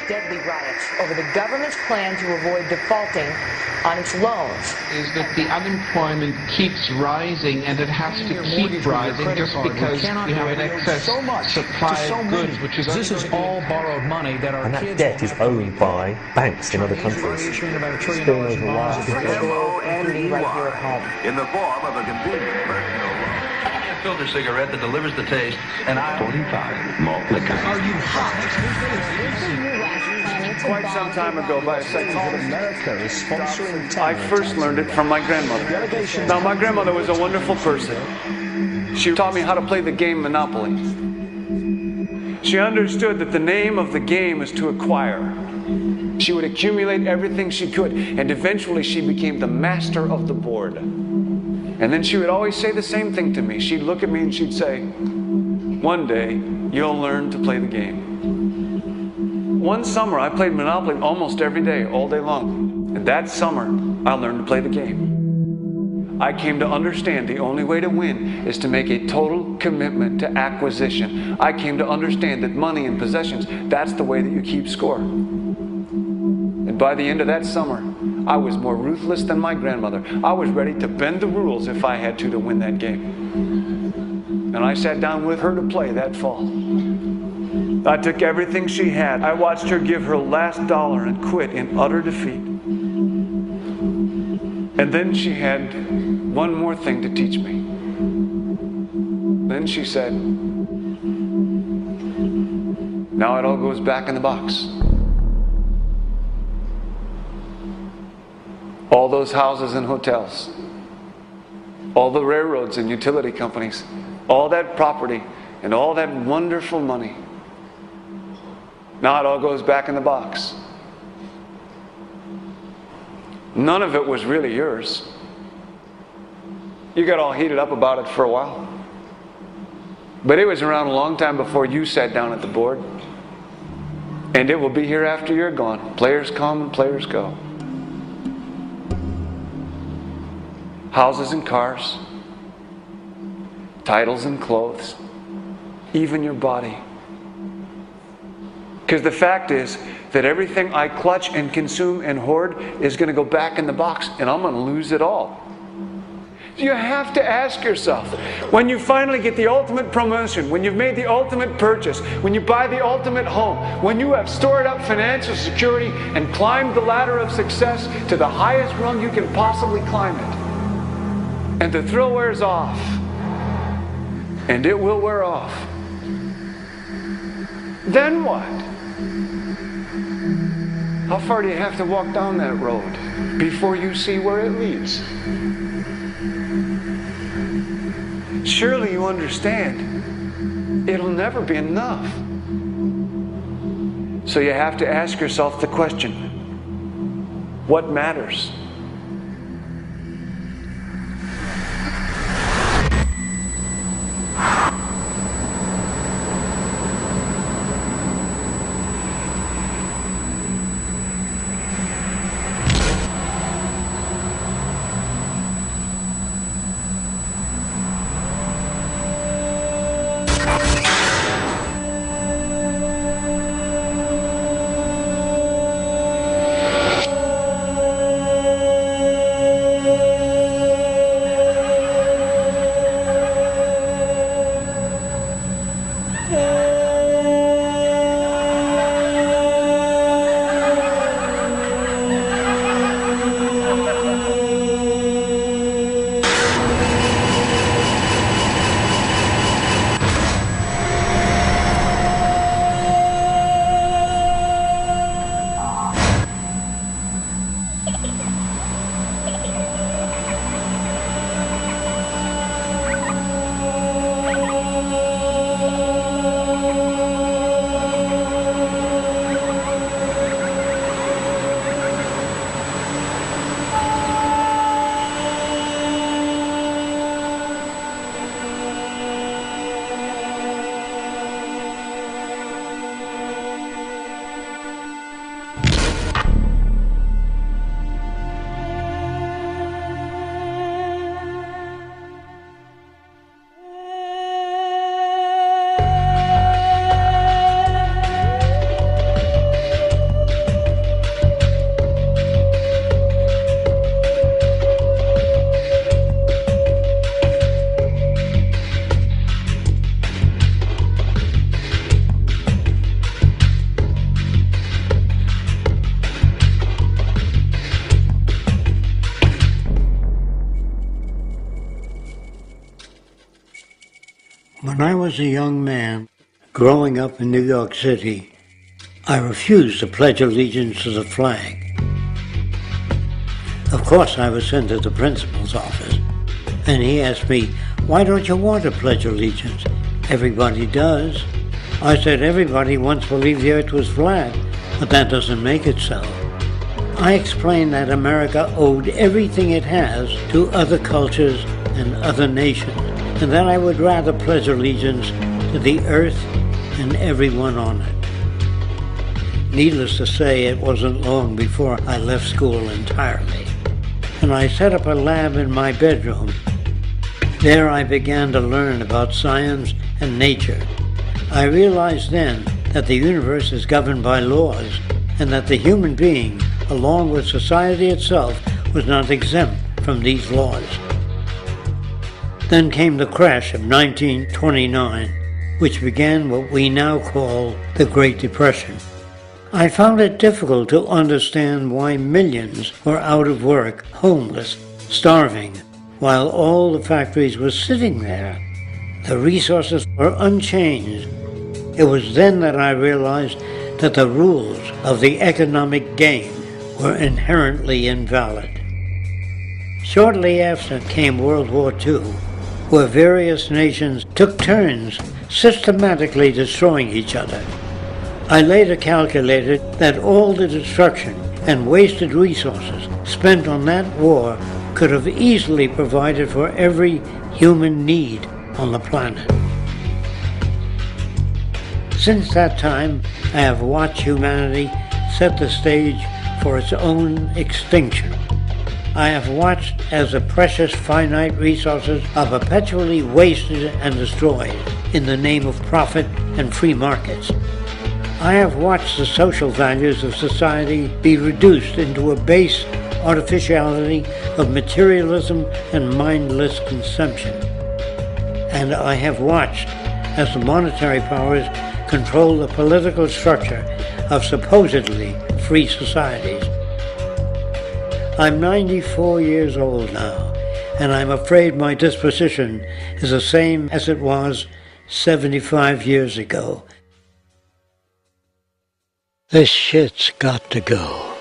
deadly riots over the government's plan to avoid defaulting on its loans. Is that the unemployment keeps rising, and it has to keep rising just because we have an excess supply of goods, which is this is all borrowed money that our and that kids debt is owned by banks in other countries. issuing about $1 trillion Spilling over bonds. Including right here at home. In the form of a convenient personal loan. A filter cigarette that delivers the taste, and 45 malt liquor. Are you hot? Quite some time ago, by a second, America is sponsoring I first learned it from my grandmother. Now, my grandmother was a wonderful person. She taught me how to play the game Monopoly. She understood that the name of the game is to acquire. She would accumulate everything she could, and eventually she became the master of the board. And then she would always say the same thing to me. She'd look at me and she'd say, "One day, you'll learn to play the game." One summer, I played Monopoly almost every day, all day long. And that summer, I learned to play the game. I came to understand the only way to win is to make a total commitment to acquisition. I came to understand that money and possessions, that's the way that you keep score. And by the end of that summer, I was more ruthless than my grandmother. I was ready to bend the rules if I had to win that game. And I sat down with her to play that fall. I took everything she had. I watched her give her last dollar and quit in utter defeat. And then she had one more thing to teach me. Then she said, "Now it all goes back in the box." All those houses and hotels, all the railroads and utility companies, all that property and all that wonderful money. Now it all goes back in the box. None of it was really yours. You got all heated up about it for a while. But it was around a long time before you sat down at the board. And it will be here after you're gone. Players come and players go. Houses and cars, titles and clothes, even your body. Because the fact is that everything I clutch and consume and hoard is going to go back in the box, and I'm going to lose it all. You have to ask yourself, when you finally get the ultimate promotion, when you've made the ultimate purchase, when you buy the ultimate home, when you have stored up financial security and climbed the ladder of success to the highest rung you can possibly climb it, and the thrill wears off, and it will wear off, then what? How far do you have to walk down that road before you see where it leads? Surely you understand, it'll never be enough. So you have to ask yourself the question, what matters? When I was a young man growing up in New York City, I refused to pledge allegiance to the flag. Of course, I was sent to the principal's office, and he asked me, "Why don't you want to pledge allegiance? Everybody does." I said, "Everybody once believed the earth was flat, but that doesn't make it so." I explained that America owed everything it has to other cultures and other nations, and that I would rather pledge allegiance to the earth and everyone on it. Needless to say, it wasn't long before I left school entirely, and I set up a lab in my bedroom. There I began to learn about science and nature. I realized then that the universe is governed by laws, and that the human being, along with society itself, was not exempt from these laws. Then came the crash of 1929, which began what we now call the Great Depression. I found it difficult to understand why millions were out of work, homeless, starving, while all the factories were sitting there. The resources were unchanged. It was then that I realized that the rules of the economic game were inherently invalid. Shortly after came World War II, where various nations took turns systematically destroying each other. I later calculated that all the destruction and wasted resources spent on that war could have easily provided for every human need on the planet. Since that time, I have watched humanity set the stage for its own extinction. I have watched as the precious finite resources are perpetually wasted and destroyed in the name of profit and free markets. I have watched the social values of society be reduced into a base artificiality of materialism and mindless consumption. And I have watched as the monetary powers control the political structure of supposedly free societies. I'm 94 years old now, and I'm afraid my disposition is the same as it was 75 years ago. This shit's got to go.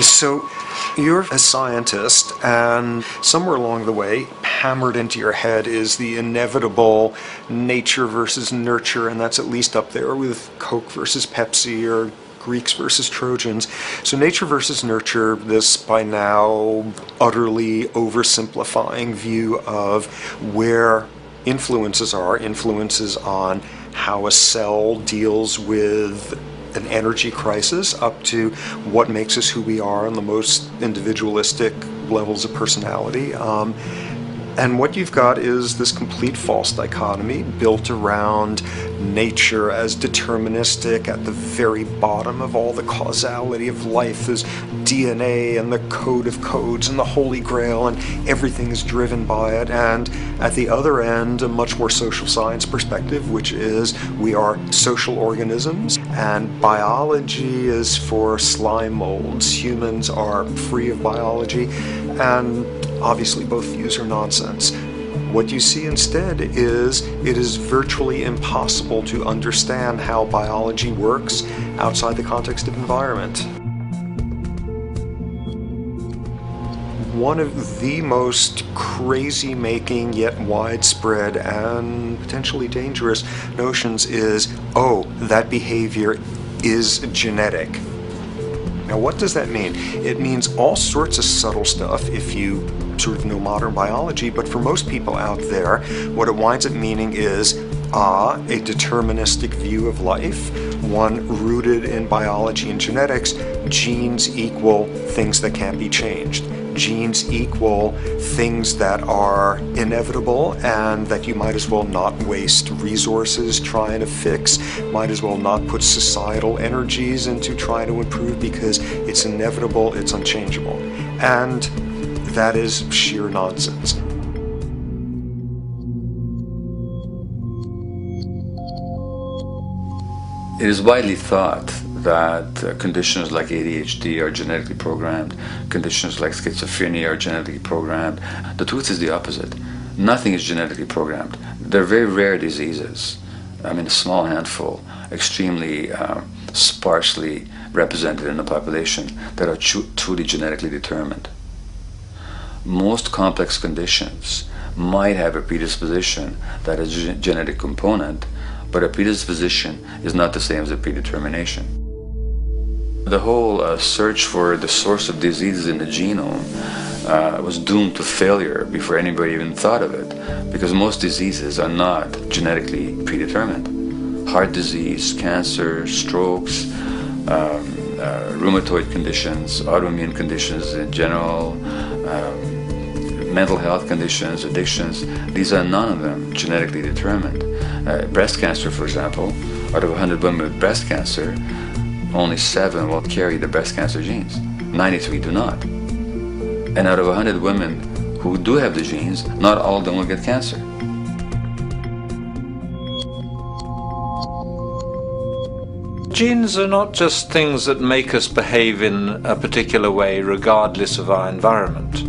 So you're a scientist, and somewhere along the way, hammered into your head is the inevitable nature versus nurture, and that's at least up there with Coke versus Pepsi or Greeks versus Trojans. So nature versus nurture, this by now utterly oversimplifying view of where influences on how a cell deals with an energy crisis, up to what makes us who we are on the most individualistic levels of personality. And what you've got is this complete false dichotomy built around nature as deterministic. At the very bottom of all the causality of life is DNA and the code of codes and the Holy Grail, and everything is driven by it. And at the other end, a much more social science perspective, which is we are social organisms, and biology is for slime molds. Humans are free of biology, and obviously both views are nonsense. What you see instead is it is virtually impossible to understand how biology works outside the context of environment. One of the most crazy-making yet widespread and potentially dangerous notions is, oh, that behavior is genetic. Now, what does that mean? It means all sorts of subtle stuff if you sort of know modern biology, but for most people out there, what it winds up meaning is a deterministic view of life, one rooted in biology and genetics. Genes equal things that can't be changed. Genes equal things that are inevitable and that you might as well not waste resources trying to fix, might as well not put societal energies into trying to improve because it's inevitable, it's unchangeable. And that is sheer nonsense. It is widely thought that conditions like ADHD are genetically programmed, conditions like schizophrenia are genetically programmed. The truth is the opposite. Nothing is genetically programmed. They're very rare diseases. I mean, a small handful, extremely sparsely represented in the population, that are truly genetically determined. Most complex conditions might have a predisposition that is a genetic component, but a predisposition is not the same as a predetermination. The whole search for the source of diseases in the genome was doomed to failure before anybody even thought of it, because most diseases are not genetically predetermined. Heart disease, cancer, strokes, rheumatoid conditions, autoimmune conditions in general, mental health conditions, addictions, these are none of them genetically determined. Breast cancer, for example, out of 100 women with breast cancer, only 7 will carry the breast cancer genes. 93 do not. And out of 100 women who do have the genes, not all of them will get cancer. Genes are not just things that make us behave in a particular way regardless of our environment.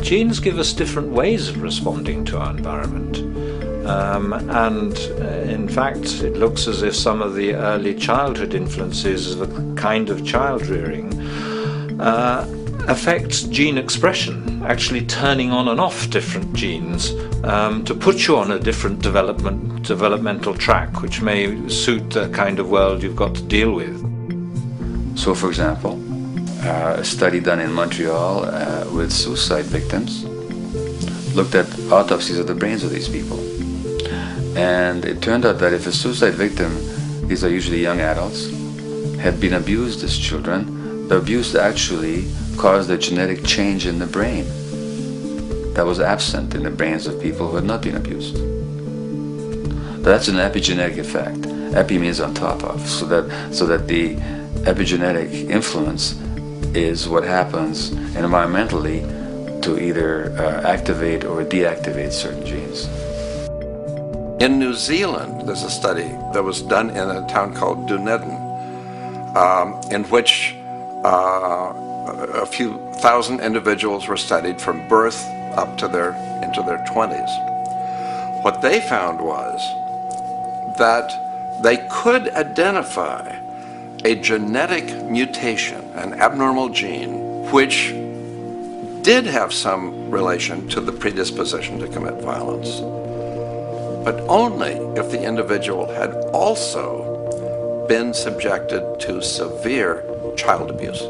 Genes give us different ways of responding to our environment. In fact, it looks as if some of the early childhood influences of a kind of child rearing affects gene expression, actually turning on and off different genes to put you on a different developmental track, which may suit the kind of world you've got to deal with. So, for example, a study done in Montreal with suicide victims looked at autopsies of the brains of these people. And it turned out that if a suicide victim, these are usually young adults, had been abused as children, the abuse actually caused a genetic change in the brain that was absent in the brains of people who had not been abused. That's an epigenetic effect. Epi means on top of, so that the epigenetic influence is what happens environmentally to either activate or deactivate certain genes. In New Zealand, there's a study that was done in a town called Dunedin, in which a few thousand individuals were studied from birth up to into their 20s. What they found was that they could identify a genetic mutation, an abnormal gene, which did have some relation to the predisposition to commit violence, but only if the individual had also been subjected to severe child abuse.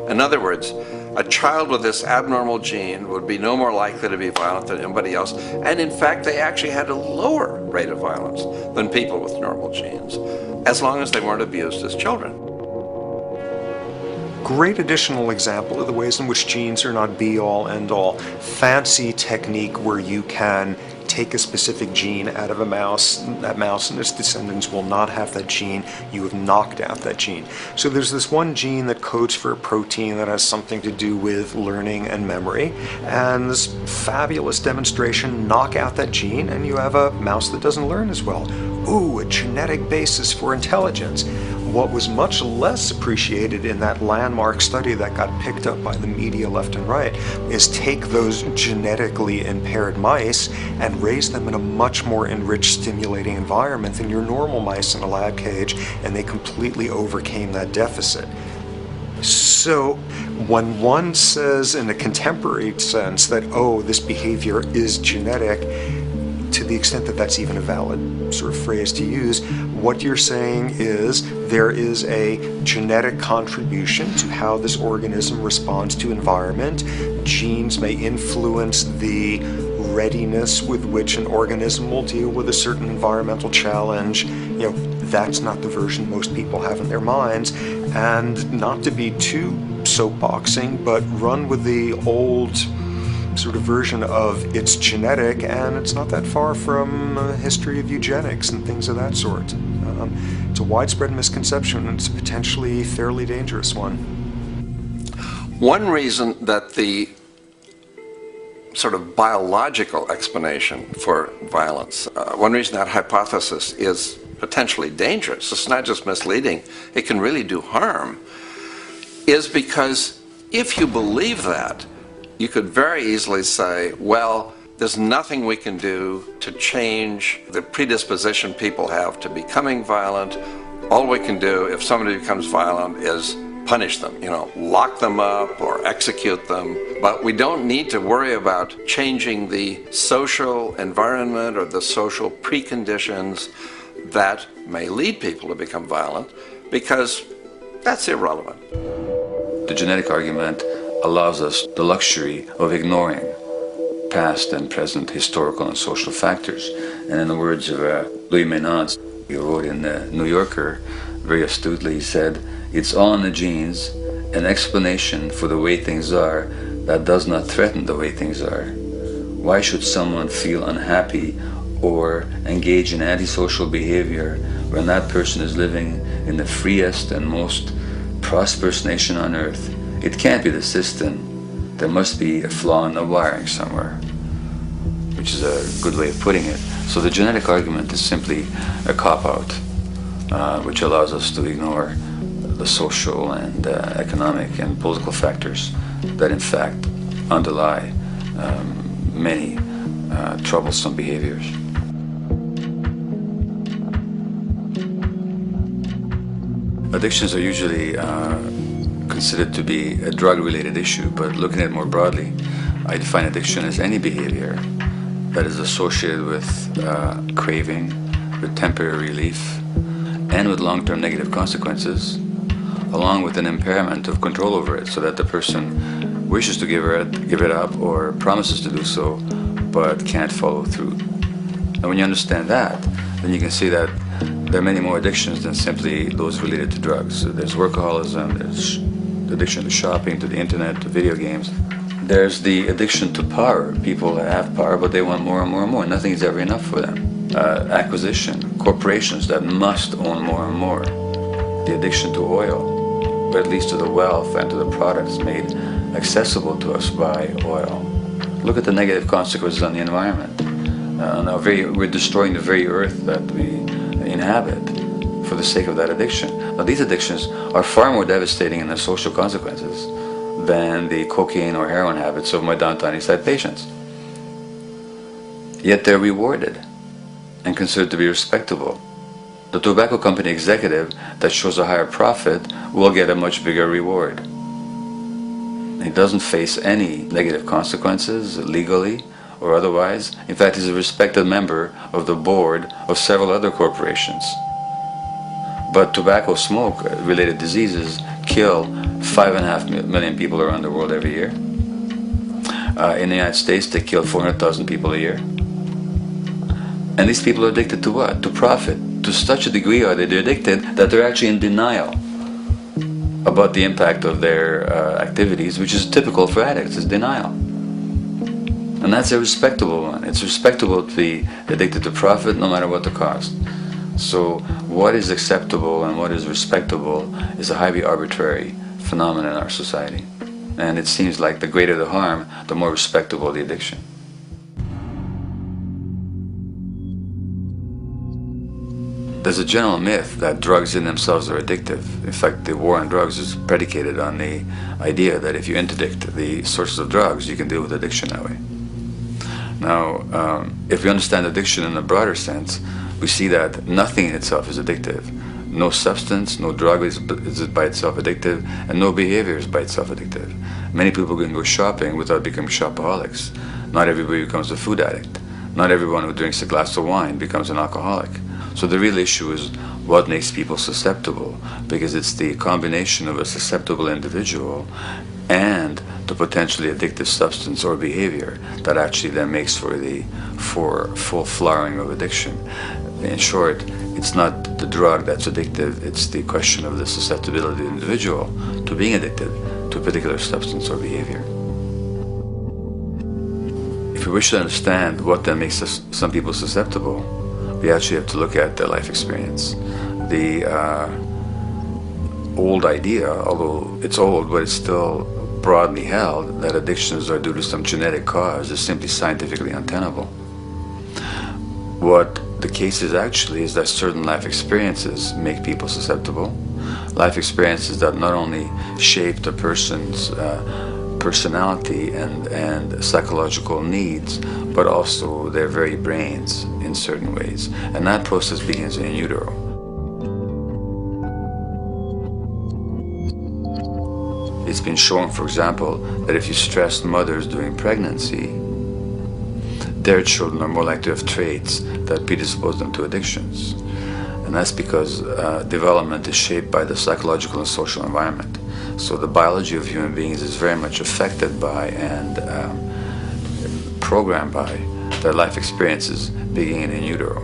In other words, a child with this abnormal gene would be no more likely to be violent than anybody else, and in fact they actually had a lower rate of violence than people with normal genes, as long as they weren't abused as children. Great additional example of the ways in which genes are not be-all, end-all. Fancy technique where you can take a specific gene out of a mouse, that mouse and its descendants will not have that gene, you have knocked out that gene. So there's this one gene that codes for a protein that has something to do with learning and memory, and this fabulous demonstration, knock out that gene and you have a mouse that doesn't learn as well. Ooh, a genetic basis for intelligence. What was much less appreciated in that landmark study that got picked up by the media left and right is take those genetically impaired mice and raise them in a much more enriched, stimulating environment than your normal mice in a lab cage, and they completely overcame that deficit. So when one says in a contemporary sense that, oh, this behavior is genetic, to the extent that that's even a valid sort of phrase to use, what you're saying is there is a genetic contribution to how this organism responds to environment. Genes may influence the readiness with which an organism will deal with a certain environmental challenge. That's not the version most people have in their minds. And not to be too soapboxing, but run with the old sort of version of it's genetic, and it's not that far from a history of eugenics and things of that sort. It's a widespread misconception, and it's a potentially fairly dangerous one. One reason that the sort of biological explanation for violence, one reason that hypothesis is potentially dangerous, it's not just misleading, it can really do harm, is because if you believe that, you could very easily say, well, there's nothing we can do to change the predisposition people have to becoming violent. All we can do if somebody becomes violent is punish them, lock them up or execute them. But we don't need to worry about changing the social environment or the social preconditions that may lead people to become violent, because that's irrelevant. The genetic argument allows us the luxury of ignoring past and present historical and social factors. And in the words of Louis Menand, he wrote in the New Yorker, very astutely, he said, "It's all in the genes, an explanation for the way things are that does not threaten the way things are. Why should someone feel unhappy or engage in antisocial behavior when that person is living in the freest and most prosperous nation on earth? It can't be the system. There must be a flaw in the wiring somewhere," which is a good way of putting it. So the genetic argument is simply a cop-out, which allows us to ignore the social and economic and political factors that in fact underlie many troublesome behaviors. Addictions are usually considered to be a drug-related issue, but looking at it more broadly, I define addiction as any behavior that is associated with craving, with temporary relief, and with long-term negative consequences, along with an impairment of control over it, so that the person wishes to give it up or promises to do so, but can't follow through. And when you understand that, then you can see that there are many more addictions than simply those related to drugs. There's workaholism, there's addiction to shopping, to the internet, to video games. There's the addiction to power. People have power, but they want more and more and more. Nothing is ever enough for them. Acquisition, corporations that must own more and more. The addiction to oil, or at least to the wealth and to the products made accessible to us by oil. Look at the negative consequences on the environment. We're destroying the very earth that we inhabit for the sake of that addiction. Now, these addictions are far more devastating in their social consequences than the cocaine or heroin habits of my downtown East Side patients. Yet they're rewarded and considered to be respectable. The tobacco company executive that shows a higher profit will get a much bigger reward. He doesn't face any negative consequences legally or otherwise. In fact, he's a respected member of the board of several other corporations. But tobacco smoke-related diseases kill 5.5 million people around the world every year. In the United States, they kill 400,000 people a year. And these people are addicted to what? To profit. To such a degree are they addicted that they're actually in denial about the impact of their activities, which is typical for addicts, is denial. And that's a respectable one. It's respectable to be addicted to profit no matter what the cost. So what is acceptable and what is respectable is a highly arbitrary phenomenon in our society. And it seems like the greater the harm, the more respectable the addiction. There's a general myth that drugs in themselves are addictive. In fact, the war on drugs is predicated on the idea that if you interdict the sources of drugs, you can deal with addiction that way. Now, if we understand addiction in a broader sense, we see that nothing in itself is addictive. No substance, no drug is by itself addictive, and no behavior is by itself addictive. Many people can go shopping without becoming shopaholics. Not everybody becomes a food addict. Not everyone who drinks a glass of wine becomes an alcoholic. So the real issue is what makes people susceptible, because it's the combination of a susceptible individual and to potentially addictive substance or behavior that actually then makes for full flowering of addiction. In short, it's not the drug that's addictive, it's the question of the susceptibility of the individual to being addicted to a particular substance or behavior. If we wish to understand what then makes some people susceptible, we actually have to look at their life experience. The old idea, although it's old, but it's still broadly held, that addictions are due to some genetic cause is simply scientifically untenable. What the case is actually is that certain life experiences make people susceptible. Life experiences that not only shape the person's personality and psychological needs, but also their very brains in certain ways. And that process begins in utero. It's been shown, for example, that if you stress mothers during pregnancy, their children are more likely to have traits that predispose them to addictions. And that's because development is shaped by the psychological and social environment. So the biology of human beings is very much affected by and programmed by their life experiences beginning in utero.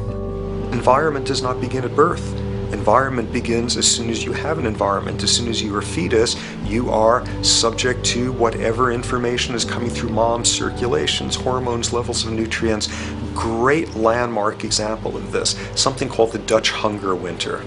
Environment does not begin at birth. Environment begins as soon as you have an environment. As soon as you are a fetus, you are subject to whatever information is coming through mom's circulations, hormones, levels of nutrients. Great landmark example of this, something called the Dutch hunger winter.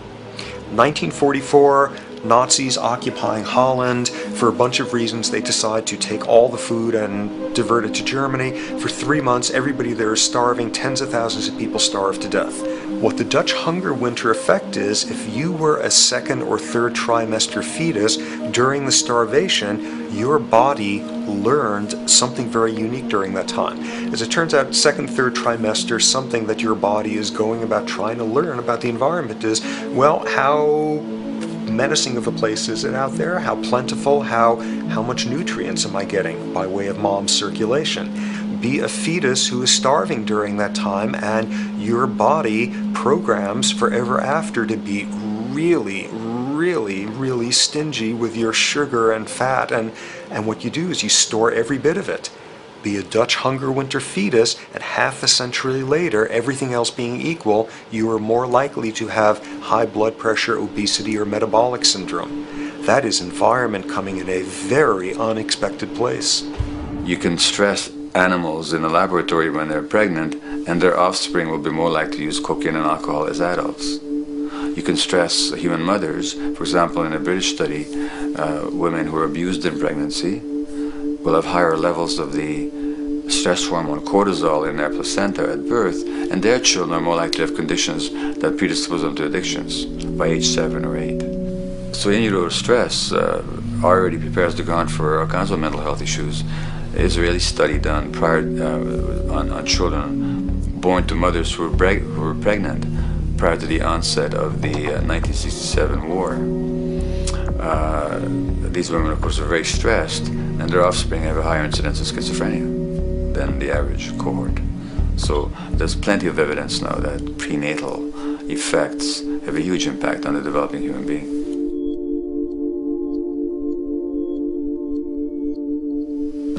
1944, Nazis occupying Holland. For a bunch of reasons, they decide to take all the food and divert it to Germany. For 3 months, everybody there is starving. Tens of thousands of people starve to death. What the Dutch hunger winter effect is, if you were a second or third trimester fetus during the starvation, your body learned something very unique during that time. As it turns out, second, third trimester, something that your body is going about trying to learn about the environment is, well, how menacing of a place is it out there? How plentiful? How much nutrients am I getting by way of mom's circulation? Be a fetus who is starving during that time, and your body programs forever after to be really, really, really stingy with your sugar and fat, and what you do is you store every bit of it. Be a Dutch hunger winter fetus, and half a century later, everything else being equal, you are more likely to have high blood pressure, obesity, or metabolic syndrome. That is environment coming in a very unexpected place. You can stress animals in a laboratory when they're pregnant, and their offspring will be more likely to use cocaine and alcohol as adults. You can stress human mothers. For example, in a British study, women who are abused in pregnancy will have higher levels of the stress hormone cortisol in their placenta at birth, and their children are more likely to have conditions that predispose them to addictions by age 7 or 8. So in utero stress already prepares the ground for all kinds of mental health issues. Israeli study done prior on children born to mothers who were pregnant prior to the onset of the 1967 war. These women, of course, are very stressed, and their offspring have a higher incidence of schizophrenia than the average cohort. So there's plenty of evidence now that prenatal effects have a huge impact on the developing human being.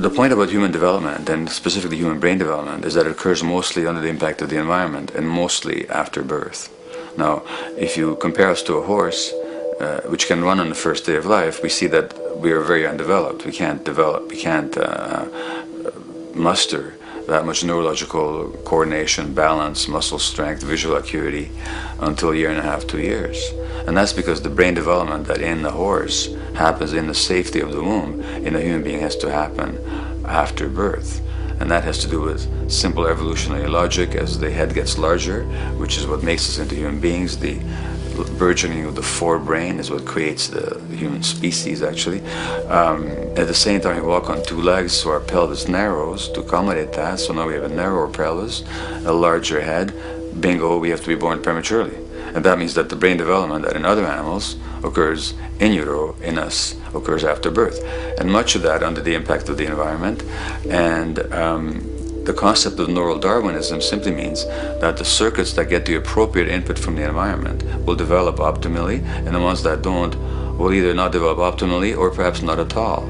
The point about human development, and specifically human brain development, is that it occurs mostly under the impact of the environment and mostly after birth. Now, if you compare us to a horse, which can run on the first day of life, we see that we are very undeveloped. We can't muster that much neurological coordination, balance, muscle strength, visual acuity until a year and a half, 2 years. And that's because the brain development that in the horse happens in the safety of the womb, in a human being has to happen after birth. And that has to do with simple evolutionary logic. As the head gets larger, which is what makes us into human beings, the burgeoning of the forebrain is what creates the human species, actually. At the same time, we walk on 2 legs, so our pelvis narrows to accommodate that. So now we have a narrower pelvis, a larger head. Bingo, we have to be born prematurely. And that means that the brain development that in other animals occurs in utero, in us, occurs after birth. And much of that under the impact of the environment. And the concept of neural Darwinism simply means that the circuits that get the appropriate input from the environment will develop optimally, and the ones that don't will either not develop optimally or perhaps not at all.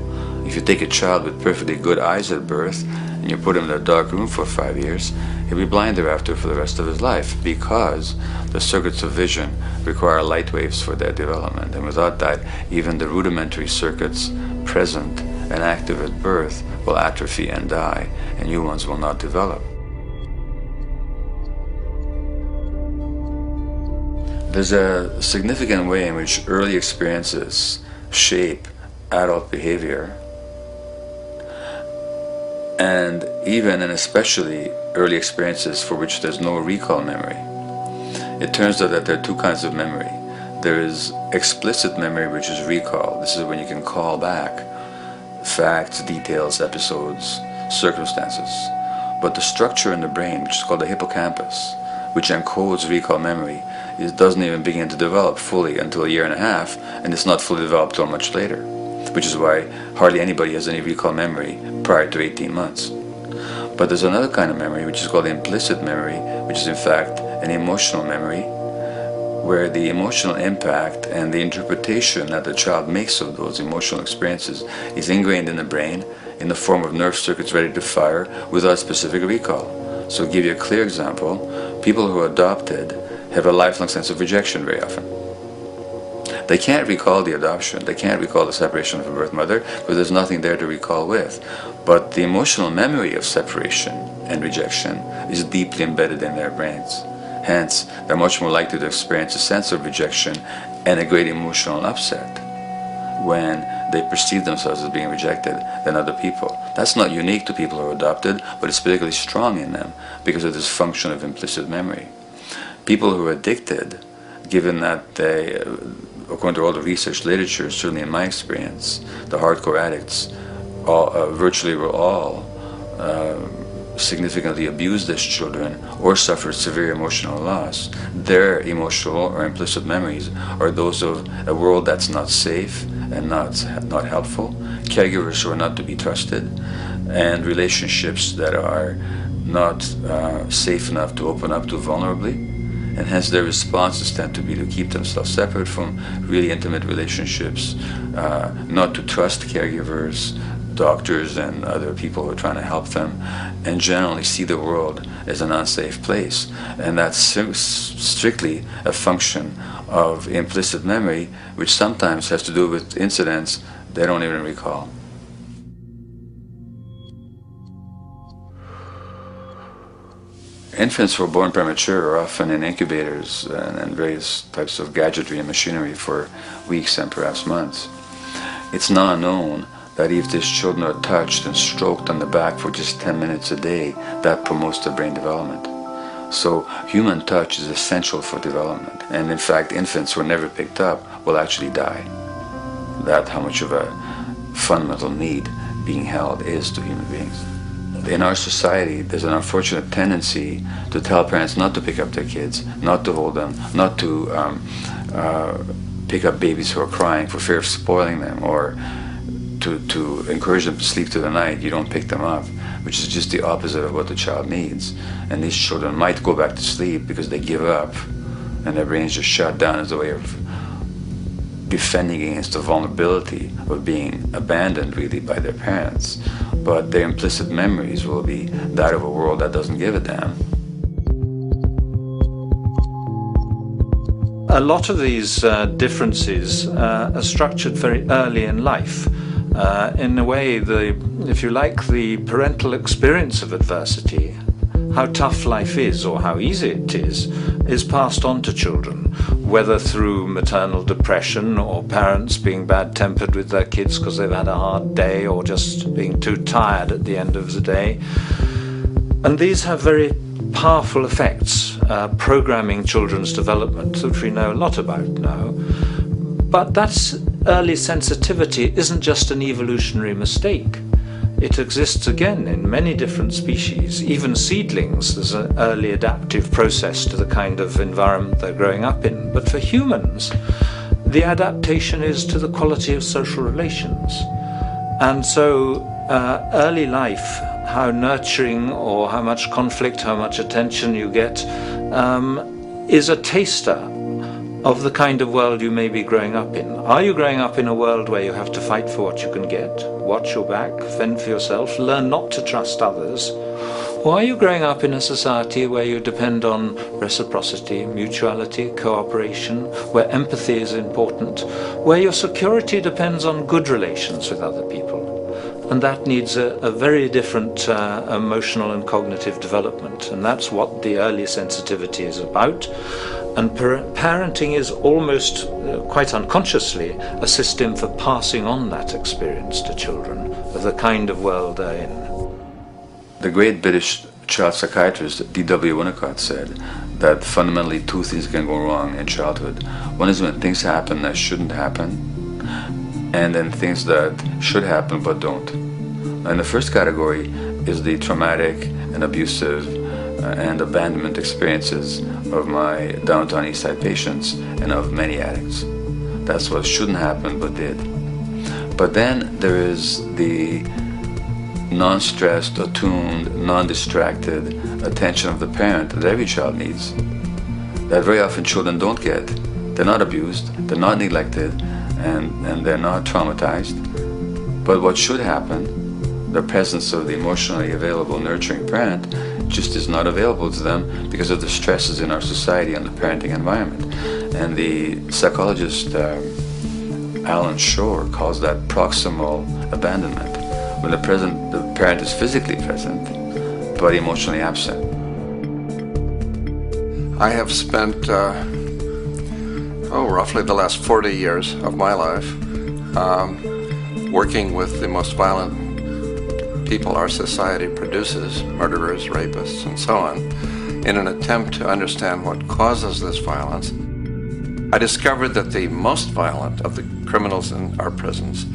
If you take a child with perfectly good eyes at birth and you put him in a dark room for 5 years, he'll be blind thereafter for the rest of his life, because the circuits of vision require light waves for their development. And without that, even the rudimentary circuits present and active at birth will atrophy and die, and new ones will not develop. There's a significant way in which early experiences shape adult behavior, and even and especially early experiences for which there's no recall memory. It turns out that there are two kinds of memory. There is explicit memory, which is recall. This is when you can call back facts, details, episodes, circumstances. But the structure in the brain, which is called the hippocampus, which encodes recall memory, it doesn't even begin to develop fully until 1.5 years, and it's not fully developed till much later, which is why hardly anybody has any recall memory prior to 18 months. But there's another kind of memory, which is called implicit memory, which is in fact an emotional memory, where the emotional impact and the interpretation that the child makes of those emotional experiences is ingrained in the brain in the form of nerve circuits ready to fire without specific recall. So to give you a clear example, people who are adopted have a lifelong sense of rejection very often. They can't recall the adoption, they can't recall the separation from birth mother, because there's nothing there to recall with. But the emotional memory of separation and rejection is deeply embedded in their brains. Hence, they're much more likely to experience a sense of rejection and a great emotional upset when they perceive themselves as being rejected than other people. That's not unique to people who are adopted, but it's particularly strong in them because of this function of implicit memory. People who are addicted, given that they, according to all the research literature, certainly in my experience, the hardcore addicts virtually were all significantly abused as children or suffered severe emotional loss. Their emotional or implicit memories are those of a world that's not safe and not helpful, caregivers who are not to be trusted, and relationships that are not safe enough to open up to vulnerably. And hence their responses tend to be to keep themselves separate from really intimate relationships, not to trust caregivers, doctors and other people who are trying to help them, and generally see the world as an unsafe place. And that's strictly a function of implicit memory, which sometimes has to do with incidents they don't even recall. Infants who are born premature are often in incubators and various types of gadgetry and machinery for weeks and perhaps months. It's now known that if these children are touched and stroked on the back for just 10 minutes a day, that promotes their brain development. So human touch is essential for development. And in fact, infants who are never picked up will actually die. That's how much of a fundamental need being held is to human beings. In our society, there's an unfortunate tendency to tell parents not to pick up their kids, not to hold them, not to pick up babies who are crying for fear of spoiling them, or to encourage them to sleep through the night. You don't pick them up, which is just the opposite of what the child needs. And these children might go back to sleep because they give up and their brains just shut down as a way of defending against the vulnerability of being abandoned really by their parents. But their implicit memories will be that of a world that doesn't give a damn. A lot of these differences are structured very early in life. In a way, if you like, the parental experience of adversity, how tough life is or how easy it is passed on to children, whether through maternal depression or parents being bad-tempered with their kids because they've had a hard day or just being too tired at the end of the day. And these have very powerful effects, programming children's development, which we know a lot about now. But that early sensitivity isn't just an evolutionary mistake. It exists again in many different species. Even seedlings, there's an early adaptive process to the kind of environment they're growing up in. But for humans, the adaptation is to the quality of social relations. And so early life, how nurturing or how much conflict, how much attention you get, is a taster of the kind of world you may be growing up in. Are you growing up in a world where you have to fight for what you can get? watch your back, fend for yourself, learn not to trust others? Or are you growing up in a society where you depend on reciprocity, mutuality, cooperation, where empathy is important, where your security depends on good relations with other people? And that needs a very different emotional and cognitive development. And that's what the early sensitivity is about. And parenting is almost, quite unconsciously, a system for passing on that experience to children of the kind of world they're in. The great British child psychiatrist D.W. Winnicott said that fundamentally two things can go wrong in childhood. One is when things happen that shouldn't happen, and then things that should happen but don't. And the first category is the traumatic and abusive and abandonment experiences of my downtown East Side patients and of many addicts. That's what shouldn't happen but did. But then there is the non-stressed, attuned, non-distracted attention of the parent that every child needs, that very often children don't get. They're not abused, they're not neglected, and they're not traumatized. But what should happen, the presence of the emotionally available, nurturing parent, just is not available to them because of the stresses in our society and the parenting environment. And the psychologist Alan Shore calls that proximal abandonment, when the parent is physically present but emotionally absent. I have spent roughly the last 40 years of my life working with the most violent people our society produces, murderers, rapists, and so on, in an attempt to understand what causes this violence. I discovered that the most violent of the criminals in our prisons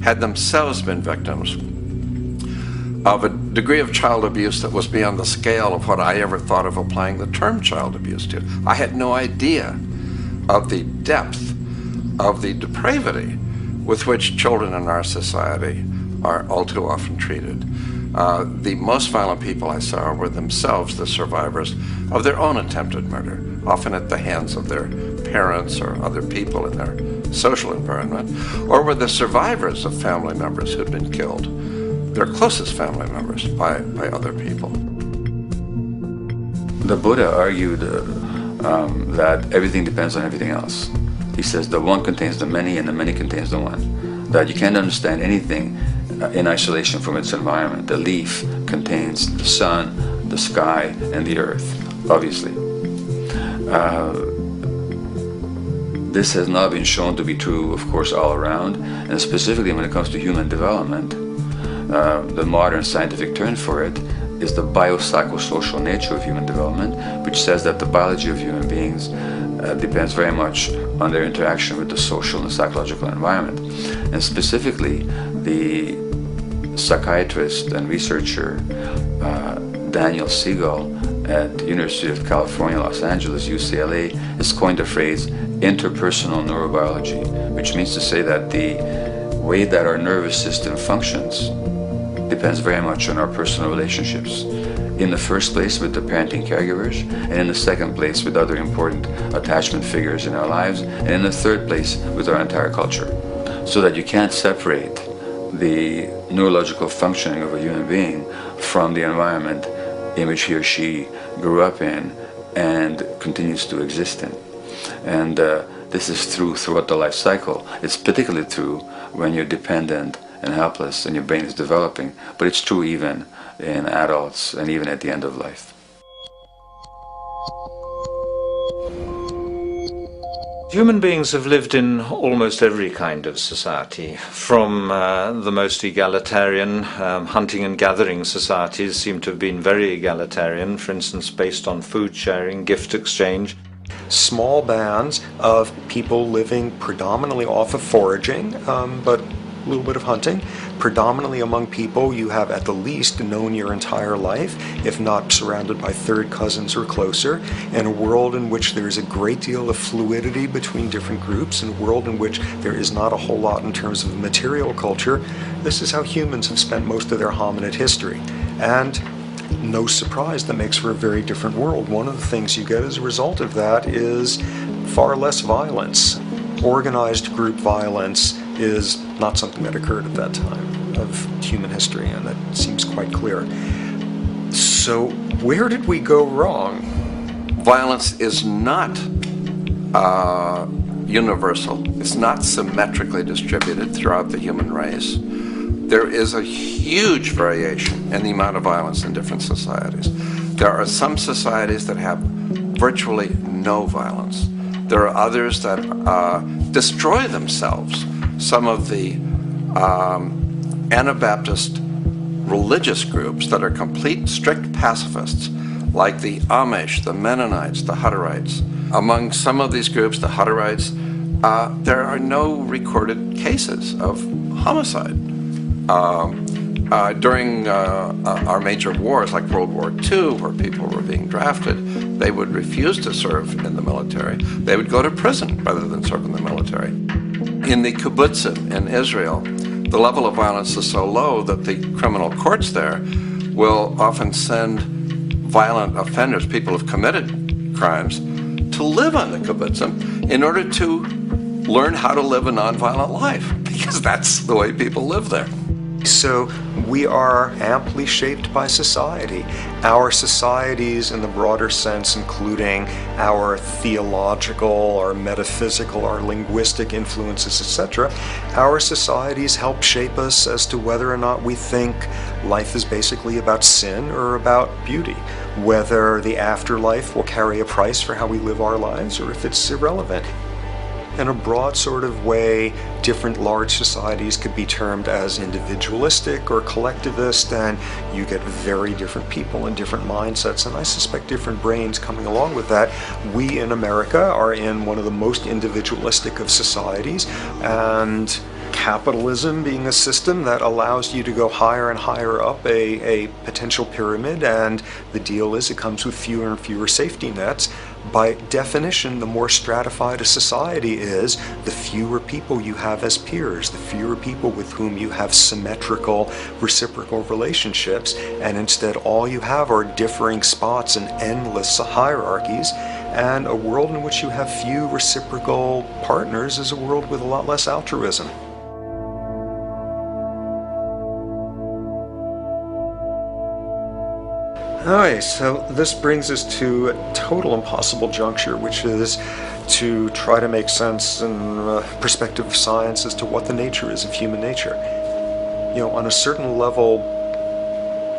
had themselves been victims of a degree of child abuse that was beyond the scale of what I ever thought of applying the term child abuse to. I had no idea of the depth of the depravity with which children in our society are all too often treated. The most violent people I saw were themselves the survivors of their own attempted murder, often at the hands of their parents or other people in their social environment, or were the survivors of family members who'd been killed, their closest family members, by other people. The Buddha argued that everything depends on everything else. He says the one contains the many and the many contains the one. That you can't understand anything in isolation from its environment. The leaf contains the sun, the sky, and the earth, obviously. This has not been shown to be true, of course, all around, and specifically when it comes to human development. The modern scientific term for it is the biopsychosocial nature of human development, which says that the biology of human beings depends very much on their interaction with the social and psychological environment. And specifically, the psychiatrist and researcher Daniel Siegel at the University of California, Los Angeles, UCLA, has coined the phrase interpersonal neurobiology, which means to say that the way that our nervous system functions depends very much on our personal relationships. In the first place with the parenting caregivers, and in the second place with other important attachment figures in our lives, and in the third place with our entire culture. So that you can't separate the neurological functioning of a human being from the environment in which he or she grew up in and continues to exist in. And this is true throughout the life cycle. It's particularly true when you're dependent and helpless and your brain is developing, but it's true even in adults and even at the end of life. Human beings have lived in almost every kind of society, from the most egalitarian, hunting and gathering societies seem to have been very egalitarian, for instance based on food sharing, gift exchange. Small bands of people living predominantly off of foraging, but a little bit of hunting, predominantly among people you have at the least known your entire life, if not surrounded by third cousins or closer, in a world in which there is a great deal of fluidity between different groups, in a world in which there is not a whole lot in terms of material culture. This is how humans have spent most of their hominid history. And no surprise, that makes for a very different world. One of the things you get as a result of that is far less violence. Organized group violence is not something that occurred at that time. of human history, and that seems quite clear. So where did we go wrong? Violence is not universal. It's not symmetrically distributed throughout the human race. There is a huge variation in the amount of violence in different societies. There are some societies that have virtually no violence. There are others that destroy themselves. Some of the Anabaptist religious groups that are complete, strict pacifists, like the Amish, the Mennonites, the Hutterites. Among some of these groups, the Hutterites, there are no recorded cases of homicide. During our major wars, like World War II, where people were being drafted, they would refuse to serve in the military. They would go to prison rather than serve in the military. In the kibbutzim in Israel, the level of violence is so low that the criminal courts there will often send violent offenders, people who have committed crimes, to live on the kibbutzim in order to learn how to live a nonviolent life, because that's the way people live there. So we are amply shaped by society. Our societies in the broader sense, including our theological, our metaphysical, our linguistic influences, etc., our societies help shape us as to whether or not we think life is basically about sin or about beauty, whether the afterlife will carry a price for how we live our lives or if it's irrelevant. In a broad sort of way, different large societies could be termed as individualistic or collectivist, and you get very different people and different mindsets, and I suspect different brains coming along with that. We in America are in one of the most individualistic of societies, and capitalism being a system that allows you to go higher and higher up a potential pyramid, and the deal is it comes with fewer and fewer safety nets. By definition, the more stratified a society is, the fewer people you have as peers, the fewer people with whom you have symmetrical, reciprocal relationships, and instead all you have are differing spots and endless hierarchies. And a world in which you have few reciprocal partners is a world with a lot less altruism. Alright, so this brings us to a total impossible juncture, which is to try to make sense in perspective of science as to what the nature is of human nature. You know, on a certain level,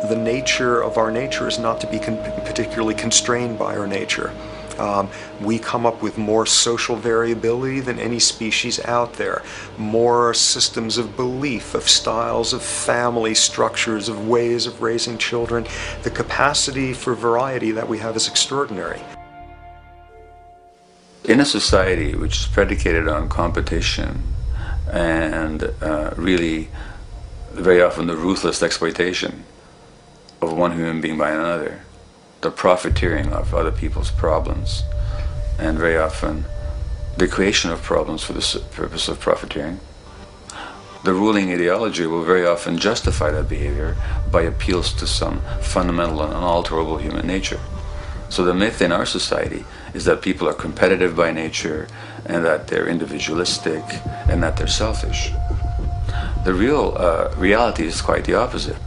the nature of our nature is not to be particularly constrained by our nature. We come up with more social variability than any species out there, more systems of belief, of styles of family structures, of ways of raising children. The capacity for variety that we have is extraordinary. In a society which is predicated on competition and really very often the ruthless exploitation of one human being by another, the profiteering of other people's problems, and very often the creation of problems for the purpose of profiteering, the ruling ideology will very often justify that behavior by appeals to some fundamental and unalterable human nature. So the myth in our society is that people are competitive by nature, and that they're individualistic, and that they're selfish. The real reality is quite the opposite.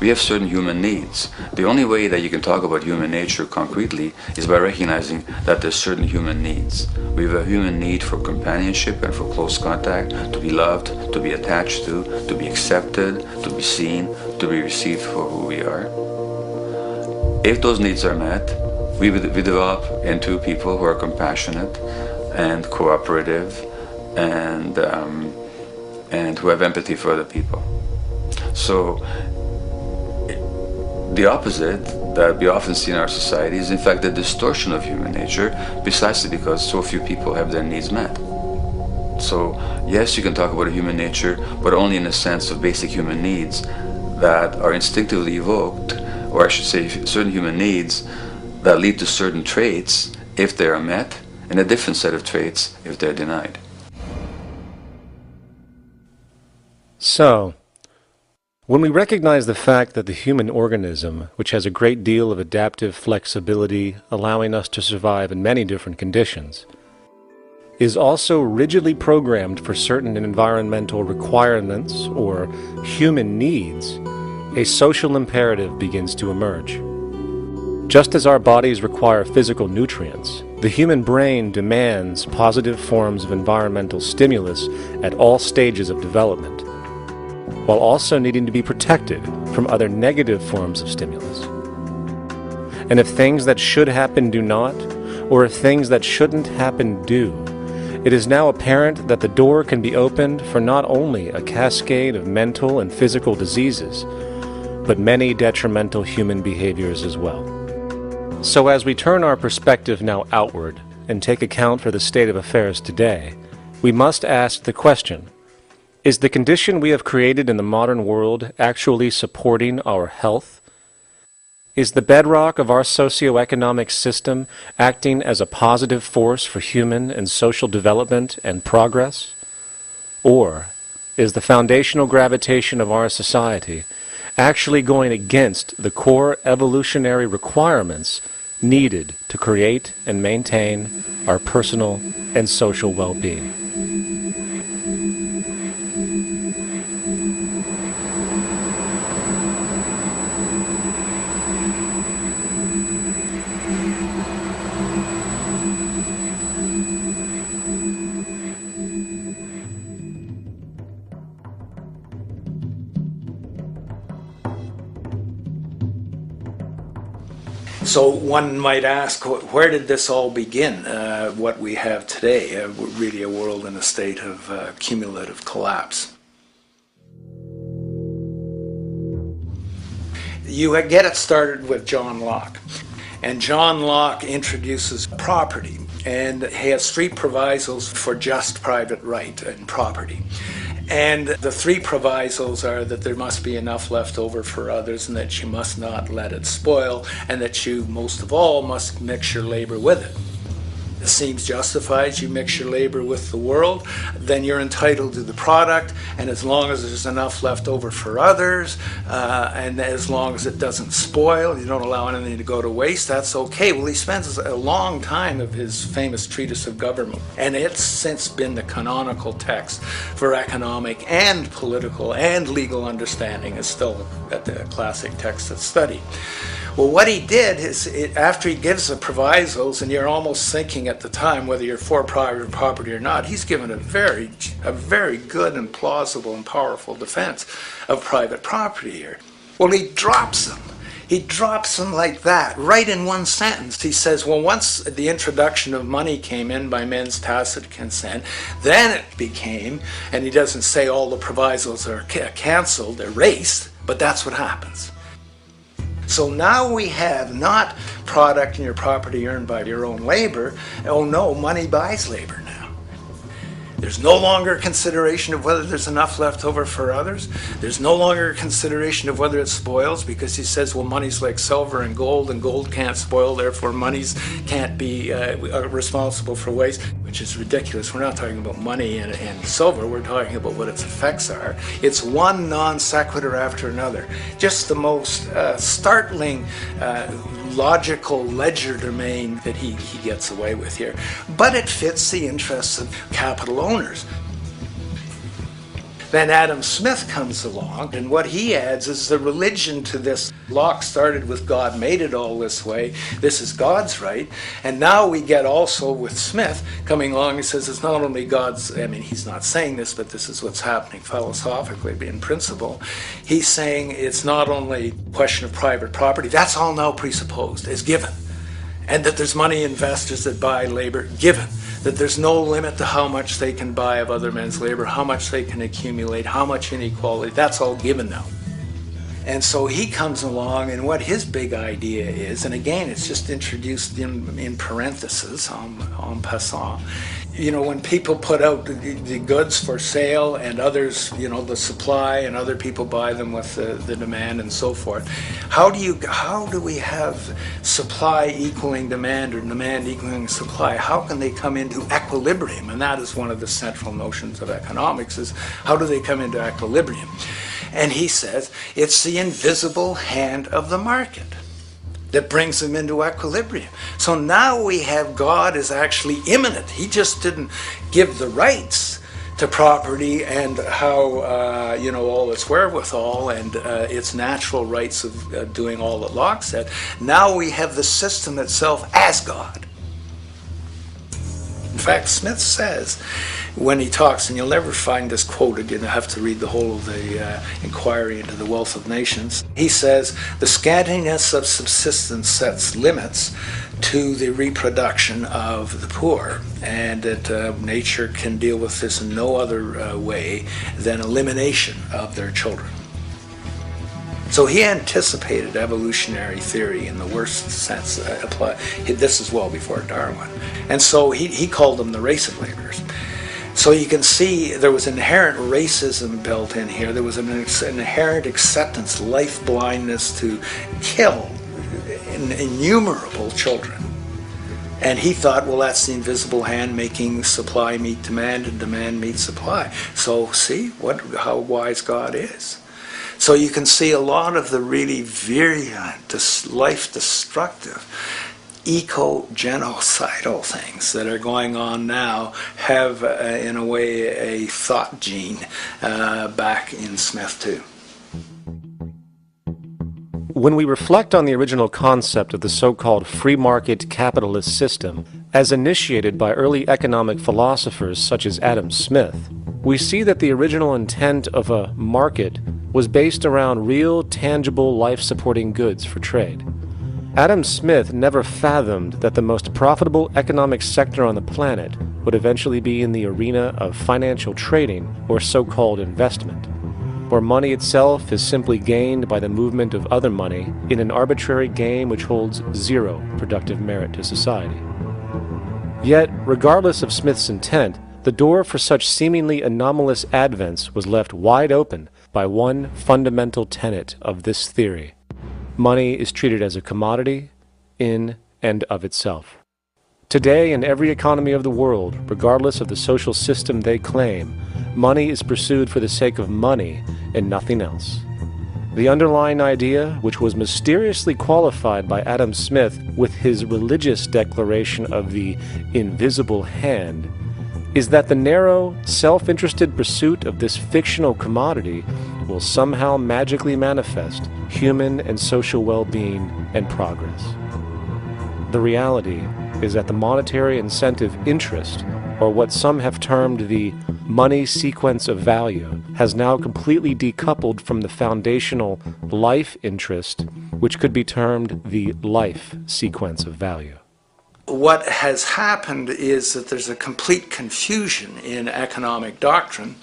We have certain human needs. The only way that you can talk about human nature concretely is by recognizing that there's certain human needs. We have a human need for companionship and for close contact, to be loved, to be attached to be accepted, to be seen, to be received for who we are. If those needs are met, we develop into people who are compassionate and cooperative and who have empathy for other people. So the opposite that we often see in our society is in fact the distortion of human nature, precisely because so few people have their needs met. So yes, you can talk about a human nature, but only in a sense of basic human needs that are instinctively evoked, or I should say certain human needs that lead to certain traits if they are met, and a different set of traits if they're denied. So, when we recognize the fact that the human organism, which has a great deal of adaptive flexibility, allowing us to survive in many different conditions, is also rigidly programmed for certain environmental requirements or human needs, a social imperative begins to emerge. Just as our bodies require physical nutrients, the human brain demands positive forms of environmental stimulus at all stages of development, while also needing to be protected from other negative forms of stimulus. And if things that should happen do not, or if things that shouldn't happen do, it is now apparent that the door can be opened for not only a cascade of mental and physical diseases, but many detrimental human behaviors as well. So as we turn our perspective now outward and take account for the state of affairs today, we must ask the question, is the condition we have created in the modern world actually supporting our health? Is the bedrock of our socioeconomic system acting as a positive force for human and social development and progress? Or is the foundational gravitation of our society actually going against the core evolutionary requirements needed to create and maintain our personal and social well-being? So one might ask, where did this all begin? What we have today, really a world in a state of cumulative collapse. You get it started with John Locke. And John Locke introduces property, and he has three provisos for just private right and property. And the three provisos are that there must be enough left over for others, and that you must not let it spoil, and that you, most of all, must mix your labor with it. It seems justified. You mix your labor with the world, then you're entitled to the product, and as long as there's enough left over for others, and as long as it doesn't spoil, you don't allow anything to go to waste, that's okay. Well, he spends a long time of his famous treatise of government, and it's since been the canonical text for economic and political and legal understanding. It's still a classic text that's studied. Well, what he did is, after he gives the provisos, and you're almost thinking at the time whether you're for private property or not, he's given a very good and plausible and powerful defense of private property here. Well, he drops them. He drops them like that, right in one sentence. He says, well, once the introduction of money came in by men's tacit consent, then it became, and he doesn't say all the provisos are cancelled, erased, but that's what happens. So now we have not product and your property earned by your own labor. Oh no, money buys labor now. There's no longer consideration of whether there's enough left over for others. There's no longer consideration of whether it spoils, because he says, well, money's like silver and gold can't spoil, therefore monies can't be responsible for waste, which is ridiculous. We're not talking about money and silver, we're talking about what its effects are. It's one non sequitur after another. Just the most startling logical legerdemain that he gets away with here. But it fits the interests of capital owners. Then Adam Smith comes along, and what he adds is the religion to this. Locke started with God made it all this way. This is God's right. And now we get also with Smith coming along and says it's not only God's, I mean, he's not saying this, but this is what's happening philosophically in principle. He's saying it's not only a question of private property, that's all now presupposed, is given. And that there's money investors that buy labor, given. That there's no limit to how much they can buy of other men's labor, how much they can accumulate, how much inequality, that's all given now. And so he comes along, and what his big idea is, and again, it's just introduced in parentheses, en passant. You know, when people put out the goods for sale and others, you know, the supply, and other people buy them with the demand and so forth, how do we have supply equaling demand or demand equaling supply? How can they come into equilibrium? And that is one of the central notions of economics, is how do they come into equilibrium? And he says it's the invisible hand of the market. that brings them into equilibrium. So now we have God is actually immanent. He just didn't give the rights to property and how, all its wherewithal and its natural rights of doing all that Locke said. Now we have the system itself as God. In fact, Smith says, when he talks, and you'll never find this quoted, you have to read the whole of the Inquiry into the Wealth of Nations. He says, the scantiness of subsistence sets limits to the reproduction of the poor, and that nature can deal with this in no other way than elimination of their children. So he anticipated evolutionary theory in the worst sense. This is well before Darwin. And so he called them the race of laborers. So you can see there was inherent racism built in here. There was an inherent acceptance, life blindness to kill innumerable children. And he thought, well, that's the invisible hand making supply meet demand and demand meet supply. So see how wise God is. So you can see a lot of the really virulent, life-destructive, eco-genocidal things that are going on now have, in a way, a thought gene back in Smith too. When we reflect on the original concept of the so-called free market capitalist system, as initiated by early economic philosophers such as Adam Smith, we see that the original intent of a market was based around real, tangible, life-supporting goods for trade. Adam Smith never fathomed that the most profitable economic sector on the planet would eventually be in the arena of financial trading or so-called investment, where money itself is simply gained by the movement of other money in an arbitrary game which holds zero productive merit to society. Yet, regardless of Smith's intent, the door for such seemingly anomalous advents was left wide open by one fundamental tenet of this theory. Money is treated as a commodity in and of itself. Today, in every economy of the world, regardless of the social system they claim, money is pursued for the sake of money and nothing else. The underlying idea, which was mysteriously qualified by Adam Smith with his religious declaration of the invisible hand, is that the narrow, self-interested pursuit of this fictional commodity will somehow magically manifest human and social well-being and progress. The reality is that the monetary incentive interest, or what some have termed the money sequence of value, has now completely decoupled from the foundational life interest, which could be termed the life sequence of value. What has happened is that there's a complete confusion in economic doctrine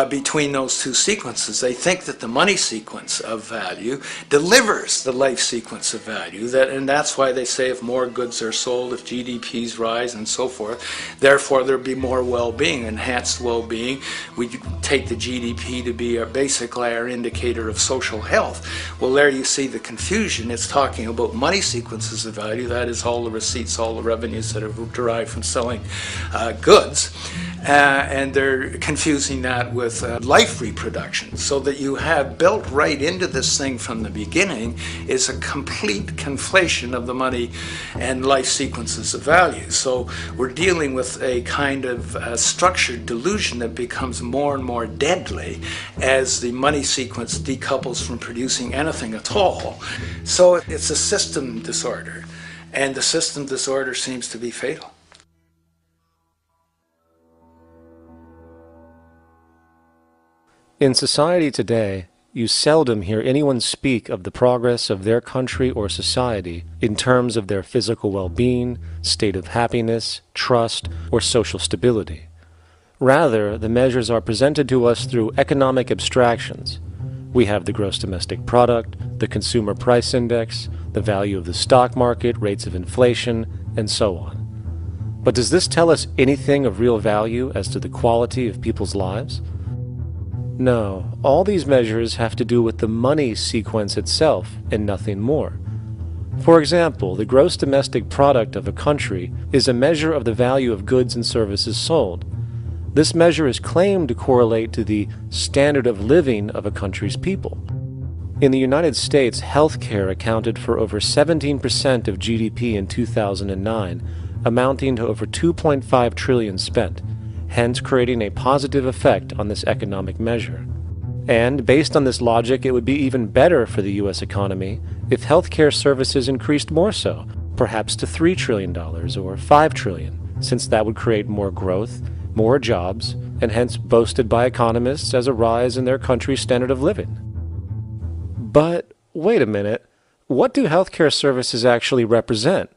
between those two sequences. They think that the money sequence of value delivers the life sequence of value, and that's why they say if more goods are sold, if GDPs rise and so forth, therefore there'll be more well-being, enhanced well-being. We take the GDP to be basically our indicator of social health. Well, there you see the confusion. It's talking about money sequences of value, that is all the receipts, all the revenues that are derived from selling goods, and they're confusing that with life reproduction, so that you have built right into this thing from the beginning is a complete conflation of the money and life sequences of value. So we're dealing with a kind of structured delusion that becomes more and more deadly as the money sequence decouples from producing anything at all. So it's a system disorder, and the system disorder seems to be fatal. In society today, you seldom hear anyone speak of the progress of their country or society in terms of their physical well-being, state of happiness, trust, or social stability. Rather, the measures are presented to us through economic abstractions. We have the gross domestic product, the consumer price index, the value of the stock market, rates of inflation, and so on. But does this tell us anything of real value as to the quality of people's lives? No, all these measures have to do with the money sequence itself and nothing more. For example, the gross domestic product of a country is a measure of the value of goods and services sold. This measure is claimed to correlate to the standard of living of a country's people. In the United States, healthcare accounted for over 17% of GDP in 2009, amounting to over $2.5 trillion spent, hence creating a positive effect on this economic measure. And based on this logic, it would be even better for the U.S. economy if healthcare services increased more so, perhaps to $3 trillion or $5 trillion, since that would create more growth, more jobs, and hence boasted by economists as a rise in their country's standard of living. But wait a minute, what do healthcare services actually represent?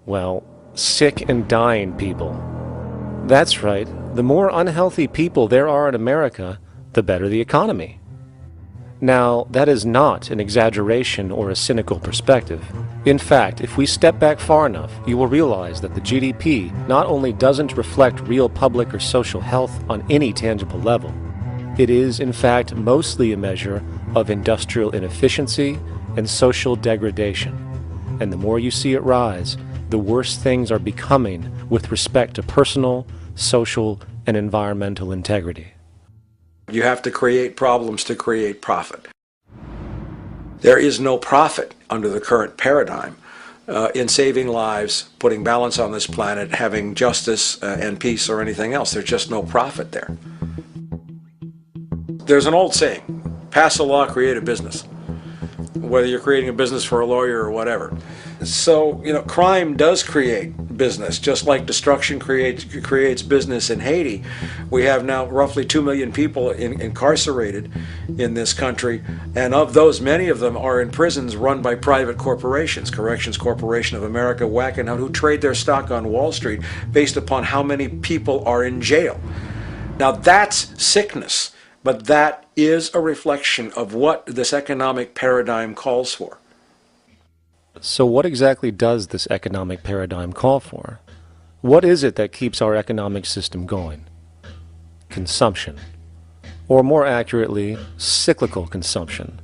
Well, sick and dying people. That's right, the more unhealthy people there are in America, the better the economy. Now, that is not an exaggeration or a cynical perspective. In fact, if we step back far enough, you will realize that the GDP not only doesn't reflect real public or social health on any tangible level, it is, in fact, mostly a measure of industrial inefficiency and social degradation. And the more you see it rise, the worse things are becoming with respect to personal, social, and environmental integrity. You have to create problems to create profit. There is no profit under the current paradigm in saving lives, putting balance on this planet, having justice and peace or anything else. There's just no profit there. There's an old saying, pass a law, create a business. Whether you're creating a business for a lawyer or whatever. So, crime does create business, just like destruction creates business in Haiti. We have now roughly 2 million people incarcerated in this country, and of those, many of them are in prisons run by private corporations, Corrections Corporation of America, Wackenhut, who trade their stock on Wall Street based upon how many people are in jail. Now that's sickness, but that is a reflection of what this economic paradigm calls for. So what exactly does this economic paradigm call for? What is it that keeps our economic system going? Consumption. Or more accurately, cyclical consumption.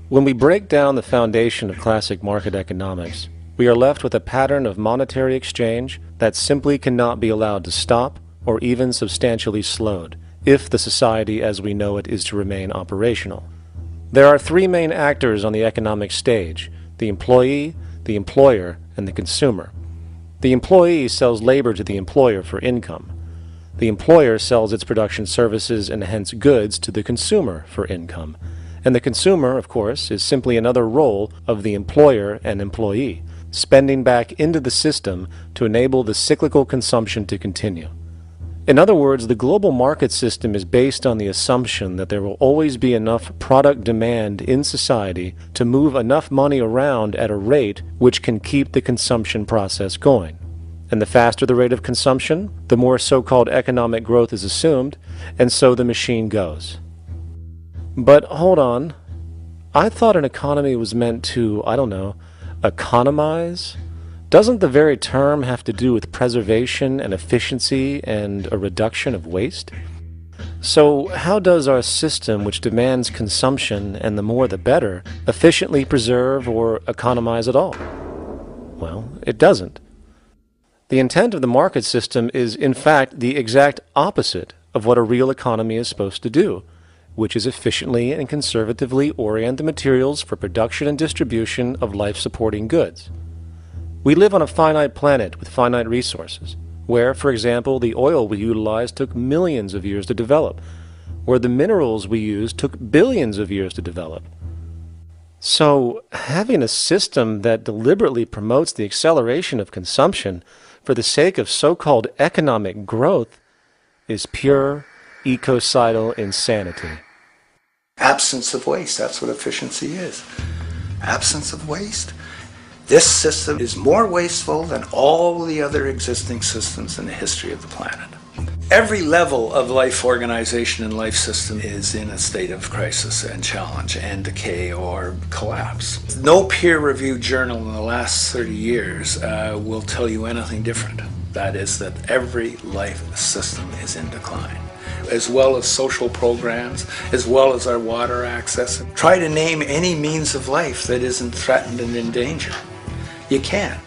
When we break down the foundation of classic market economics, we are left with a pattern of monetary exchange that simply cannot be allowed to stop or even substantially slowed, if the society as we know it is to remain operational. There are three main actors on the economic stage: the employee, the employer, and the consumer. The employee sells labor to the employer for income. The employer sells its production services and hence goods to the consumer for income. And the consumer, of course, is simply another role of the employer and employee, spending back into the system to enable the cyclical consumption to continue. In other words, the global market system is based on the assumption that there will always be enough product demand in society to move enough money around at a rate which can keep the consumption process going. And the faster the rate of consumption, the more so-called economic growth is assumed, and so the machine goes. But hold on, I thought an economy was meant to, economize? Doesn't the very term have to do with preservation and efficiency and a reduction of waste? So how does our system, which demands consumption and the more the better, efficiently preserve or economize at all? Well, it doesn't. The intent of the market system is, in fact, the exact opposite of what a real economy is supposed to do, which is efficiently and conservatively orient the materials for production and distribution of life-supporting goods. We live on a finite planet with finite resources, where, for example, the oil we utilize took millions of years to develop, where the minerals we use took billions of years to develop. So, having a system that deliberately promotes the acceleration of consumption for the sake of so-called economic growth is pure ecocidal insanity. Absence of waste, that's what efficiency is. Absence of waste. This system is more wasteful than all the other existing systems in the history of the planet. Every level of life organization and life system is in a state of crisis and challenge and decay or collapse. No peer-reviewed journal in the last 30 years will tell you anything different. That is that every life system is in decline, as well as social programs, as well as our water access. Try to name any means of life that isn't threatened and in danger. You can't.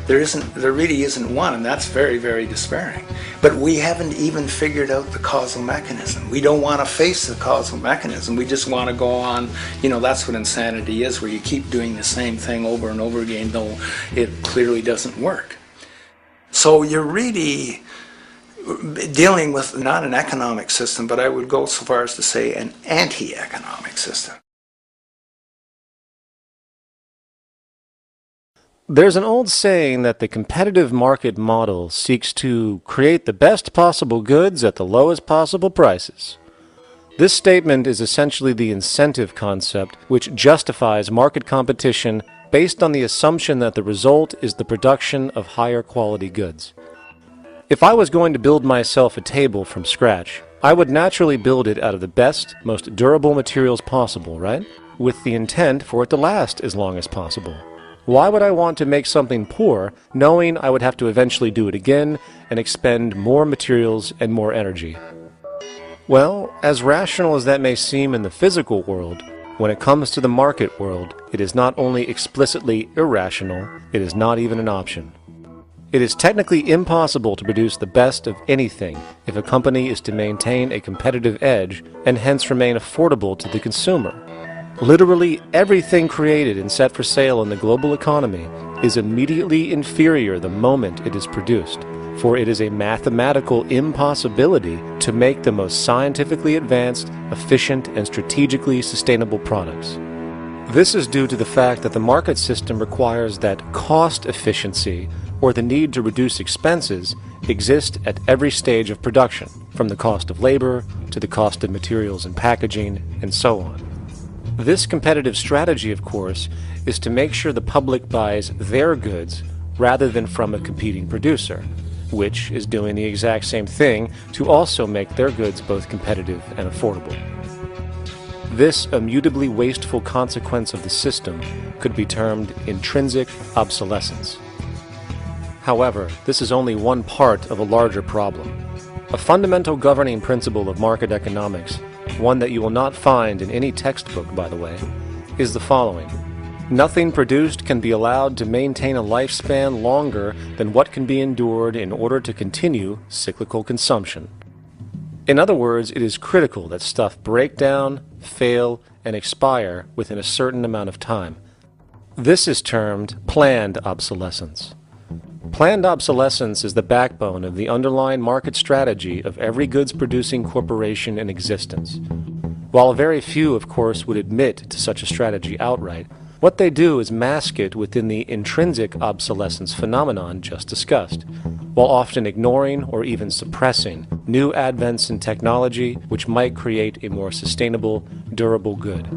There really isn't one, and that's very, very despairing. But we haven't even figured out the causal mechanism. We don't want to face the causal mechanism. We just want to go on, that's what insanity is, where you keep doing the same thing over and over again, though it clearly doesn't work. So you're really dealing with not an economic system, but I would go so far as to say an anti-economic system. There's an old saying that the competitive market model seeks to create the best possible goods at the lowest possible prices. This statement is essentially the incentive concept, which justifies market competition based on the assumption that the result is the production of higher quality goods. If I was going to build myself a table from scratch, I would naturally build it out of the best, most durable materials possible, right? With the intent for it to last as long as possible. Why would I want to make something poor, knowing I would have to eventually do it again and expend more materials and more energy? Well, as rational as that may seem in the physical world, when it comes to the market world, it is not only explicitly irrational, it is not even an option. It is technically impossible to produce the best of anything if a company is to maintain a competitive edge and hence remain affordable to the consumer. Literally everything created and set for sale in the global economy is immediately inferior the moment it is produced, for it is a mathematical impossibility to make the most scientifically advanced, efficient, and strategically sustainable products. This is due to the fact that the market system requires that cost efficiency, or the need to reduce expenses, exist at every stage of production, from the cost of labor to the cost of materials and packaging, and so on. This competitive strategy, of course, is to make sure the public buys their goods rather than from a competing producer, which is doing the exact same thing to also make their goods both competitive and affordable. This immutably wasteful consequence of the system could be termed intrinsic obsolescence. However, this is only one part of a larger problem. A fundamental governing principle of market economics, one that you will not find in any textbook, by the way, is the following. Nothing produced can be allowed to maintain a lifespan longer than what can be endured in order to continue cyclical consumption. In other words, it is critical that stuff break down, fail, and expire within a certain amount of time. This is termed planned obsolescence. Planned obsolescence is the backbone of the underlying market strategy of every goods-producing corporation in existence. While very few, of course, would admit to such a strategy outright, what they do is mask it within the intrinsic obsolescence phenomenon just discussed, while often ignoring or even suppressing new advents in technology which might create a more sustainable, durable good.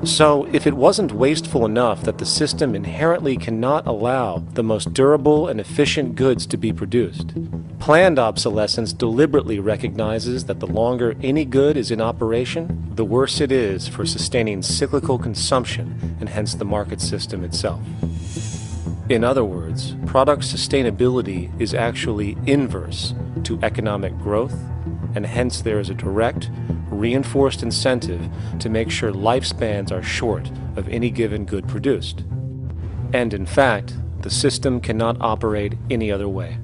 So, if it wasn't wasteful enough that the system inherently cannot allow the most durable and efficient goods to be produced, planned obsolescence deliberately recognizes that the longer any good is in operation, the worse it is for sustaining cyclical consumption and hence the market system itself. In other words, product sustainability is actually inverse to economic growth, and hence there is a direct, reinforced incentive to make sure lifespans are short of any given good produced. And in fact, the system cannot operate any other way.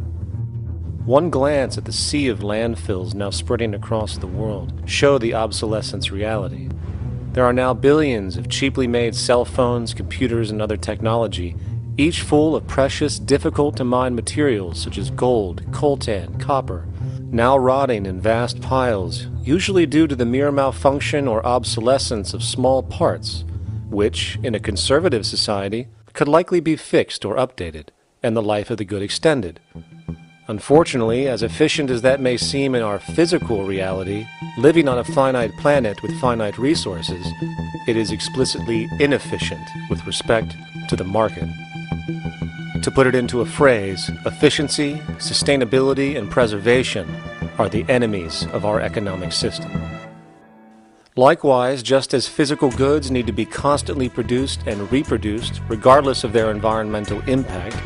One glance at the sea of landfills now spreading across the world show the obsolescence reality. There are now billions of cheaply made cell phones, computers, and other technology, each full of precious, difficult-to-mine materials such as gold, coltan, copper, now rotting in vast piles, usually due to the mere malfunction or obsolescence of small parts, which, in a conservative society, could likely be fixed or updated, and the life of the good extended. Unfortunately, as efficient as that may seem in our physical reality, living on a finite planet with finite resources, it is explicitly inefficient with respect to the market. To put it into a phrase, efficiency, sustainability, and preservation are the enemies of our economic system. Likewise, just as physical goods need to be constantly produced and reproduced, regardless of their environmental impact,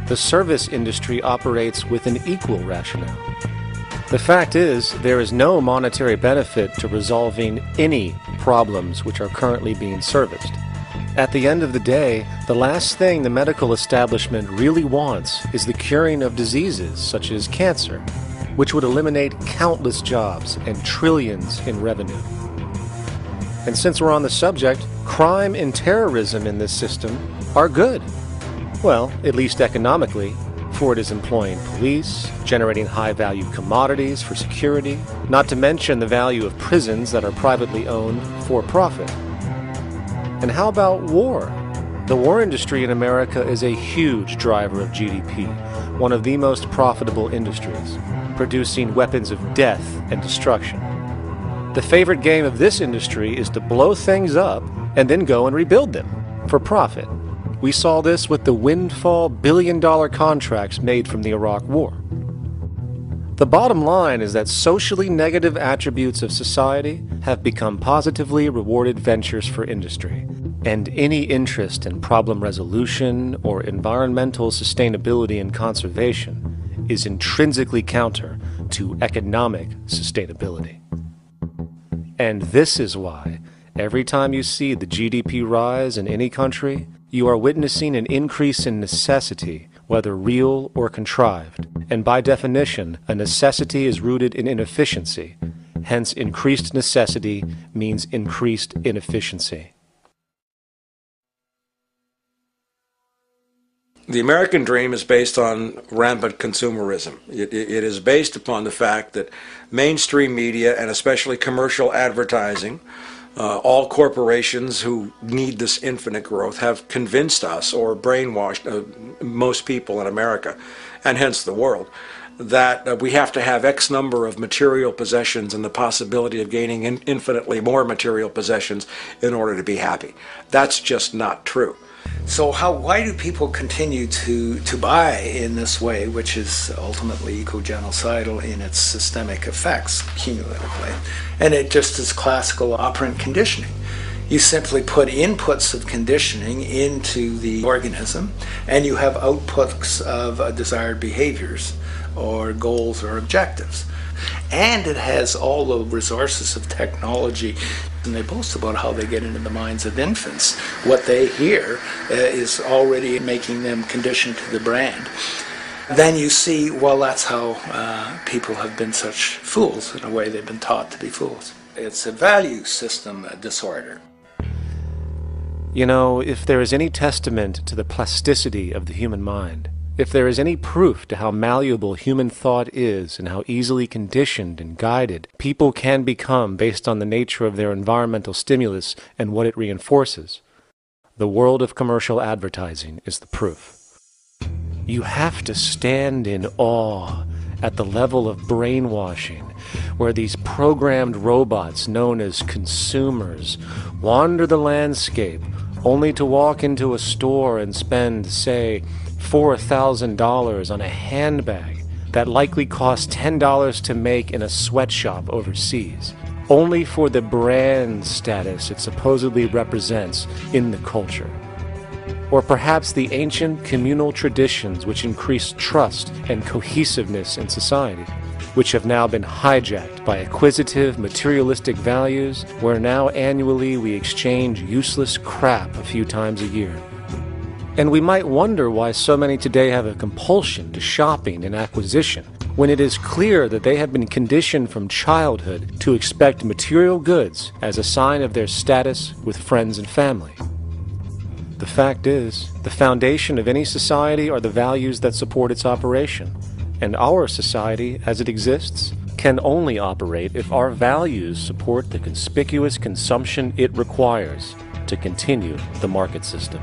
the service industry operates with an equal rationale. The fact is, there is no monetary benefit to resolving any problems which are currently being serviced. At the end of the day, the last thing the medical establishment really wants is the curing of diseases such as cancer, which would eliminate countless jobs and trillions in revenue. And since we're on the subject, crime and terrorism in this system are good. Well, at least economically, for it is employing police, generating high-value commodities for security, not to mention the value of prisons that are privately owned for profit. And how about war? The war industry in America is a huge driver of GDP, one of the most profitable industries, producing weapons of death and destruction. The favorite game of this industry is to blow things up and then go and rebuild them for profit. We saw this with the windfall billion-dollar contracts made from the Iraq War. The bottom line is that socially negative attributes of society have become positively rewarded ventures for industry, and any interest in problem resolution or environmental sustainability and conservation is intrinsically counter to economic sustainability. And this is why, every time you see the GDP rise in any country, you are witnessing an increase in necessity, whether real or contrived. And by definition, a necessity is rooted in inefficiency. Hence, increased necessity means increased inefficiency. The American dream is based on rampant consumerism. It is based upon the fact that mainstream media, and especially commercial advertising, all corporations who need this infinite growth have convinced us or brainwashed most people in America, and hence the world, that we have to have X number of material possessions and the possibility of gaining infinitely more material possessions in order to be happy. That's just not true. So why do people continue to buy in this way, which is ultimately eco-genocidal in its systemic effects cumulatively? And it just is classical operant conditioning. You simply put inputs of conditioning into the organism, and you have outputs of desired behaviors or goals or objectives. And it has all the resources of technology, and they boast about how they get into the minds of infants. What they hear is already making them conditioned to the brand. Then you see, well, that's how people have been such fools. In a way, they've been taught to be fools. It's a value system disorder. You know, if there is any testament to the plasticity of the human mind, if there is any proof to how malleable human thought is and how easily conditioned and guided people can become based on the nature of their environmental stimulus and what it reinforces, the world of commercial advertising is the proof. You have to stand in awe at the level of brainwashing where these programmed robots known as consumers wander the landscape only to walk into a store and spend, say, $4,000 on a handbag that likely costs $10 to make in a sweatshop overseas, only for the brand status it supposedly represents in the culture. Or perhaps the ancient communal traditions which increase trust and cohesiveness in society, which have now been hijacked by acquisitive, materialistic values, where now annually we exchange useless crap a few times a year. And we might wonder why so many today have a compulsion to shopping and acquisition, when it is clear that they have been conditioned from childhood to expect material goods as a sign of their status with friends and family. The fact is, the foundation of any society are the values that support its operation, and our society, as it exists, can only operate if our values support the conspicuous consumption it requires to continue the market system.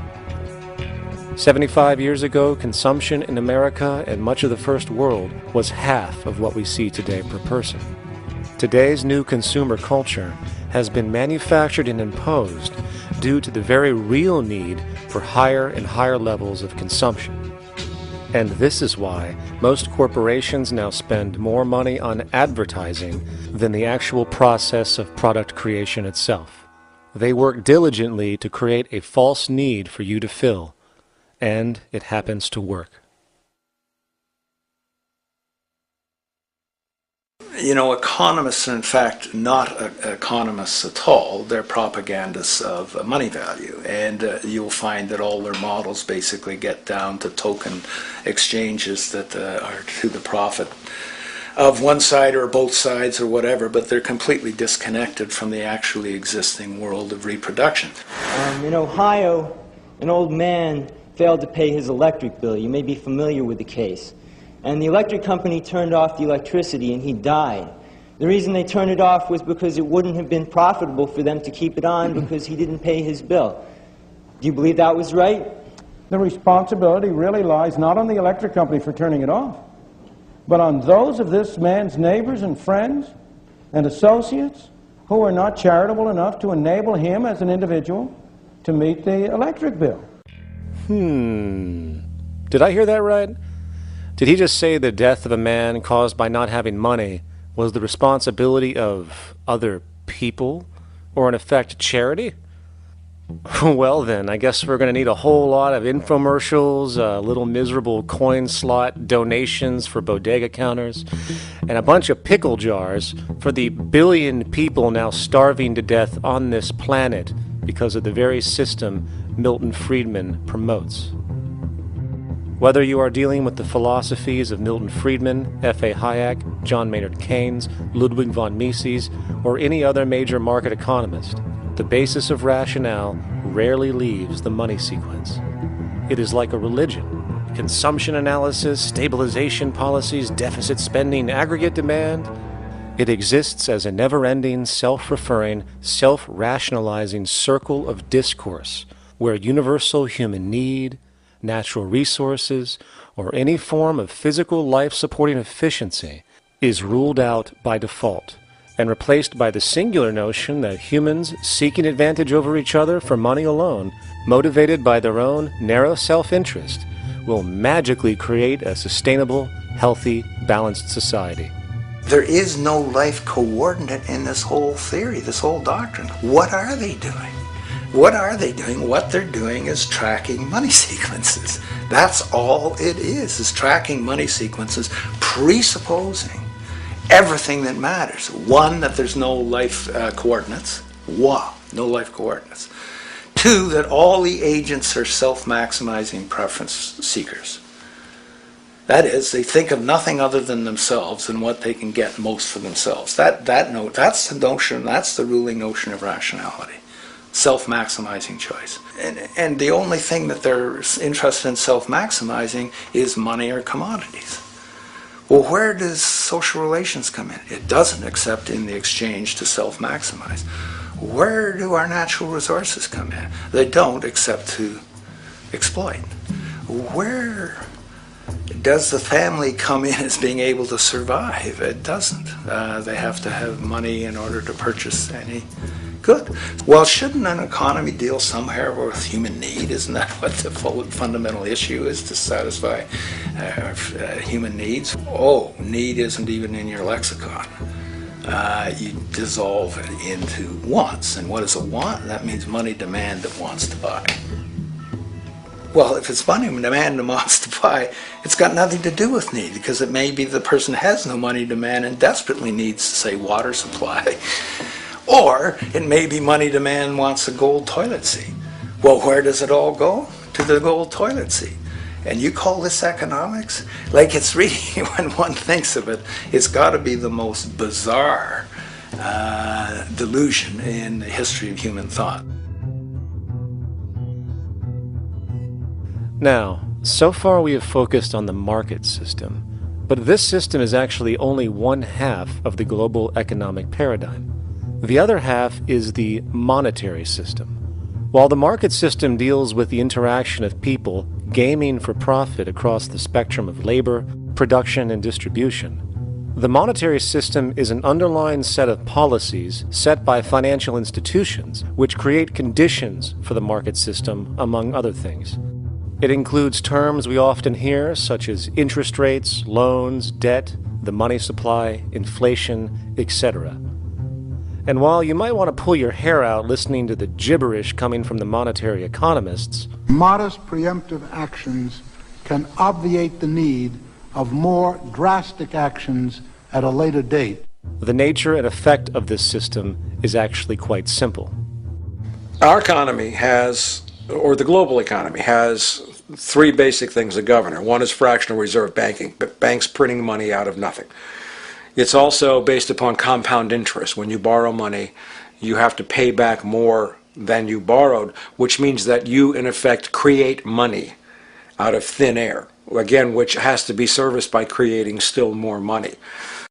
75 years ago, consumption in America and much of the First World was half of what we see today per person. Today's new consumer culture has been manufactured and imposed due to the very real need for higher and higher levels of consumption. And this is why most corporations now spend more money on advertising than the actual process of product creation itself. They work diligently to create a false need for you to fill, and it happens to work. You know, economists are in fact not economists at all. They're propagandists of money value, and you'll find that all their models basically get down to token exchanges that are to the profit of one side or both sides or whatever, but they're completely disconnected from the actually existing world of reproduction. In Ohio, an old man failed to pay his electric bill. You may be familiar with the case. And the electric company turned off the electricity and he died. The reason they turned it off was because it wouldn't have been profitable for them to keep it on because he didn't pay his bill. Do you believe that was right? The responsibility really lies not on the electric company for turning it off, but on those of this man's neighbors and friends and associates who are not charitable enough to enable him as an individual to meet the electric bill. Did I hear that right? Did he just say the death of a man caused by not having money was the responsibility of other people, or in effect charity? Well then, I guess we're going to need a whole lot of infomercials, little miserable coin slot donations for bodega counters, and a bunch of pickle jars for the billion people now starving to death on this planet because of the very system Milton Friedman promotes. Whether you are dealing with the philosophies of Milton Friedman, F.A. Hayek, John Maynard Keynes, Ludwig von Mises, or any other major market economist, the basis of rationale rarely leaves the money sequence. It is like a religion. Consumption analysis, stabilization policies, deficit spending, aggregate demand. It exists as a never-ending, self-referring, self-rationalizing circle of discourse where universal human need, natural resources, or any form of physical life-supporting efficiency is ruled out by default and replaced by the singular notion that humans seeking advantage over each other for money alone, motivated by their own narrow self-interest, will magically create a sustainable, healthy, balanced society. There is no life coordinate in this whole theory, this whole doctrine. What are they doing? What are they doing? What they're doing is tracking money sequences. That's all it is tracking money sequences, presupposing everything that matters. One, that there's no life coordinates. Wow, no life coordinates. Two, that all the agents are self-maximizing preference seekers. That is, they think of nothing other than themselves and what they can get most for themselves. That's the notion, that's the ruling notion of rationality. Self-maximizing choice. And the only thing that they're interested in self-maximizing is money or commodities. Well, where does social relations come in? It doesn't, except in the exchange to self-maximize. Where do our natural resources come in? They don't, except to exploit. Where does the family come in as being able to survive? It doesn't. They have to have money in order to purchase any good. Well, shouldn't an economy deal somewhere with human need? Isn't that what the fundamental issue is, to satisfy human needs? Oh, need isn't even in your lexicon. You dissolve it into wants. And what is a want? That means money demand that wants to buy. Well, if it's money demand that wants to buy, it's got nothing to do with need, because it may be the person has no money demand and desperately needs, say, water supply. Or it may be money demand wants a gold toilet seat. Well, where does it all go? To the gold toilet seat. And you call this economics? Like, it's really, when one thinks of it, it's got to be the most bizarre delusion in the history of human thought. Now, so far we have focused on the market system, but this system is actually only one half of the global economic paradigm. The other half is the monetary system. While the market system deals with the interaction of people gaming for profit across the spectrum of labor, production, and distribution, the monetary system is an underlying set of policies set by financial institutions which create conditions for the market system, among other things. It includes terms we often hear, such as interest rates, loans, debt, the money supply, inflation, etc. And while you might want to pull your hair out listening to the gibberish coming from the monetary economists, modest preemptive actions can obviate the need of more drastic actions at a later date. The nature and effect of this system is actually quite simple. Our economy has, or the global economy has, three basic things that govern it. One is fractional reserve banking, banks printing money out of nothing. It's also based upon compound interest. When you borrow money, you have to pay back more than you borrowed, which means that you, in effect, create money out of thin air, again, which has to be serviced by creating still more money.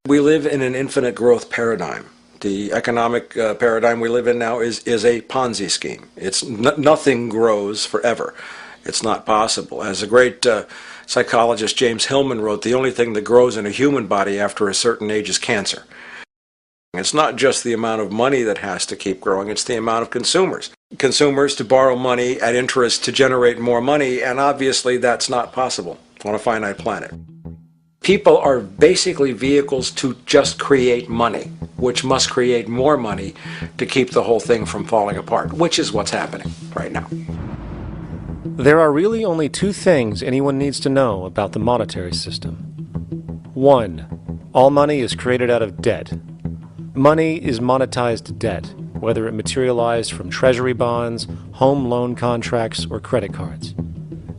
We live in an infinite growth paradigm. The economic paradigm we live in now is a Ponzi scheme. It's nothing grows forever. It's not possible. As a great psychologist James Hillman wrote, the only thing that grows in a human body after a certain age is cancer. It's not just the amount of money that has to keep growing, it's the amount of consumers. Consumers to borrow money at interest to generate more money, and obviously that's not possible on a finite planet. People are basically vehicles to just create money, which must create more money to keep the whole thing from falling apart, which is what's happening right now. There are really only two things anyone needs to know about the monetary system. 1. All money is created out of debt. Money is monetized debt, whether it materialized from treasury bonds, home loan contracts, or credit cards.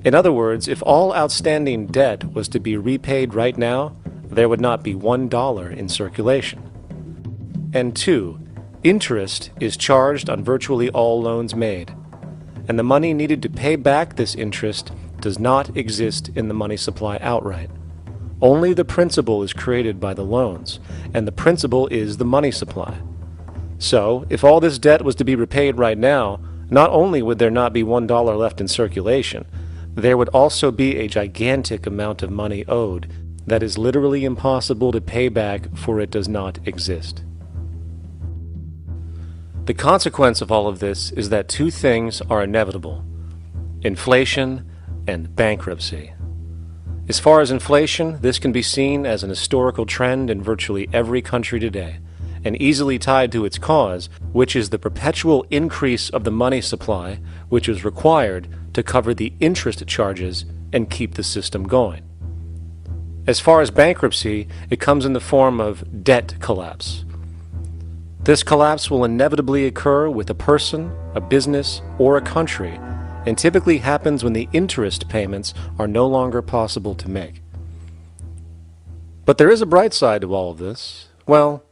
In other words, if all outstanding debt was to be repaid right now, there would not be $1 in circulation. And 2, interest is charged on virtually all loans made, and the money needed to pay back this interest does not exist in the money supply outright. Only the principal is created by the loans, and the principal is the money supply. So, if all this debt was to be repaid right now, not only would there not be $1 left in circulation, there would also be a gigantic amount of money owed that is literally impossible to pay back, for it does not exist. The consequence of all of this is that two things are inevitable: inflation and bankruptcy. As far as inflation, this can be seen as an historical trend in virtually every country today, and easily tied to its cause, which is the perpetual increase of the money supply, which is required to cover the interest charges and keep the system going. As far as bankruptcy, it comes in the form of debt collapse. This collapse will inevitably occur with a person, a business, or a country, and typically happens when the interest payments are no longer possible to make. But there is a bright side to all of this. Well,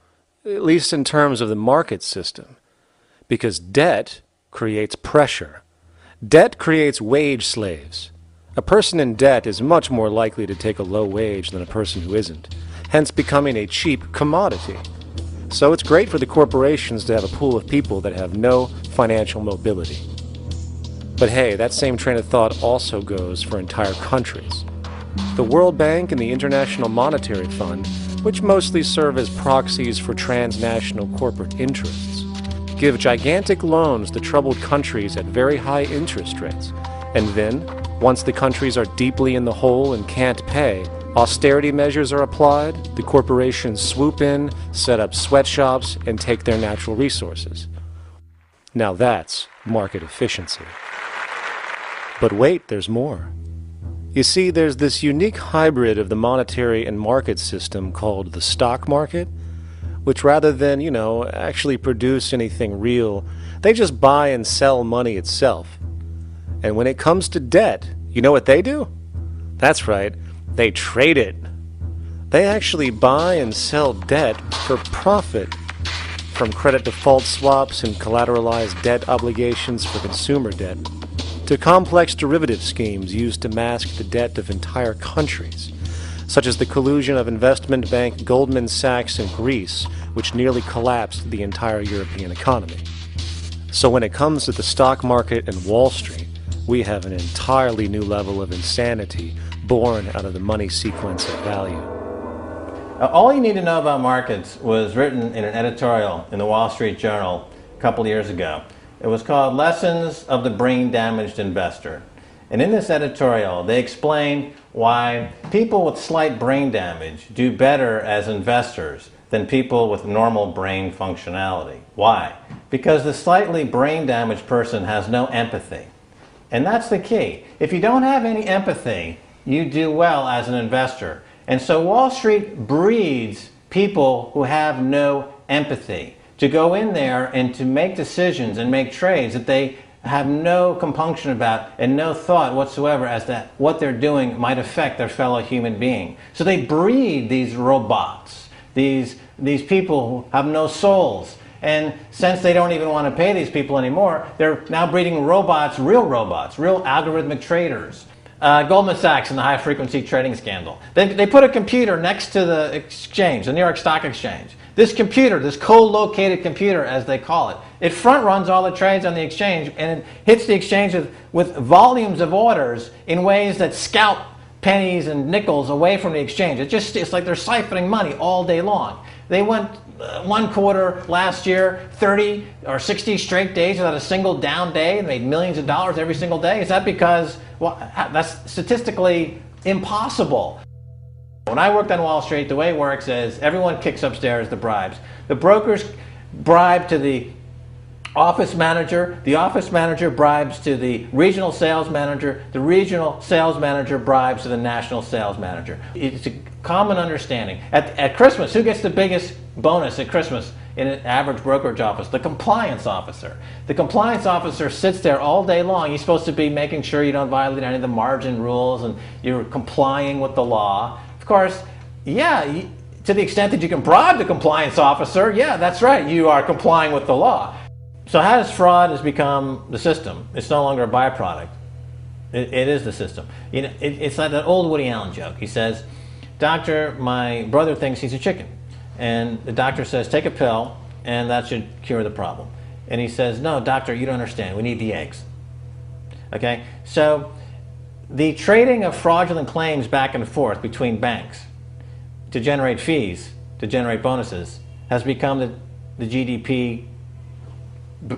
at least in terms of the market system, because debt creates pressure. Debt creates wage slaves. A person in debt is much more likely to take a low wage than a person who isn't, hence becoming a cheap commodity. So it's great for the corporations to have a pool of people that have no financial mobility. But hey, that same train of thought also goes for entire countries. The World Bank and the International Monetary Fund, which mostly serve as proxies for transnational corporate interests, give gigantic loans to troubled countries at very high interest rates, and then, once the countries are deeply in the hole and can't pay, austerity measures are applied, the corporations swoop in, set up sweatshops, and take their natural resources. Now that's market efficiency. But wait, there's more. You see, there's this unique hybrid of the monetary and market system called the stock market, which rather than, actually produce anything real, they just buy and sell money itself. And when it comes to debt, you know what they do? That's right, they trade it. They actually buy and sell debt for profit, from credit default swaps and collateralized debt obligations for consumer debt, to complex derivative schemes used to mask the debt of entire countries, such as the collusion of investment bank Goldman Sachs in Greece, which nearly collapsed the entire European economy. So when it comes to the stock market and Wall Street, we have an entirely new level of insanity born out of the money sequence of value. All you need to know about markets was written in an editorial in the Wall Street Journal a couple years ago. It was called Lessons of the Brain-Damaged Investor. And in this editorial, they explain why people with slight brain damage do better as investors than people with normal brain functionality. Why? Because the slightly brain-damaged person has no empathy. And that's the key. If you don't have any empathy, you do well as an investor. And so Wall Street breeds people who have no empathy, to go in there and to make decisions and make trades that they have no compunction about and no thought whatsoever as to what they're doing might affect their fellow human being. So they breed these robots, these people who have no souls. And since they don't even want to pay these people anymore, they're now breeding robots, real algorithmic traders. Goldman Sachs and the high-frequency trading scandal. They put a computer next to the exchange, the New York Stock Exchange. This computer, this co-located computer, as they call it, it front-runs all the trades on the exchange, and it hits the exchange with volumes of orders in ways that scalp pennies and nickels away from the exchange. It's like they're siphoning money all day long. They went one quarter last year, 30 or 60 straight days without a single down day, and made millions of dollars every single day. Is that because, well, that's statistically impossible. When I worked on Wall Street, the way it works is everyone kicks upstairs the bribes. The brokers bribe to the office manager bribes to the regional sales manager sales manager bribes to the national sales manager. It's a common understanding. At Christmas, who gets the biggest bonus at Christmas in an average brokerage office? The compliance officer. The compliance officer sits there all day long. He's supposed to be making sure you don't violate any of the margin rules and you're complying with the law. Of course, yeah, to the extent that you can bribe the compliance officer, yeah, that's right, you are complying with the law. So how does fraud has become the system? It's no longer a byproduct. It is the system. You know, it's like that old Woody Allen joke. He says, "Doctor, my brother thinks he's a chicken." And the doctor says, "Take a pill, and that should cure the problem." And he says, "No, doctor, you don't understand. We need the eggs." Okay? So the trading of fraudulent claims back and forth between banks to generate fees, to generate bonuses, has become the GDP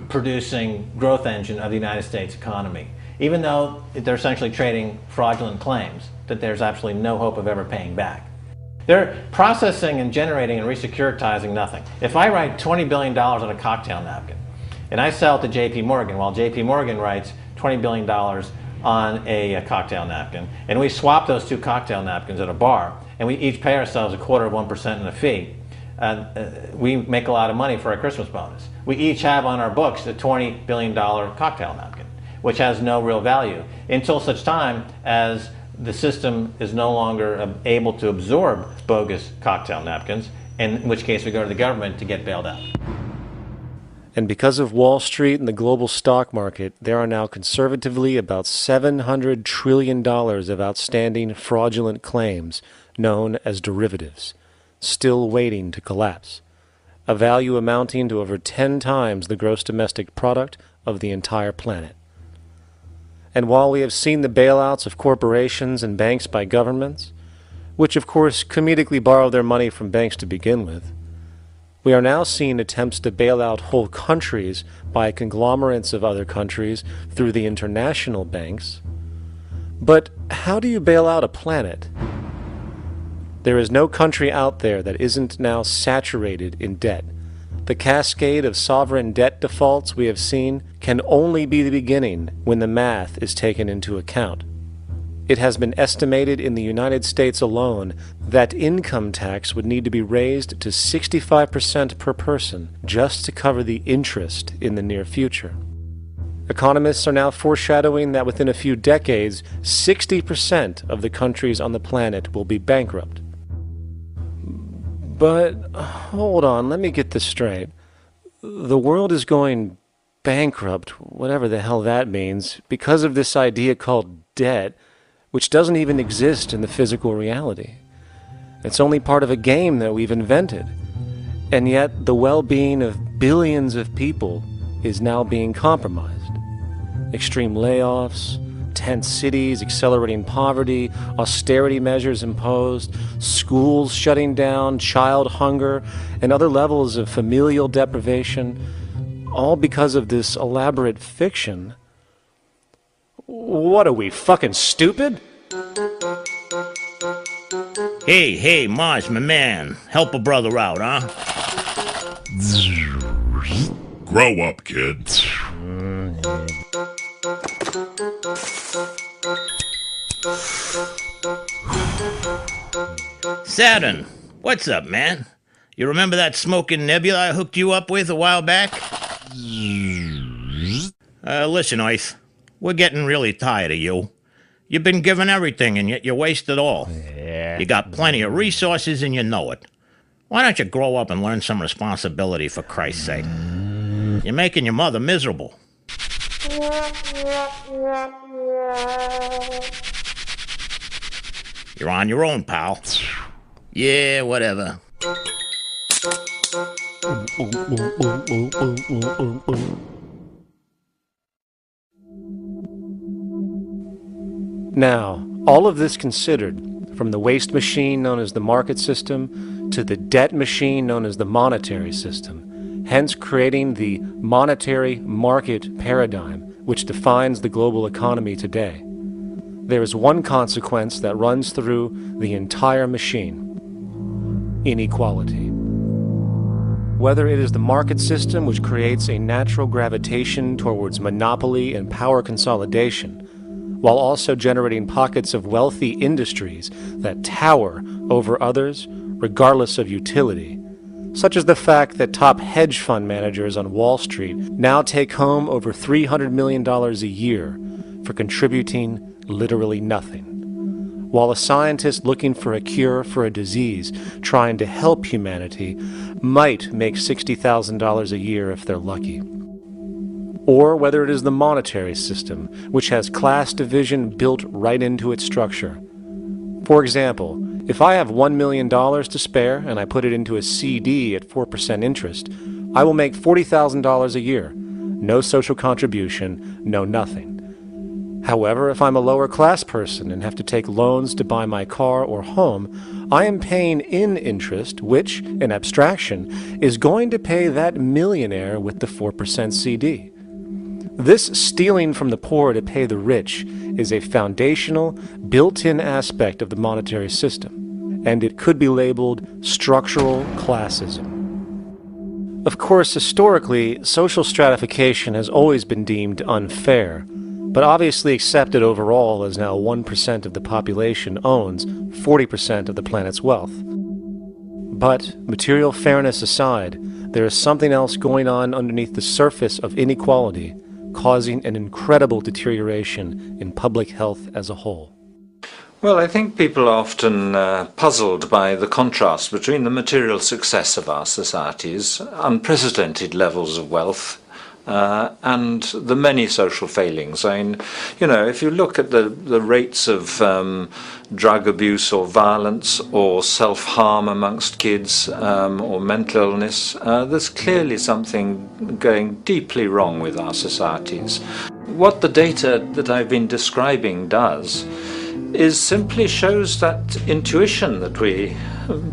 producing growth engine of the United States economy. Even though they're essentially trading fraudulent claims that there's absolutely no hope of ever paying back. They're processing and generating and resecuritizing nothing. If I write $20 billion on a cocktail napkin and I sell it to JP Morgan, while JP Morgan writes $20 billion on a cocktail napkin, and we swap those two cocktail napkins at a bar, and we each pay ourselves 1/4% in a fee, we make a lot of money for our Christmas bonus. We each have on our books a $20 billion cocktail napkin, which has no real value until such time as the system is no longer able to absorb bogus cocktail napkins, in which case we go to the government to get bailed out. And because of Wall Street and the global stock market, there are now conservatively about $700 trillion of outstanding fraudulent claims known as derivatives, still waiting to collapse, a value amounting to over 10 times the gross domestic product of the entire planet. And while we have seen the bailouts of corporations and banks by governments, which of course comedically borrow their money from banks to begin with, we are now seeing attempts to bail out whole countries by conglomerates of other countries through the international banks. But how do you bail out a planet? There is no country out there that isn't now saturated in debt. The cascade of sovereign debt defaults we have seen can only be the beginning when the math is taken into account. It has been estimated in the United States alone that income tax would need to be raised to 65% per person just to cover the interest in the near future. Economists are now foreshadowing that within a few decades, 60% of the countries on the planet will be bankrupt. But, hold on, let me get this straight. The world is going bankrupt, whatever the hell that means, because of this idea called debt, which doesn't even exist in the physical reality. It's only part of a game that we've invented. And yet, the well-being of billions of people is now being compromised. Extreme layoffs, tent cities, accelerating poverty, austerity measures imposed, schools shutting down, child hunger, and other levels of familial deprivation, all because of this elaborate fiction. What are we, fucking stupid? Hey, Mars, my man. Help a brother out, huh? Grow up, kid. Saturn, what's up, man? You remember that smoking nebula I hooked you up with a while back? Listen, Earth, we're getting really tired of you. You've been given everything, and yet you waste it all. Yeah. You got plenty of resources, and you know it. Why don't you grow up and learn some responsibility, for Christ's sake? You're making your mother miserable. You're on your own, pal. Yeah, whatever. Now, all of this considered, from the waste machine known as the market system to the debt machine known as the monetary system, hence creating the monetary market paradigm which defines the global economy today, there is one consequence that runs through the entire machine: inequality. Whether it is the market system which creates a natural gravitation towards monopoly and power consolidation, while also generating pockets of wealthy industries that tower over others regardless of utility, such as the fact that top hedge fund managers on Wall Street now take home over $300 million a year for contributing literally nothing, while a scientist looking for a cure for a disease trying to help humanity might make $60,000 a year if they're lucky. Or whether it is the monetary system, which has class division built right into its structure. For example, if I have $1 million to spare and I put it into a CD at 4% interest, I will make $40,000 a year. No social contribution, no nothing. However, if I'm a lower class person and have to take loans to buy my car or home, I am paying in interest, which, in abstraction, is going to pay that millionaire with the 4% CD. This stealing from the poor to pay the rich is a foundational, built-in aspect of the monetary system, and it could be labeled structural classism. Of course, historically, social stratification has always been deemed unfair, but obviously accepted overall as now 1% of the population owns 40% of the planet's wealth. But, material fairness aside, there is something else going on underneath the surface of inequality, causing an incredible deterioration in public health as a whole. Well, I think people are often puzzled by the contrast between the material success of our societies, unprecedented levels of wealth, and the many social failings. I mean, you know, if you look at the rates of drug abuse or violence or self-harm amongst kids or mental illness, there's clearly something going deeply wrong with our societies. What the data that I've been describing does is simply shows that intuition that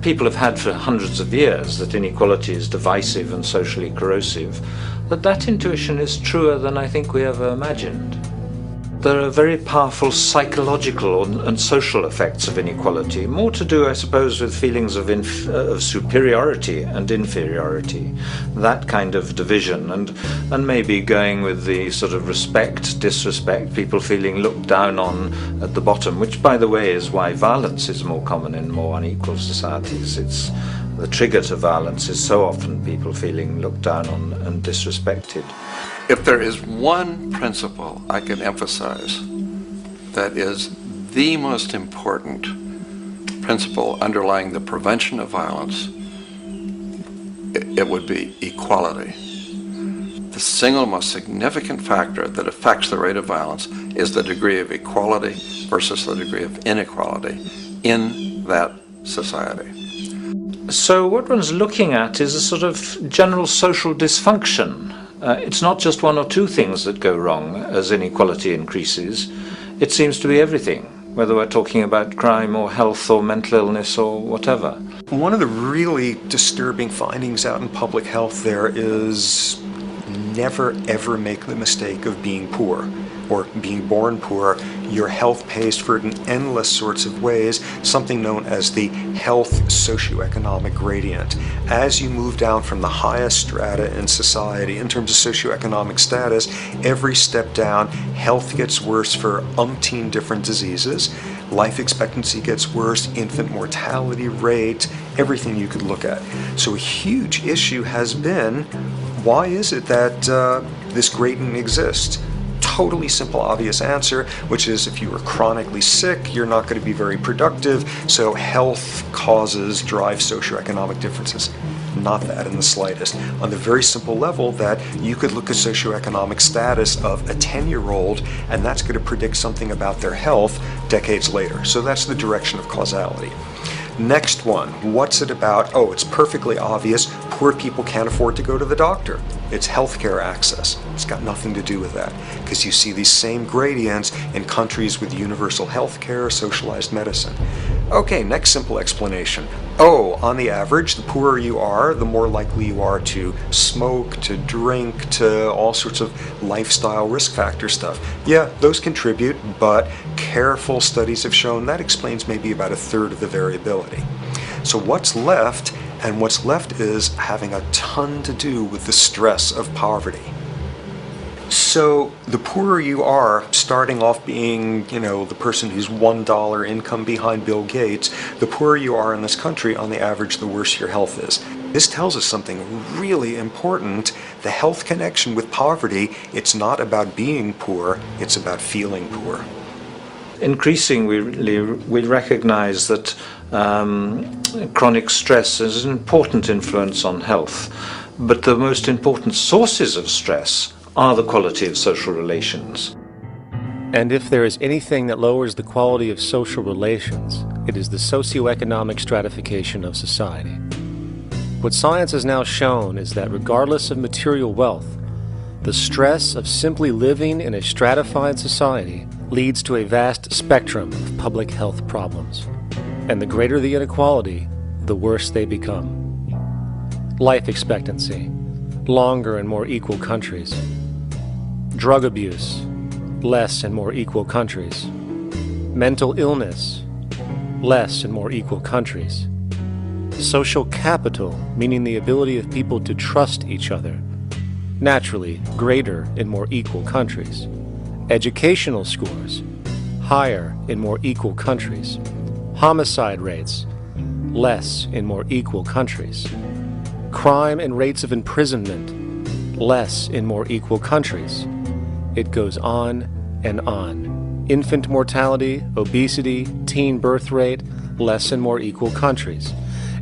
people have had for hundreds of years, that inequality is divisive and socially corrosive, that intuition is truer than I think we ever imagined. There are very powerful psychological and social effects of inequality, more to do, I suppose, with feelings of superiority and inferiority, that kind of division, and maybe going with the sort of respect, disrespect, people feeling looked down on at the bottom, which, by the way, is why violence is more common in more unequal societies. It's the trigger to violence is so often people feeling looked down on and disrespected. If there is one principle I can emphasize that is the most important principle underlying the prevention of violence, it would be equality. The single most significant factor that affects the rate of violence is the degree of equality versus the degree of inequality in that society. So what one's looking at is a sort of general social dysfunction. It's not just one or two things that go wrong as inequality increases. It seems to be everything, whether we're talking about crime or health or mental illness or whatever. One of the really disturbing findings out in public health there is never ever make the mistake of being poor or being born poor. Your health pays for it in endless sorts of ways, something known as the health socioeconomic gradient. As you move down from the highest strata in society in terms of socioeconomic status, every step down, health gets worse for umpteen different diseases. life expectancy gets worse, infant mortality rate, everything you could look at. So a huge issue has been, why is it that this gradient exists? Totally simple, obvious answer, which is if you are chronically sick, you're not going to be very productive, so health causes drive socioeconomic differences. Not that in the slightest. On the very simple level that you could look at socioeconomic status of a 10-year-old, and that's going to predict something about their health decades later. So that's the direction of causality. Next one, what's it about? Oh, it's perfectly obvious. Poor people can't afford to go to the doctor. It's healthcare access. It's got nothing to do with that, because you see these same gradients in countries with universal healthcare, socialized medicine. Okay, next simple explanation. Oh, on the average, the poorer you are, the more likely you are to smoke, to drink, to all sorts of lifestyle risk factor stuff. Yeah, those contribute, but careful studies have shown that explains maybe about a third of the variability. So what's left? And what's left is having a ton to do with the stress of poverty. So the poorer you are, starting off being, the person who's $1 income behind Bill Gates, the poorer you are in this country, on the average, the worse your health is. This tells us something really important. The health connection with poverty, it's not about being poor, it's about feeling poor. Increasingly, we recognize that chronic stress is an important influence on health, but the most important sources of stress are the quality of social relations. And if there is anything that lowers the quality of social relations, it is the socioeconomic stratification of society. What science has now shown is that regardless of material wealth, the stress of simply living in a stratified society leads to a vast spectrum of public health problems. And the greater the inequality, the worse they become. Life expectancy, longer in more equal countries. Drug abuse, less in more equal countries. Mental illness, less in more equal countries. Social capital, meaning the ability of people to trust each other, naturally greater in more equal countries. Educational scores, higher in more equal countries. Homicide rates, less in more equal countries. Crime and rates of imprisonment, less in more equal countries. It goes on and on. Infant mortality, obesity, teen birth rate, less in more equal countries.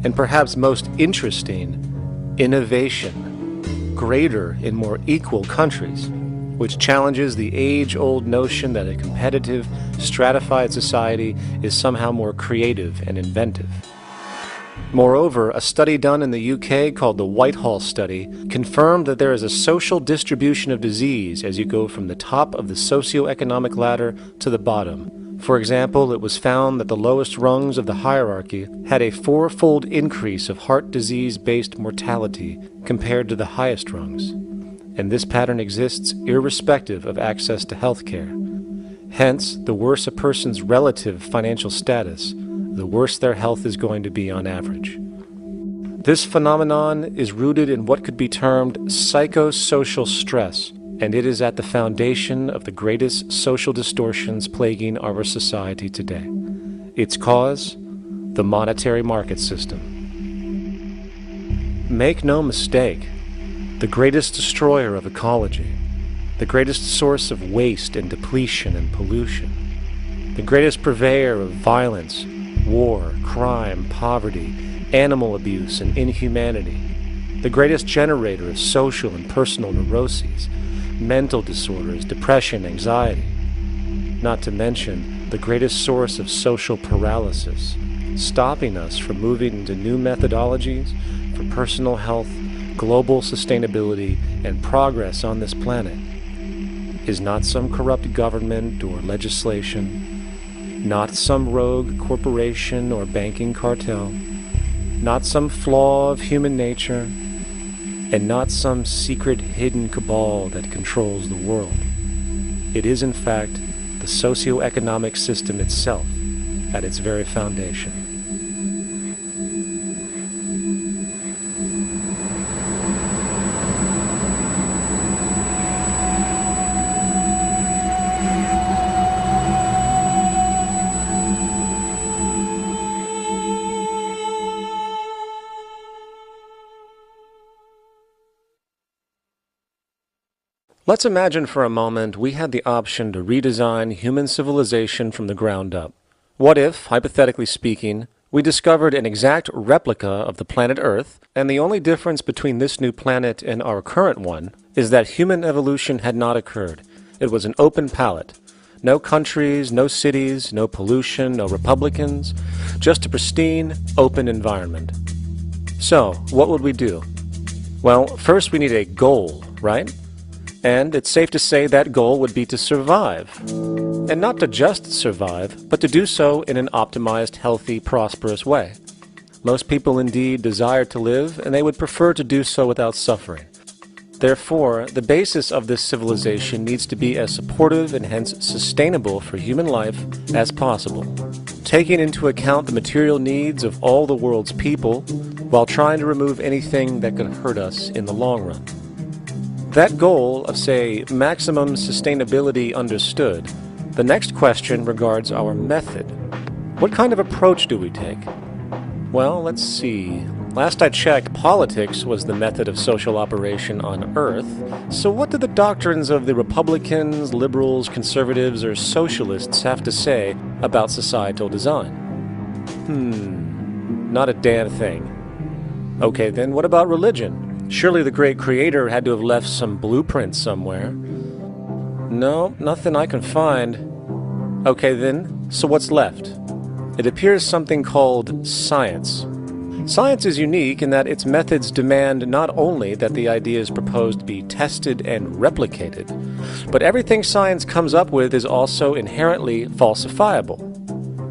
And perhaps most interesting, innovation, greater in more equal countries, which challenges the age-old notion that a competitive, stratified society is somehow more creative and inventive. Moreover, a study done in the UK called the Whitehall Study confirmed that there is a social distribution of disease as you go from the top of the socioeconomic ladder to the bottom. For example, it was found that the lowest rungs of the hierarchy had a 4-fold increase of heart disease-based mortality compared to the highest rungs. And this pattern exists irrespective of access to health care. Hence, the worse a person's relative financial status, the worse their health is going to be on average. This phenomenon is rooted in what could be termed psychosocial stress, and it is at the foundation of the greatest social distortions plaguing our society today. Its cause? The monetary market system. Make no mistake, the greatest destroyer of ecology, the greatest source of waste and depletion and pollution, the greatest purveyor of violence, war, crime, poverty, animal abuse, and inhumanity, the greatest generator of social and personal neuroses, mental disorders, depression, anxiety, not to mention the greatest source of social paralysis, stopping us from moving into new methodologies for personal health, global sustainability, and progress on this planet, is not some corrupt government or legislation, not some rogue corporation or banking cartel, not some flaw of human nature, and not some secret hidden cabal that controls the world. It is, in fact, the socio-economic system itself at its very foundation. Let's imagine for a moment we had the option to redesign human civilization from the ground up. What if, hypothetically speaking, we discovered an exact replica of the planet Earth, and the only difference between this new planet and our current one is that human evolution had not occurred. It was an open palette. No countries, no cities, no pollution, no Republicans, just a pristine, open environment. So, what would we do? Well, first we need a goal, right? And it's safe to say that goal would be to survive. And not to just survive, but to do so in an optimized, healthy, prosperous way. Most people indeed desire to live, and they would prefer to do so without suffering. Therefore, the basis of this civilization needs to be as supportive and hence sustainable for human life as possible, taking into account the material needs of all the world's people, while trying to remove anything that could hurt us in the long run. That goal of, say, maximum sustainability understood, the next question regards our method. What kind of approach do we take? Well, let's see. Last I checked, politics was the method of social operation on Earth. So what do the doctrines of the Republicans, liberals, conservatives, or socialists have to say about societal design? Not a damn thing. Okay, then what about religion? Surely the great creator had to have left some blueprint somewhere. No, nothing I can find. Okay then, so what's left? It appears something called science. Science is unique in that its methods demand not only that the ideas proposed be tested and replicated, but everything science comes up with is also inherently falsifiable.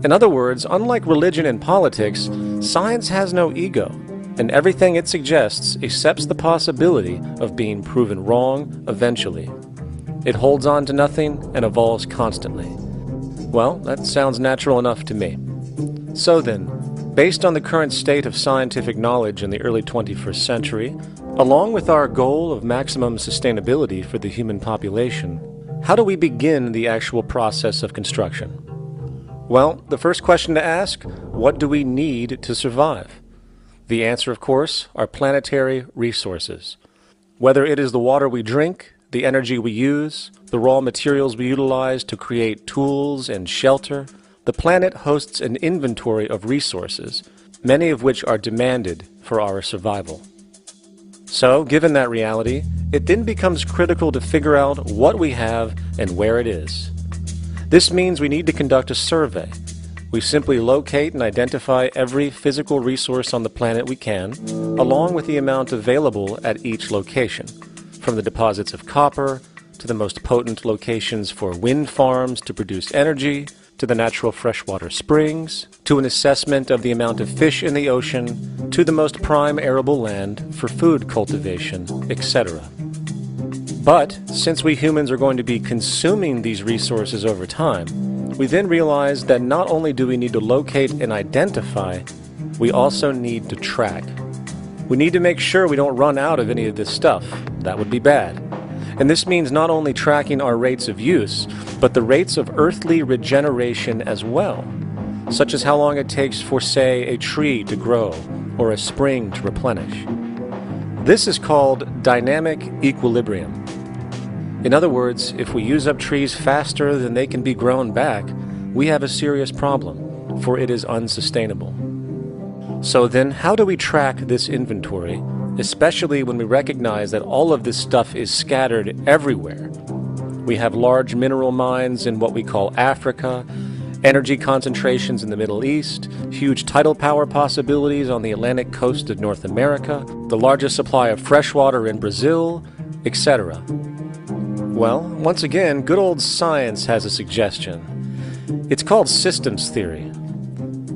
In other words, unlike religion and politics, science has no ego, and everything it suggests accepts the possibility of being proven wrong eventually. It holds on to nothing and evolves constantly. Well, that sounds natural enough to me. So then, based on the current state of scientific knowledge in the early 21st century, along with our goal of maximum sustainability for the human population, how do we begin the actual process of construction? Well, the first question to ask, what do we need to survive? The answer, of course, are planetary resources. Whether it is the water we drink, the energy we use, the raw materials we utilize to create tools and shelter, the planet hosts an inventory of resources, many of which are demanded for our survival. So, given that reality, it then becomes critical to figure out what we have and where it is. This means we need to conduct a survey. We simply locate and identify every physical resource on the planet we can, along with the amount available at each location, from the deposits of copper, to the most potent locations for wind farms to produce energy, to the natural freshwater springs, to an assessment of the amount of fish in the ocean, to the most prime arable land for food cultivation, etc. But, since we humans are going to be consuming these resources over time, we then realize that not only do we need to locate and identify, we also need to track. We need to make sure we don't run out of any of this stuff. That would be bad. And this means not only tracking our rates of use, but the rates of earthly regeneration as well, such as how long it takes for, say, a tree to grow or a spring to replenish. This is called dynamic equilibrium. In other words, if we use up trees faster than they can be grown back, we have a serious problem, for it is unsustainable. So then, how do we track this inventory, especially when we recognize that all of this stuff is scattered everywhere? We have large mineral mines in what we call Africa, energy concentrations in the Middle East, huge tidal power possibilities on the Atlantic coast of North America, the largest supply of fresh water in Brazil, etc. Well, once again, good old science has a suggestion. It's called systems theory.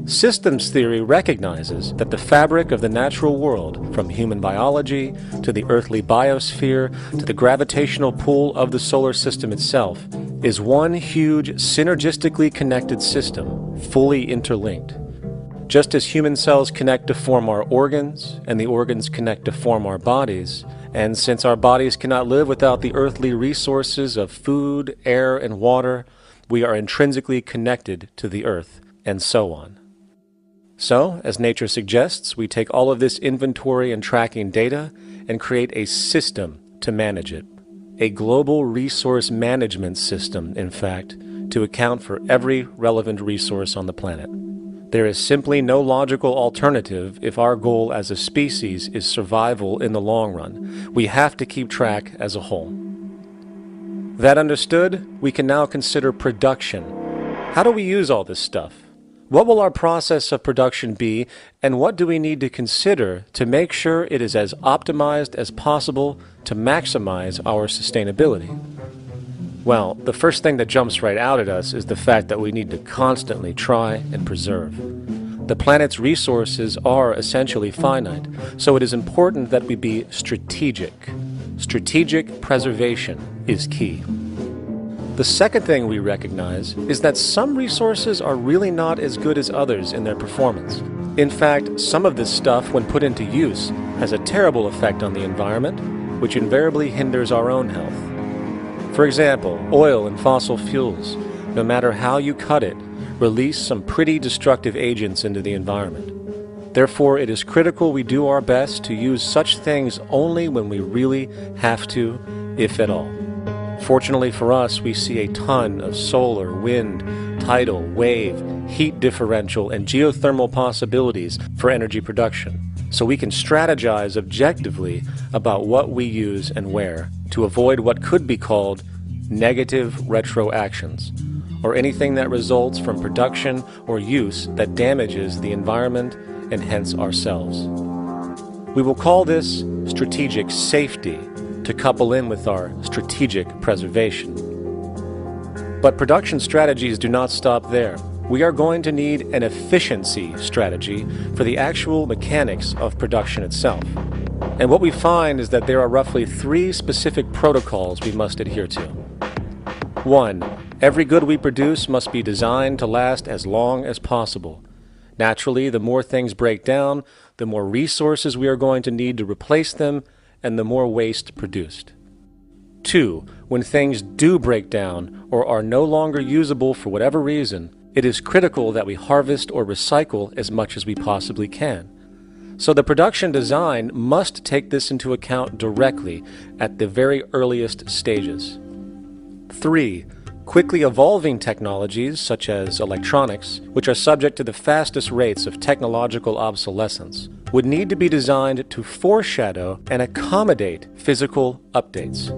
Systems theory recognizes that the fabric of the natural world, from human biology to the earthly biosphere to the gravitational pull of the solar system itself, is one huge synergistically connected system, fully interlinked. Just as human cells connect to form our organs, and the organs connect to form our bodies, and since our bodies cannot live without the earthly resources of food, air, and water, we are intrinsically connected to the earth, and so on. So, as nature suggests, we take all of this inventory and tracking data and create a system to manage it. A global resource management system, in fact, to account for every relevant resource on the planet. There is simply no logical alternative if our goal as a species is survival in the long run. We have to keep track as a whole. That understood, we can now consider production. How do we use all this stuff? What will our process of production be, and what do we need to consider to make sure it is as optimized as possible to maximize our sustainability? Well, the first thing that jumps right out at us is the fact that we need to constantly try and preserve. The planet's resources are essentially finite, so it is important that we be strategic. Strategic preservation is key. The second thing we recognize is that some resources are really not as good as others in their performance. In fact, some of this stuff, when put into use, has a terrible effect on the environment, which invariably hinders our own health. For example, oil and fossil fuels, no matter how you cut it, release some pretty destructive agents into the environment. Therefore, it is critical we do our best to use such things only when we really have to, if at all. Fortunately for us, we see a ton of solar, wind, tidal, wave, heat differential, and geothermal possibilities for energy production, so we can strategize objectively about what we use and where to avoid what could be called negative retroactions, or anything that results from production or use that damages the environment and hence ourselves. We will call this strategic safety to couple in with our strategic preservation. But production strategies do not stop there. We are going to need an efficiency strategy for the actual mechanics of production itself. And what we find is that there are roughly 3 specific protocols we must adhere to. 1. Every good we produce must be designed to last as long as possible. Naturally, the more things break down, the more resources we are going to need to replace them, and the more waste produced. 2. When things do break down or are no longer usable for whatever reason, it is critical that we harvest or recycle as much as we possibly can. So the production design must take this into account directly at the very earliest stages. 3. Quickly evolving technologies, such as electronics, which are subject to the fastest rates of technological obsolescence, would need to be designed to foreshadow and accommodate physical updates.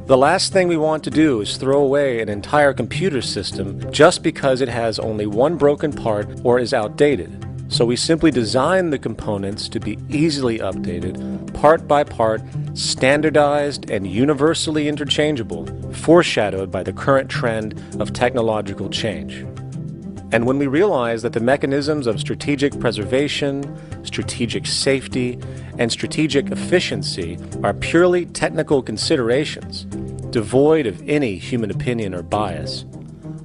The last thing we want to do is throw away an entire computer system just because it has only one broken part or is outdated. So we simply design the components to be easily updated, part by part, standardized and universally interchangeable, foreshadowed by the current trend of technological change. And when we realize that the mechanisms of strategic preservation, strategic safety, and strategic efficiency are purely technical considerations, devoid of any human opinion or bias,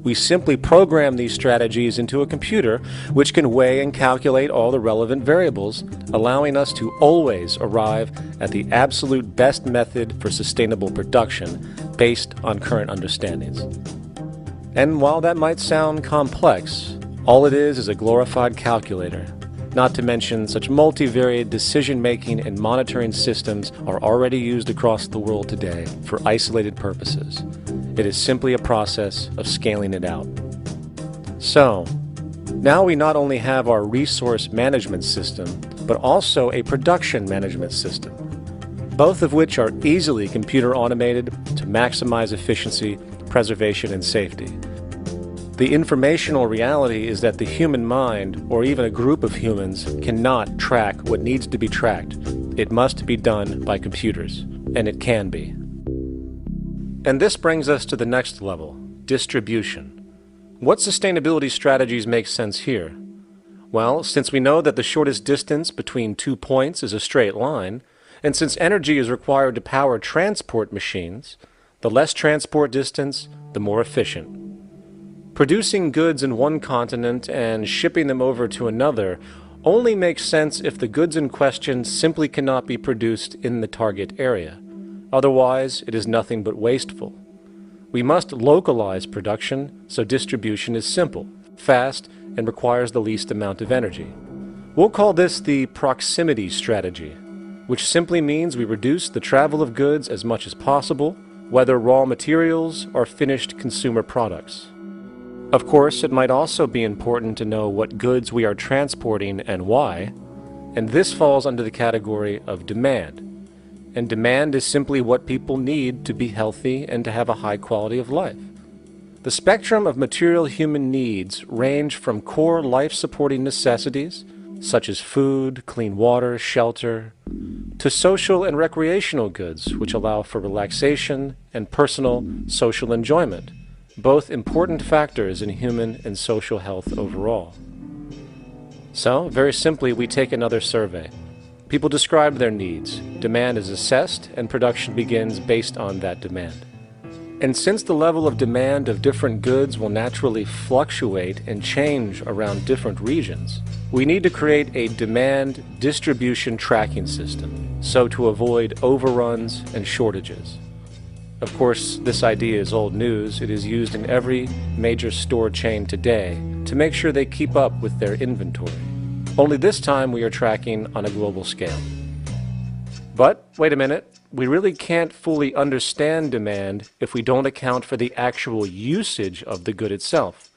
we simply program these strategies into a computer which can weigh and calculate all the relevant variables, allowing us to always arrive at the absolute best method for sustainable production based on current understandings. And while that might sound complex, all it is a glorified calculator. Not to mention, such multivariate decision-making and monitoring systems are already used across the world today for isolated purposes. It is simply a process of scaling it out. So, now we not only have our resource management system, but also a production management system, both of which are easily computer automated to maximize efficiency, preservation, and safety. The informational reality is that the human mind, or even a group of humans, cannot track what needs to be tracked. It must be done by computers, and it can be. And this brings us to the next level, distribution. What sustainability strategies make sense here? Well, since we know that the shortest distance between 2 points is a straight line, and since energy is required to power transport machines, the less transport distance, the more efficient. Producing goods in one continent and shipping them over to another only makes sense if the goods in question simply cannot be produced in the target area. Otherwise, it is nothing but wasteful. We must localize production so distribution is simple, fast, and requires the least amount of energy. We'll call this the proximity strategy. which simply means we reduce the travel of goods as much as possible, whether raw materials or finished consumer products. Of course, it might also be important to know what goods we are transporting and why, and this falls under the category of demand. And demand is simply what people need to be healthy and to have a high quality of life. The spectrum of material human needs range from core life-supporting necessities, such as food, clean water, shelter, to social and recreational goods, which allow for relaxation and personal social enjoyment, both important factors in human and social health overall. So, very simply, we take another survey. People describe their needs, demand is assessed, and production begins based on that demand. And since the level of demand of different goods will naturally fluctuate and change around different regions, we need to create a demand distribution tracking system, so to avoid overruns and shortages. Of course, this idea is old news. It is used in every major store chain today to make sure they keep up with their inventory. Only this time we are tracking on a global scale. But, wait a minute, we really can't fully understand demand if we don't account for the actual usage of the good itself.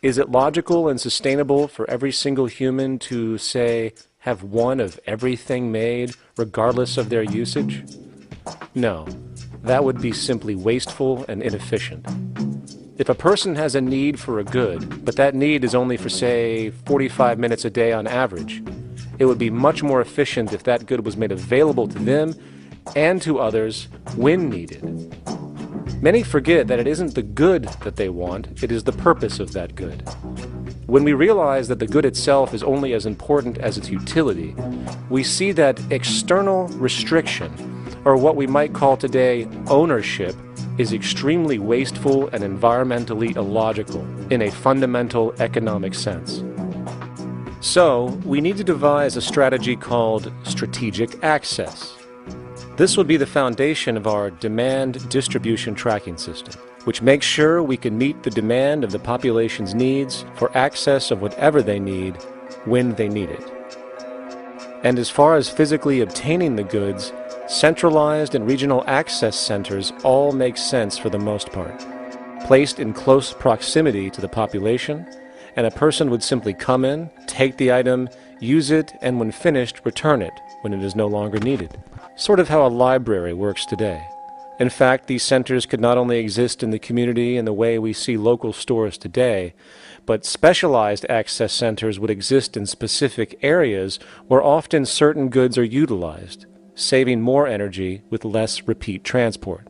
Is it logical and sustainable for every single human to, say, have one of everything made, regardless of their usage? No, that would be simply wasteful and inefficient. If a person has a need for a good, but that need is only for, say, 45 minutes a day on average, it would be much more efficient if that good was made available to them and to others when needed. Many forget that it isn't the good that they want, it is the purpose of that good. When we realize that the good itself is only as important as its utility, we see that external restriction, or what we might call today ownership, is extremely wasteful and environmentally illogical in a fundamental economic sense. So, we need to devise a strategy called strategic access. This would be the foundation of our demand distribution tracking system, which makes sure we can meet the demand of the population's needs for access of whatever they need when they need it. And as far as physically obtaining the goods, centralized and regional access centers all make sense for the most part, placed in close proximity to the population, and a person would simply come in, take the item, use it, and when finished, return it when it is no longer needed. Sort of how a library works today. In fact, these centers could not only exist in the community in the way we see local stores today, but specialized access centers would exist in specific areas where often certain goods are utilized, saving more energy with less repeat transport.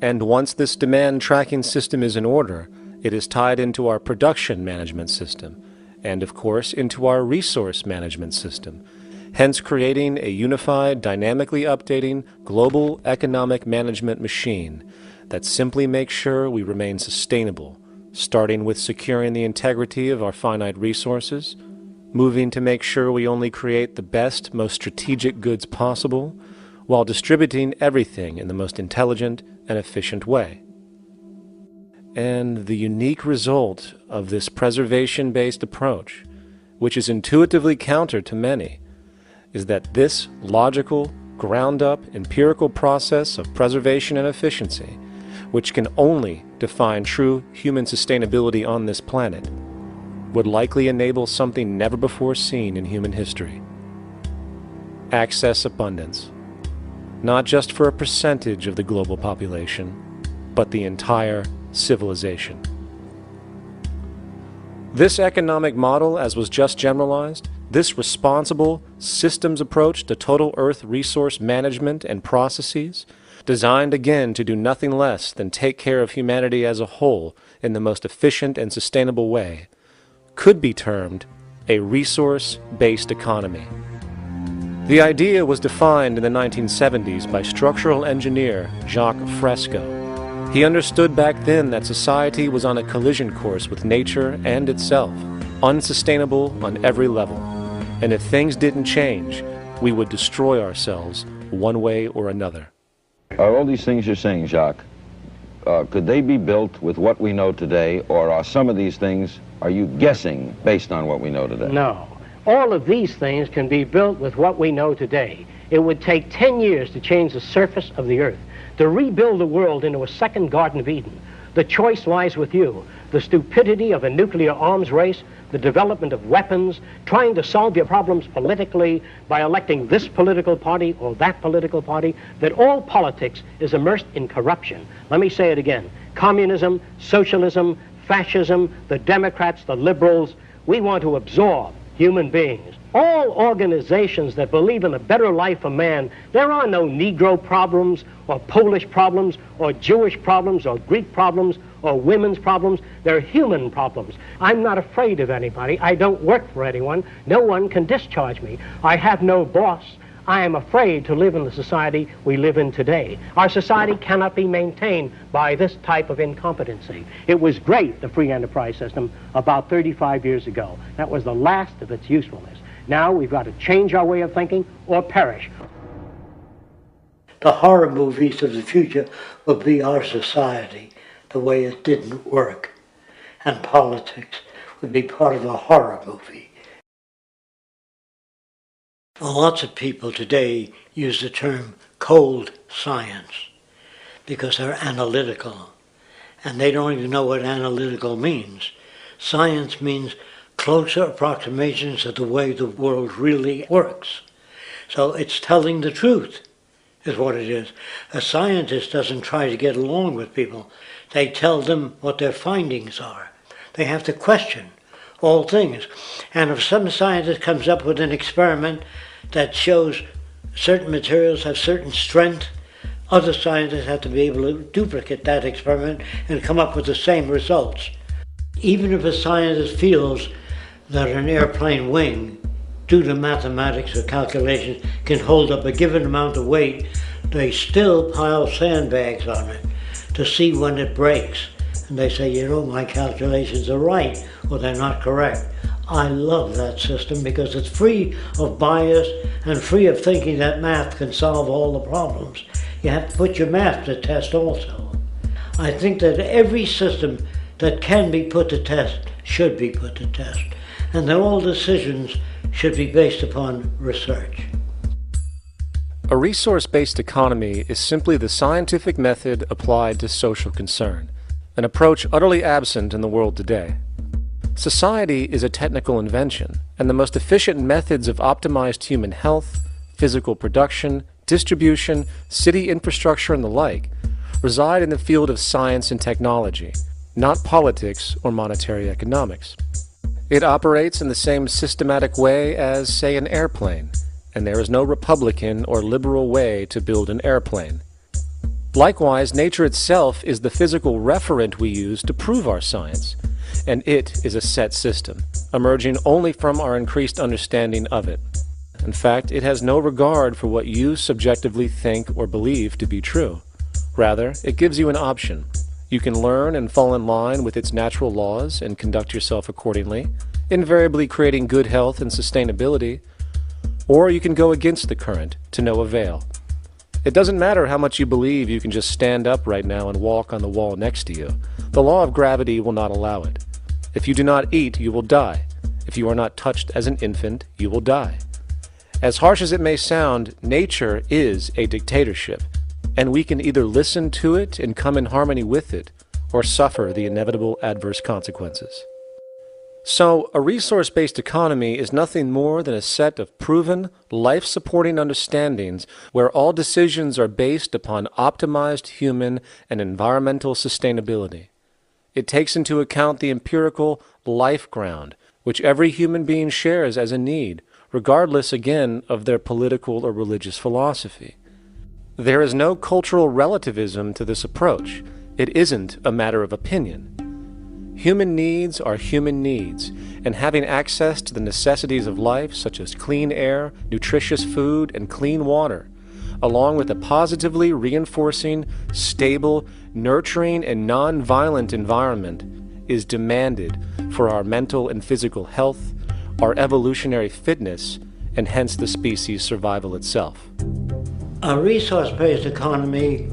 And once this demand tracking system is in order, it is tied into our production management system, and of course into our resource management system, hence creating a unified, dynamically updating, global economic management machine that simply makes sure we remain sustainable, starting with securing the integrity of our finite resources, moving to make sure we only create the best, most strategic goods possible, while distributing everything in the most intelligent and efficient way. And the unique result of this preservation-based approach, which is intuitively counter to many, is that this logical, ground-up, empirical process of preservation and efficiency, which can only define true human sustainability on this planet, would likely enable something never before seen in human history. Access abundance, not just for a percentage of the global population, but the entire civilization. This economic model, as was just generalized, this responsible systems approach to total Earth resource management and processes, designed again to do nothing less than take care of humanity as a whole in the most efficient and sustainable way, could be termed a resource-based economy. The idea was defined in the 1970s by structural engineer Jacques Fresco. He understood back then that society was on a collision course with nature and itself, unsustainable on every level. And if things didn't change, we would destroy ourselves one way or another. Are all these things you're saying, Jacques, could they be built with what we know today, or are some of these things, are you guessing based on what we know today? No. All of these things can be built with what we know today. It would take 10 years to change the surface of the earth, to rebuild the world into a second Garden of Eden. The choice lies with you. The stupidity of a nuclear arms race, the development of weapons, trying to solve your problems politically by electing this political party or that political party, that all politics is immersed in corruption. Let me say it again. Communism, socialism, fascism, the Democrats, the liberals, we want to absorb human beings. All organizations that believe in a better life for man, there are no Negro problems or Polish problems or Jewish problems or Greek problems or women's problems. They're human problems. I'm not afraid of anybody. I don't work for anyone. No one can discharge me. I have no boss. I am afraid to live in the society we live in today. Our society cannot be maintained by this type of incompetency. It was great, the free enterprise system, about 35 years ago. That was the last of its usefulness. Now we've got to change our way of thinking or perish. The horror movies of the future will be our society, the way it didn't work. And politics would be part of a horror movie. Lots of people today use the term cold science because they're analytical. And they don't even know what analytical means. Science means closer approximations of the way the world really works. So it's telling the truth, is what it is. A scientist doesn't try to get along with people. They tell them what their findings are. They have to question all things. And if some scientist comes up with an experiment that shows certain materials have certain strength, other scientists have to be able to duplicate that experiment and come up with the same results. Even if a scientist feels that an airplane wing, due to mathematics or calculations, can hold up a given amount of weight, they still pile sandbags on it to see when it breaks. And they say, you know, my calculations are right, or they're not correct. I love that system because it's free of bias and free of thinking that math can solve all the problems. You have to put your math to test also. I think that every system that can be put to test should be put to test, and that all decisions should be based upon research. A resource-based economy is simply the scientific method applied to social concern, an approach utterly absent in the world today. Society is a technical invention, and the most efficient methods of optimized human health, physical production, distribution, city infrastructure, and the like reside in the field of science and technology, not politics or monetary economics. It operates in the same systematic way as, say, an airplane, and there is no Republican or liberal way to build an airplane. Likewise, nature itself is the physical referent we use to prove our science, and it is a set system, emerging only from our increased understanding of it. In fact, it has no regard for what you subjectively think or believe to be true. Rather, it gives you an option. You can learn and fall in line with its natural laws and conduct yourself accordingly, invariably creating good health and sustainability, or you can go against the current to no avail. It doesn't matter how much you believe you can just stand up right now and walk on the wall next to you. The law of gravity will not allow it. If you do not eat, you will die. If you are not touched as an infant, you will die. As harsh as it may sound, nature is a dictatorship, and we can either listen to it and come in harmony with it, or suffer the inevitable adverse consequences. So, a resource-based economy is nothing more than a set of proven, life-supporting understandings where all decisions are based upon optimized human and environmental sustainability. It takes into account the empirical life ground, which every human being shares as a need, regardless, again, of their political or religious philosophy. There is no cultural relativism to this approach. It isn't a matter of opinion. Human needs are human needs, and having access to the necessities of life, such as clean air, nutritious food, and clean water, along with a positively reinforcing, stable, nurturing, and non-violent environment, is demanded for our mental and physical health, our evolutionary fitness, and hence the species' survival itself. A resource-based economy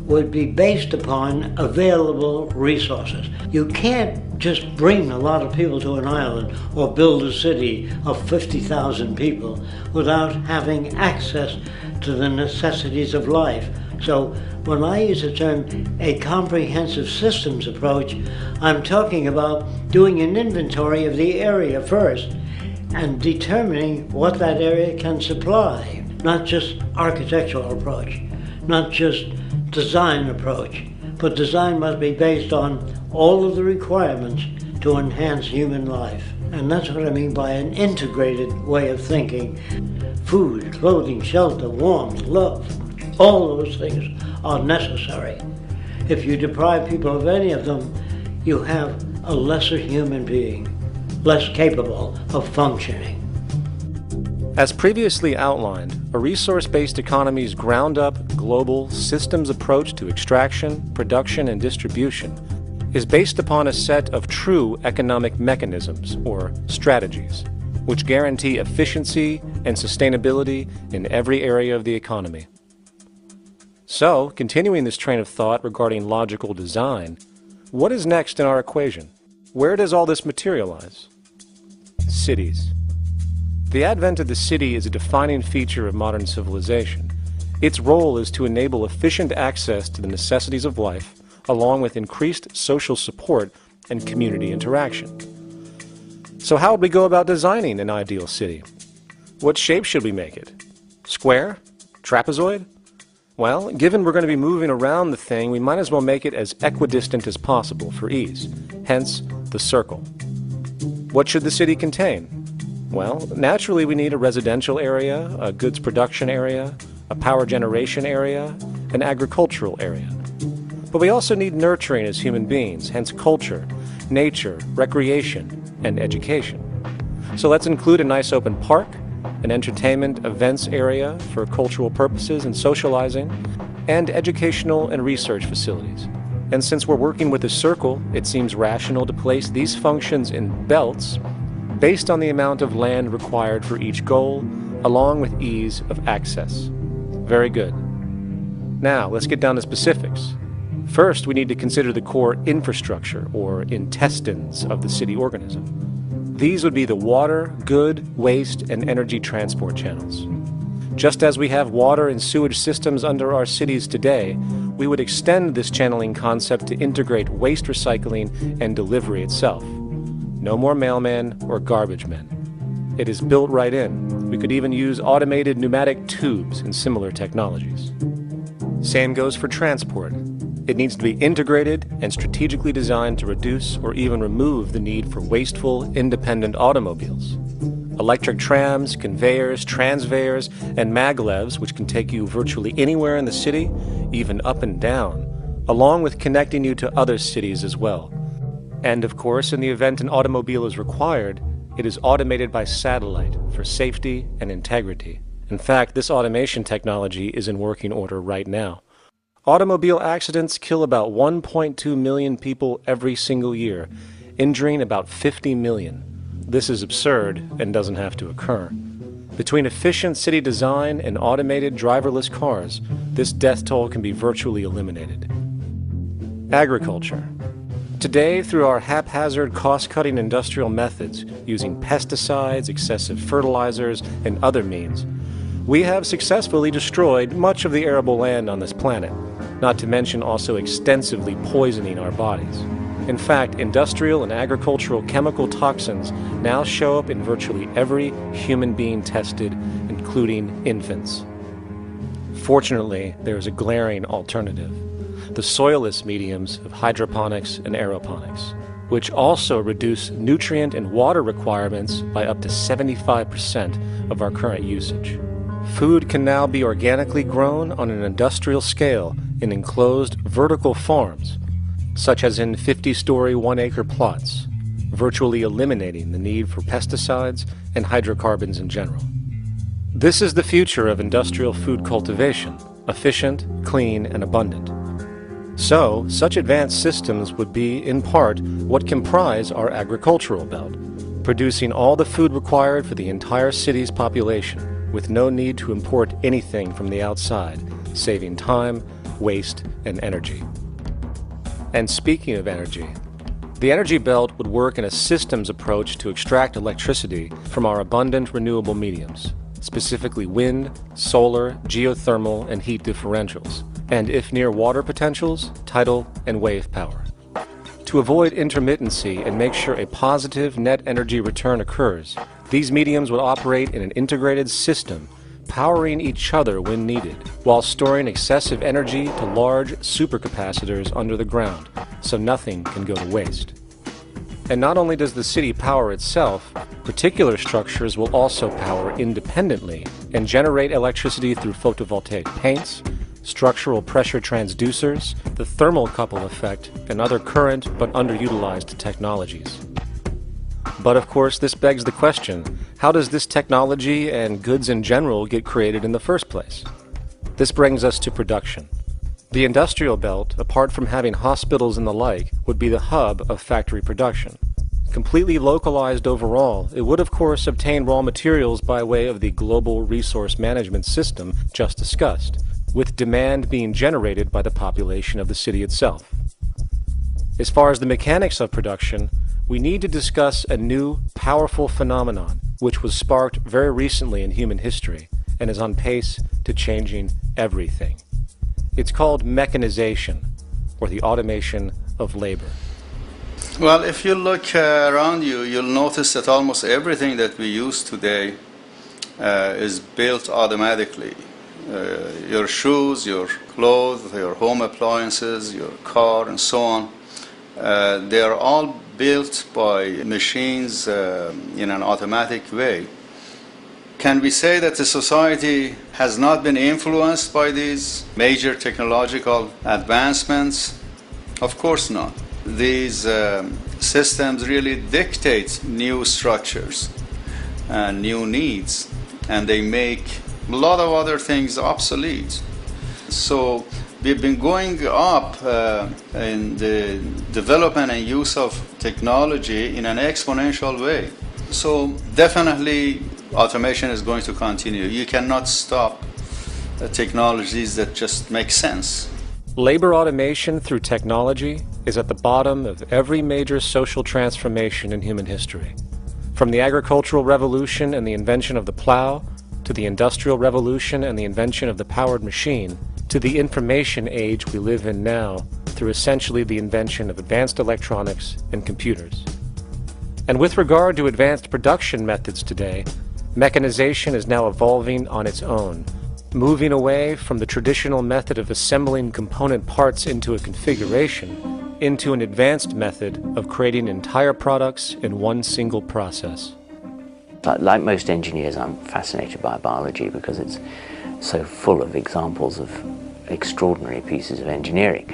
would be based upon available resources. You can't just bring a lot of people to an island or build a city of 50,000 people without having access to the necessities of life. So when I use the term a comprehensive systems approach, I'm talking about doing an inventory of the area first and determining what that area can supply, not just architectural approach, not just design approach, but design must be based on all of the requirements to enhance human life. And that's what I mean by an integrated way of thinking. Food, clothing, shelter, warmth, love, all those things are necessary. If you deprive people of any of them, you have a lesser human being, less capable of functioning. As previously outlined, a resource-based economy's ground-up, global, systems approach to extraction, production, and distribution is based upon a set of true economic mechanisms, or strategies, which guarantee efficiency and sustainability in every area of the economy. So, continuing this train of thought regarding logical design, what is next in our equation? Where does all this materialize? Cities. The advent of the city is a defining feature of modern civilization. Its role is to enable efficient access to the necessities of life, along with increased social support and community interaction. So how would we go about designing an ideal city? What shape should we make it? Square? Trapezoid? Well, given we're going to be moving around the thing, we might as well make it as equidistant as possible for ease, hence the circle. What should the city contain? Well, naturally we need a residential area, a goods production area, a power generation area, an agricultural area. But we also need nurturing as human beings, hence culture, nature, recreation, and education. So let's include a nice open park, an entertainment events area for cultural purposes and socializing, and educational and research facilities. And since we're working with a circle, it seems rational to place these functions in belts based on the amount of land required for each goal, along with ease of access. Very good. Now, let's get down to specifics. First, we need to consider the core infrastructure, or intestines, of the city organism. These would be the water, good, waste, and energy transport channels. Just as we have water and sewage systems under our cities today, we would extend this channeling concept to integrate waste recycling and delivery itself. No more mailmen or garbage men. It is built right in. We could even use automated pneumatic tubes and similar technologies. Same goes for transport. It needs to be integrated and strategically designed to reduce or even remove the need for wasteful, independent automobiles. Electric trams, conveyors, transveyors, and maglevs, which can take you virtually anywhere in the city, even up and down, along with connecting you to other cities as well. And of course, in the event an automobile is required, it is automated by satellite for safety and integrity. In fact, this automation technology is in working order right now. Automobile accidents kill about 1.2 million people every single year, injuring about 50 million. This is absurd and doesn't have to occur. Between efficient city design and automated driverless cars, this death toll can be virtually eliminated. Agriculture. Today, through our haphazard, cost-cutting industrial methods, using pesticides, excessive fertilizers, and other means, we have successfully destroyed much of the arable land on this planet, not to mention also extensively poisoning our bodies. In fact, industrial and agricultural chemical toxins now show up in virtually every human being tested, including infants. Fortunately, there is a glaring alternative: the soilless mediums of hydroponics and aeroponics, which also reduce nutrient and water requirements by up to 75% of our current usage. Food can now be organically grown on an industrial scale in enclosed vertical farms, such as in 50-story 1-acre plots, virtually eliminating the need for pesticides and hydrocarbons in general. This is the future of industrial food cultivation, efficient, clean, and abundant. So, such advanced systems would be, in part, what comprise our agricultural belt, producing all the food required for the entire city's population, with no need to import anything from the outside, saving time, waste, and energy. And speaking of energy, the energy belt would work in a systems approach to extract electricity from our abundant renewable mediums, specifically wind, solar, geothermal, and heat differentials, and if near water potentials, tidal and wave power. To avoid intermittency and make sure a positive net energy return occurs, these mediums would operate in an integrated system, powering each other when needed, while storing excessive energy to large supercapacitors under the ground, so nothing can go to waste. And not only does the city power itself, particular structures will also power independently and generate electricity through photovoltaic paints, structural pressure transducers, the thermocouple effect, and other current but underutilized technologies. But of course, this begs the question, how does this technology and goods in general get created in the first place? This brings us to production. The industrial belt, apart from having hospitals and the like, would be the hub of factory production. Completely localized overall, it would of course obtain raw materials by way of the global resource management system just discussed, with demand being generated by the population of the city itself. As far as the mechanics of production, we need to discuss a new, powerful phenomenon which was sparked very recently in human history and is on pace to changing everything. It's called mechanization, or the automation of labor. Well, if you look around you, you'll notice that almost everything that we use today is built automatically. Your shoes, your clothes, your home appliances, your car, and so on. They are all built by machines in an automatic way. Can we say that the society has not been influenced by these major technological advancements? Of course not. These systems really dictate new structures and new needs, and they make a lot of other things obsolete. So we've been going up in the development and use of technology in an exponential way. So definitely automation is going to continue. You cannot stop technologies that just make sense. Labor automation through technology is at the bottom of every major social transformation in human history. From the agricultural revolution and the invention of the plow, to the industrial revolution and the invention of the powered machine, to the information age we live in now through essentially the invention of advanced electronics and computers. And with regard to advanced production methods today, mechanization is now evolving on its own, moving away from the traditional method of assembling component parts into a configuration into an advanced method of creating entire products in one single process. Like most engineers, I'm fascinated by biology because it's so full of examples of extraordinary pieces of engineering.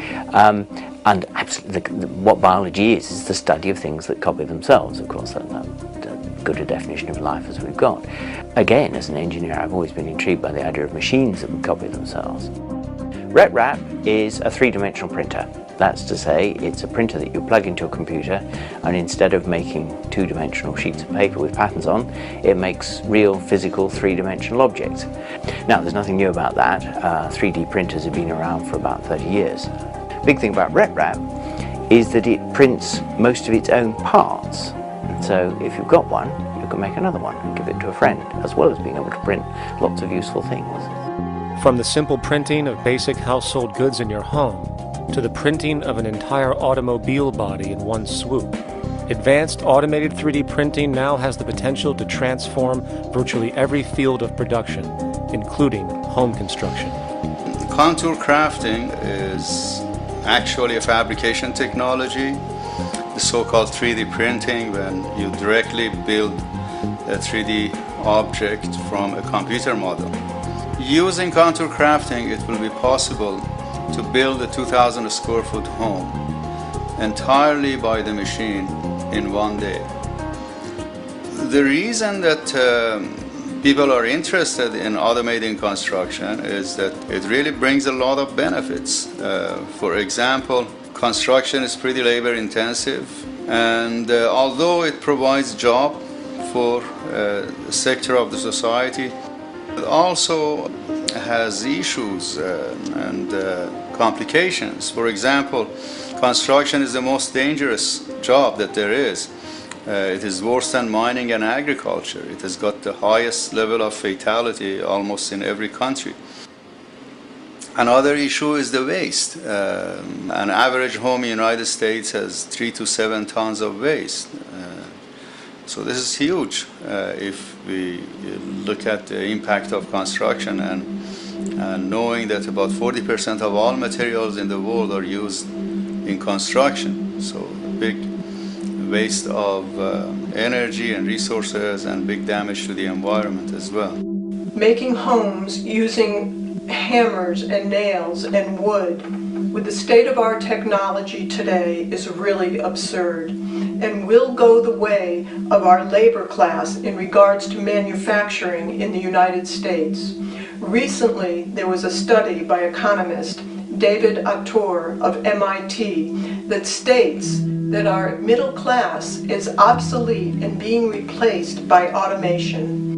And absolutely, what biology is the study of things that copy themselves. Of course, that's as good a definition of life as we've got. Again, as an engineer, I've always been intrigued by the idea of machines that would copy themselves. RepRap is a three-dimensional printer. That's to say, it's a printer that you plug into a computer, and instead of making two-dimensional sheets of paper with patterns on, it makes real, physical, three-dimensional objects. Now, there's nothing new about that. 3D printers have been around for about 30 years. Big thing about RepRap is that it prints most of its own parts. So if you've got one, you can make another one and give it to a friend, as well as being able to print lots of useful things. From the simple printing of basic household goods in your home, to the printing of an entire automobile body in one swoop, advanced automated 3D printing now has the potential to transform virtually every field of production, including home construction. Contour crafting is actually a fabrication technology, the so-called 3D printing, when you directly build a 3D object from a computer model. Using contour crafting, it will be possible to build a 2,000 square foot home entirely by the machine in one day. The reason that people are interested in automating construction is that it really brings a lot of benefits. For example, construction is pretty labor intensive, and although it provides job for a sector of the society, it also has issues and complications. For example, construction is the most dangerous job that there is. It is worse than mining and agriculture. It has got the highest level of fatality almost in every country. Another issue is the waste. An average home in the United States has 3 to 7 tons of waste. So this is huge if we look at the impact of construction and knowing that about 40% of all materials in the world are used in construction. So a big waste of energy and resources and big damage to the environment as well. Making homes using hammers and nails and wood with the state of our technology today is really absurd and will go the way of our labor class in regards to manufacturing in the United States. Recently, there was a study by economist David Autor of MIT that states that our middle class is obsolete and being replaced by automation.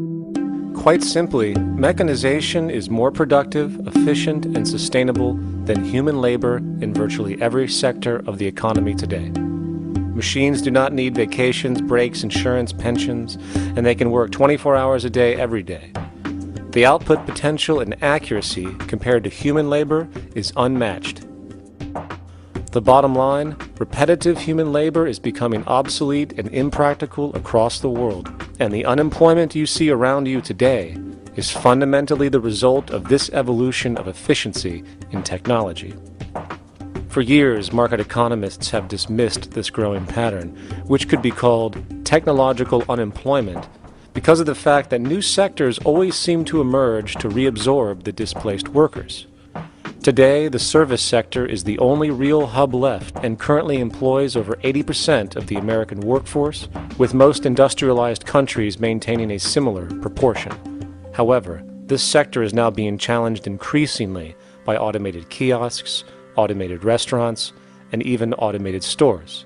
Quite simply, mechanization is more productive, efficient, and sustainable than human labor in virtually every sector of the economy today. Machines do not need vacations, breaks, insurance, pensions, and they can work 24 hours a day every day. The output potential and accuracy compared to human labor is unmatched. The bottom line, repetitive human labor is becoming obsolete and impractical across the world, and the unemployment you see around you today is fundamentally the result of this evolution of efficiency in technology. For years, market economists have dismissed this growing pattern, which could be called technological unemployment, because of the fact that new sectors always seem to emerge to reabsorb the displaced workers. Today, the service sector is the only real hub left and currently employs over 80% of the American workforce, with most industrialized countries maintaining a similar proportion. However, this sector is now being challenged increasingly by automated kiosks, automated restaurants, and even automated stores.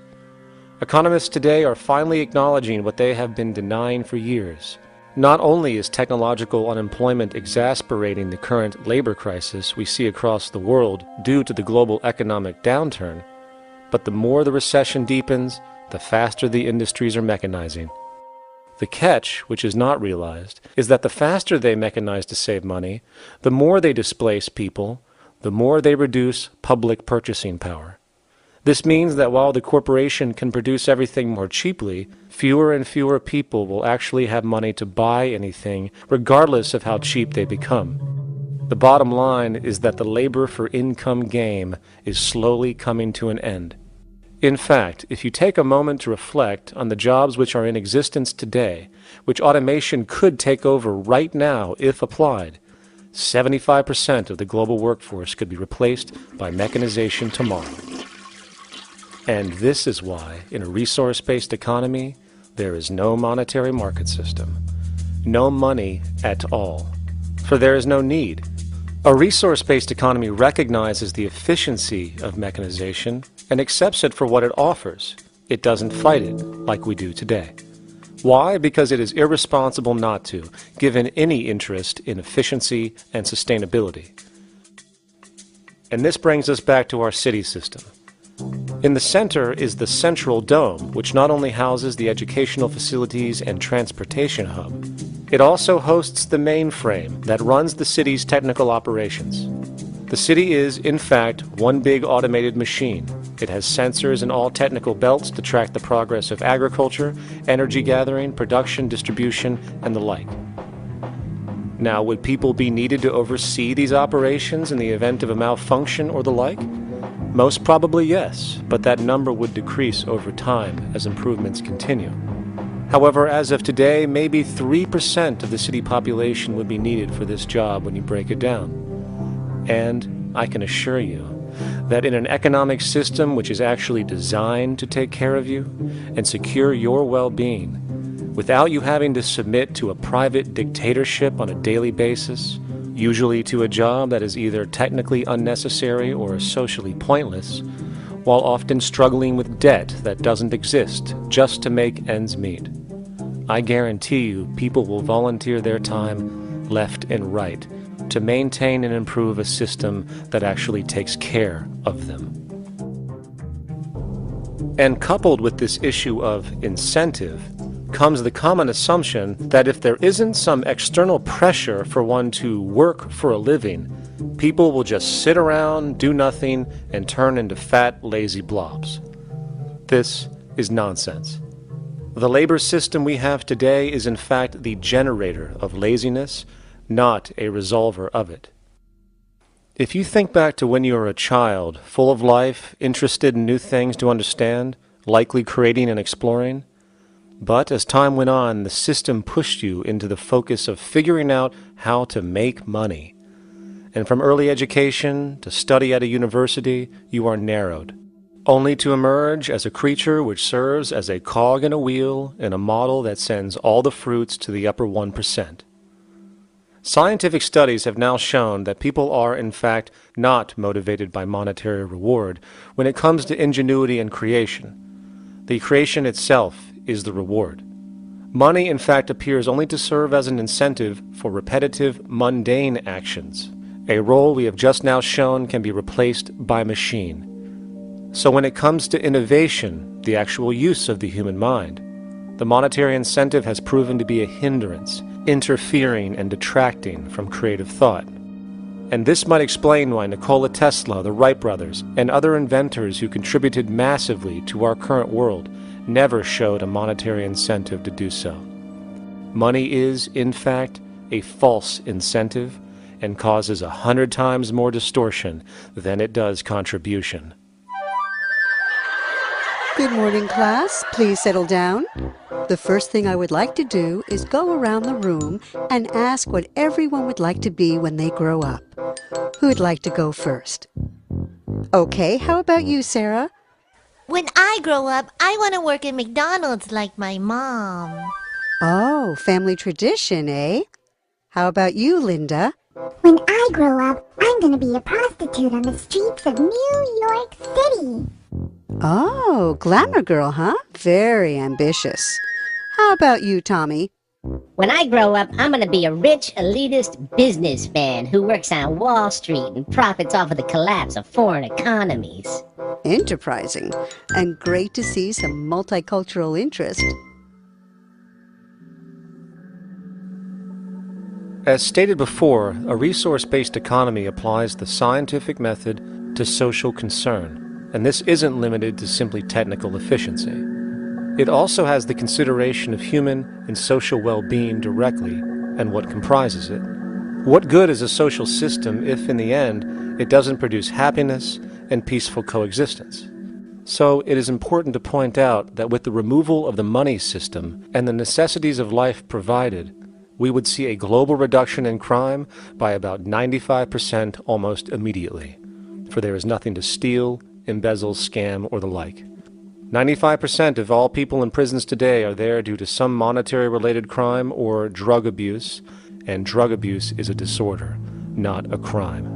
Economists today are finally acknowledging what they have been denying for years. Not only is technological unemployment exacerbating the current labor crisis we see across the world due to the global economic downturn, but the more the recession deepens, the faster the industries are mechanizing. The catch, which is not realized, is that the faster they mechanize to save money, the more they displace people, the more they reduce public purchasing power. This means that while the corporation can produce everything more cheaply, fewer and fewer people will actually have money to buy anything, regardless of how cheap they become. The bottom line is that the labor for income game is slowly coming to an end. In fact, if you take a moment to reflect on the jobs which are in existence today, which automation could take over right now if applied, 75% of the global workforce could be replaced by mechanization tomorrow. And this is why, in a resource-based economy, there is no monetary market system, no money at all, for there is no need. A resource-based economy recognizes the efficiency of mechanization and accepts it for what it offers. It doesn't fight it like we do today. Why? Because it is irresponsible not to, given any interest in efficiency and sustainability. And this brings us back to our city system. In the center is the central dome, which not only houses the educational facilities and transportation hub, it also hosts the mainframe that runs the city's technical operations. The city is, in fact, one big automated machine. It has sensors in all technical belts to track the progress of agriculture, energy gathering, production, distribution, and the like. Now, would people be needed to oversee these operations in the event of a malfunction or the like? Most probably yes, but that number would decrease over time as improvements continue. However, as of today, maybe 3% of the city population would be needed for this job when you break it down. And I can assure you that in an economic system which is actually designed to take care of you and secure your well-being, without you having to submit to a private dictatorship on a daily basis, usually to a job that is either technically unnecessary or socially pointless, while often struggling with debt that doesn't exist just to make ends meet. I guarantee you people will volunteer their time left and right to maintain and improve a system that actually takes care of them. And coupled with this issue of incentive comes the common assumption that if there isn't some external pressure for one to work for a living, people will just sit around, do nothing, and turn into fat, lazy blobs. This is nonsense. The labor system we have today is in fact the generator of laziness, not a resolver of it. If you think back to when you were a child, full of life, interested in new things to understand, likely creating and exploring, but as time went on, the system pushed you into the focus of figuring out how to make money. And from early education to study at a university, you are narrowed, only to emerge as a creature which serves as a cog in a wheel in a model that sends all the fruits to the upper 1%. Scientific studies have now shown that people are, in fact, not motivated by monetary reward when it comes to ingenuity and creation. The creation itself is the reward. Money, in fact, appears only to serve as an incentive for repetitive, mundane actions, a role we have just now shown can be replaced by machine. So when it comes to innovation, the actual use of the human mind, the monetary incentive has proven to be a hindrance, interfering and detracting from creative thought. And this might explain why Nikola Tesla, the Wright brothers, and other inventors who contributed massively to our current world never showed a monetary incentive to do so. Money is, in fact, a false incentive and causes 100 times more distortion than it does contribution. Good morning, class. Please settle down. The first thing I would like to do is go around the room and ask what everyone would like to be when they grow up. Who'd like to go first? Okay, how about you, Sarah? When I grow up, I want to work at McDonald's like my mom. Oh, family tradition, eh? How about you, Linda? When I grow up, I'm going to be a prostitute on the streets of New York City. Oh, glamour girl, huh? Very ambitious. How about you, Tommy? When I grow up, I'm going to be a rich, elitist businessman who works on Wall Street and profits off of the collapse of foreign economies. Enterprising, and great to see some multicultural interest. As stated before, a resource-based economy applies the scientific method to social concern, and this isn't limited to simply technical efficiency. It also has the consideration of human and social well-being directly and what comprises it. What good is a social system if, in the end, it doesn't produce happiness and peaceful coexistence? So it is important to point out that with the removal of the money system and the necessities of life provided, we would see a global reduction in crime by about 95% almost immediately, for there is nothing to steal, embezzle, scam, or the like. 95% of all people in prisons today are there due to some monetary-related crime or drug abuse, and drug abuse is a disorder, not a crime.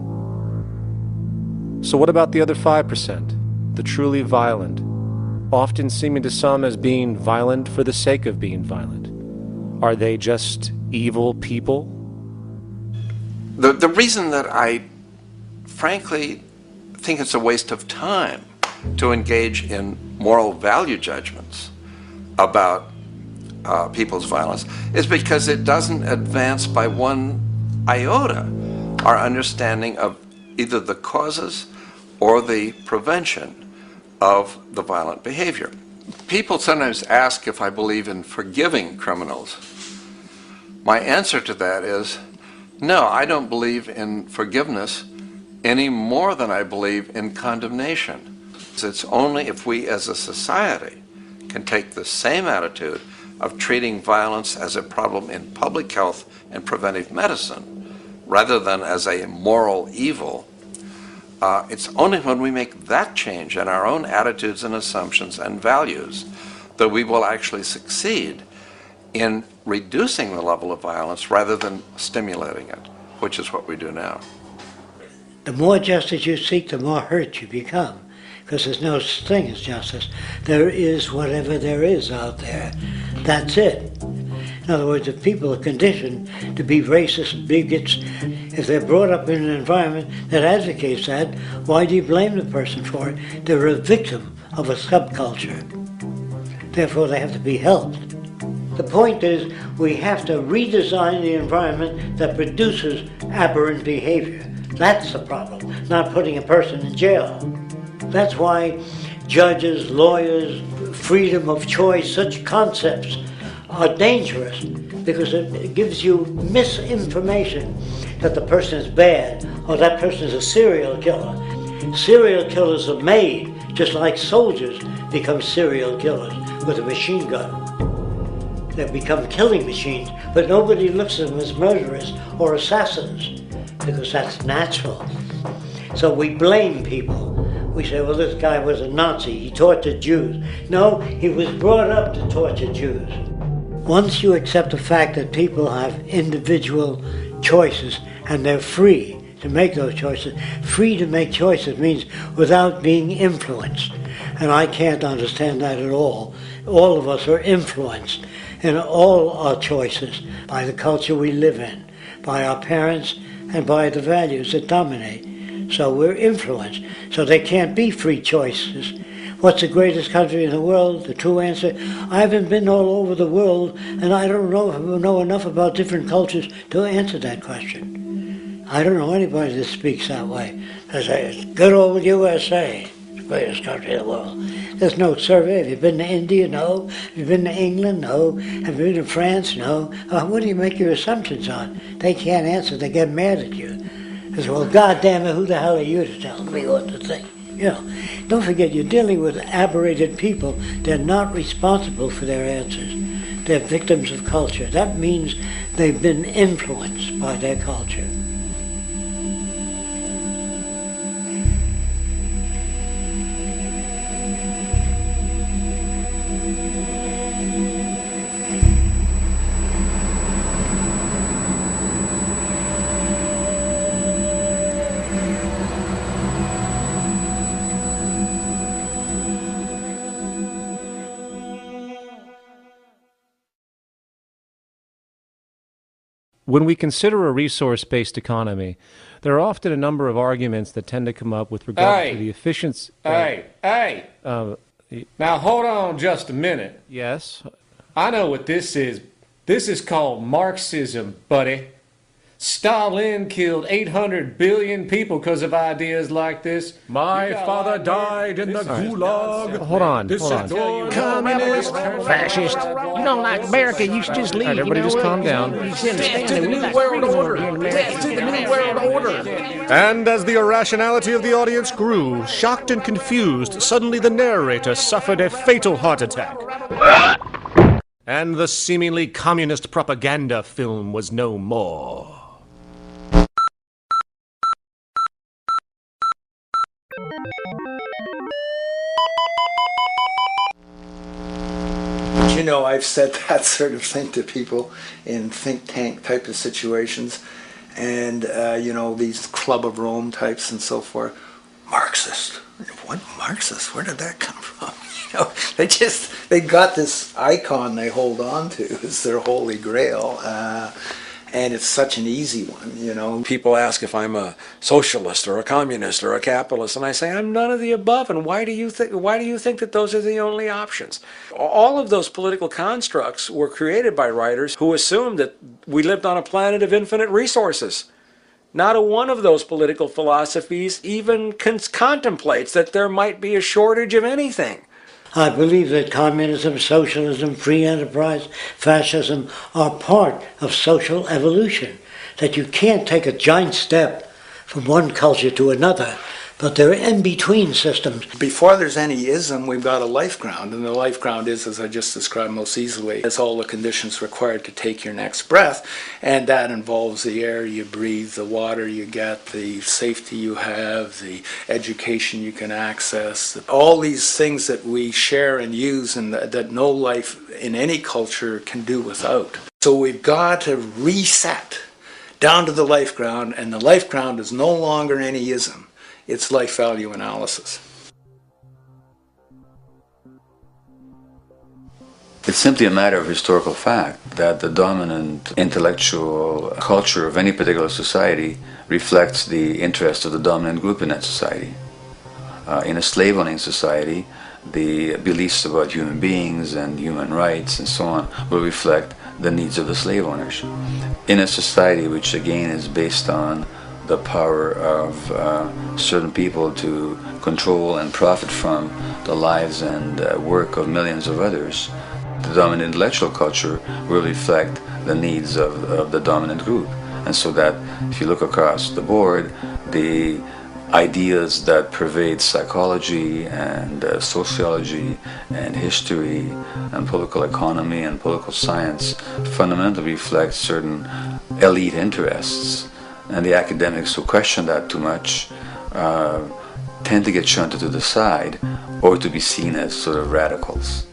So what about the other 5%, the truly violent, often seeming to some as being violent for the sake of being violent? Are they just evil people? The reason that I frankly think it's a waste of time to engage in moral value judgments about people's violence is because it doesn't advance by one iota our understanding of either the causes or the prevention of the violent behavior. People sometimes ask if I believe in forgiving criminals. My answer to that is, no, I don't believe in forgiveness any more than I believe in condemnation. It's only if we as a society can take the same attitude of treating violence as a problem in public health and preventive medicine rather than as a moral evil. It's only when we make that change in our own attitudes and assumptions and values that we will actually succeed in reducing the level of violence rather than stimulating it, which is what we do now. The more justice you seek, the more hurt you become, because there's no such thing as justice. There is whatever there is out there. That's it. In other words, if people are conditioned to be racist, bigots, If they're brought up in an environment that advocates that, why do you blame the person for it? They're a victim of a subculture. Therefore, they have to be helped. The point is, we have to redesign the environment that produces aberrant behavior. That's the problem, not putting a person in jail. That's why judges, lawyers, freedom of choice, such concepts are dangerous because it gives you misinformation that the person is bad or that person is a serial killer. Serial killers are made just like soldiers become serial killers with a machine gun. They become killing machines, but nobody looks at them as murderers or assassins because that's natural. So we blame people. We say, well, this guy was a Nazi, he tortured Jews. No, he was brought up to torture Jews. Once you accept the fact that people have individual choices and they're free to make those choices, free to make choices means without being influenced. And I can't understand that at all. All of us are influenced in all our choices by the culture we live in, by our parents, and by the values that dominate. So we're influenced. So there can't be free choices. What's the greatest country in the world? The true answer, I haven't been all over the world, and I don't know enough about different cultures to answer that question. I don't know anybody that speaks that way. They say, it's good old USA, the greatest country in the world. There's no survey. Have you been to India? No. Have you been to England? No. Have you been to France? No. What do you make your assumptions on? They can't answer. They get mad at you. They say, well, goddamn it, who the hell are you to tell me what to think? You know, don't forget, you're dealing with aberrated people. They're not responsible for their answers. They're victims of culture. That means they've been influenced by their culture. When we consider a resource-based economy, there are often a number of arguments that tend to come up with regard to the efficiency. Hey! Now hold on just a minute. Yes? I know what this is. This is called Marxism, buddy. Stalin killed 800 billion people because of ideas like this. My father died in the gulag. Hold on. Communist, fascist. You don't like America, you should just leave. All right, everybody just calm down. Death to the New World Order. Death to the New World Order. And as the irrationality of the audience grew, shocked and confused, suddenly the narrator suffered a fatal heart attack. And the seemingly communist propaganda film was no more. You know, I've said that sort of thing to people in think tank type of situations, and you know, these Club of Rome types and so forth. Marxist. What Marxist? Where did that come from? You know, they got this icon they hold on to as their holy grail. And it's such an easy one, you know. People ask if I'm a socialist or a communist or a capitalist, and I say I'm none of the above. And why do you think that those are the only options? All of those political constructs were created by writers who assumed that we lived on a planet of infinite resources. Not a one of those political philosophies even contemplates that there might be a shortage of anything. I believe that communism, socialism, free enterprise, fascism are part of social evolution. That you can't take a giant step from one culture to another, but they're in-between systems. Before there's any ism, we've got a life ground, and the life ground is, as I just described most easily, it's all the conditions required to take your next breath, and that involves the air you breathe, the water you get, the safety you have, the education you can access, all these things that we share and use and that no life in any culture can do without. So we've got to reset down to the life ground, and the life ground is no longer any ism. It's life value analysis. It's simply a matter of historical fact that the dominant intellectual culture of any particular society reflects the interest of the dominant group in that society. In a slave-owning society, the beliefs about human beings and human rights and so on will reflect the needs of the slave owners. In a society which again is based on the power of certain people to control and profit from the lives and work of millions of others, the dominant intellectual culture will reflect the needs of the dominant group. And so that if you look across the board, the ideas that pervade psychology and sociology and history and political economy and political science fundamentally reflect certain elite interests. And the academics who question that too much tend to get shunted to the side or to be seen as sort of radicals.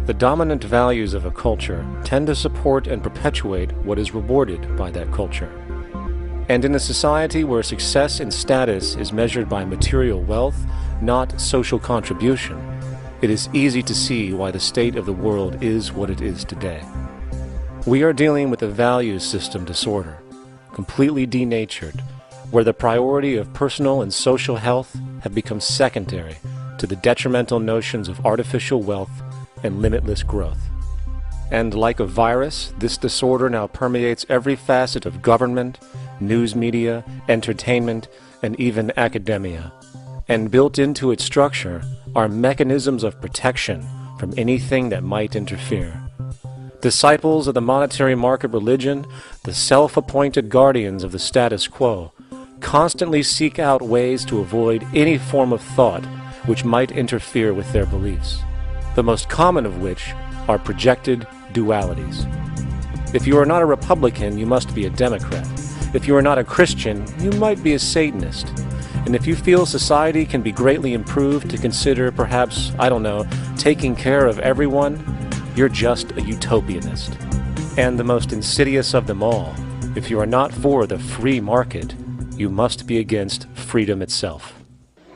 The dominant values of a culture tend to support and perpetuate what is rewarded by that culture. And in a society where success and status is measured by material wealth, not social contribution, it is easy to see why the state of the world is what it is today. We are dealing with a values system disorder, completely denatured, where the priority of personal and social health have become secondary to the detrimental notions of artificial wealth and limitless growth. And like a virus, this disorder now permeates every facet of government, news media, entertainment, and even academia. And built into its structure are mechanisms of protection from anything that might interfere. Disciples of the monetary market religion, the self-appointed guardians of the status quo, constantly seek out ways to avoid any form of thought which might interfere with their beliefs, the most common of which are projected dualities. If you are not a Republican, you must be a Democrat. If you are not a Christian, you might be a Satanist. And if you feel society can be greatly improved to consider perhaps, I don't know, taking care of everyone, you're just a utopianist. And the most insidious of them all, if you are not for the free market, you must be against freedom itself.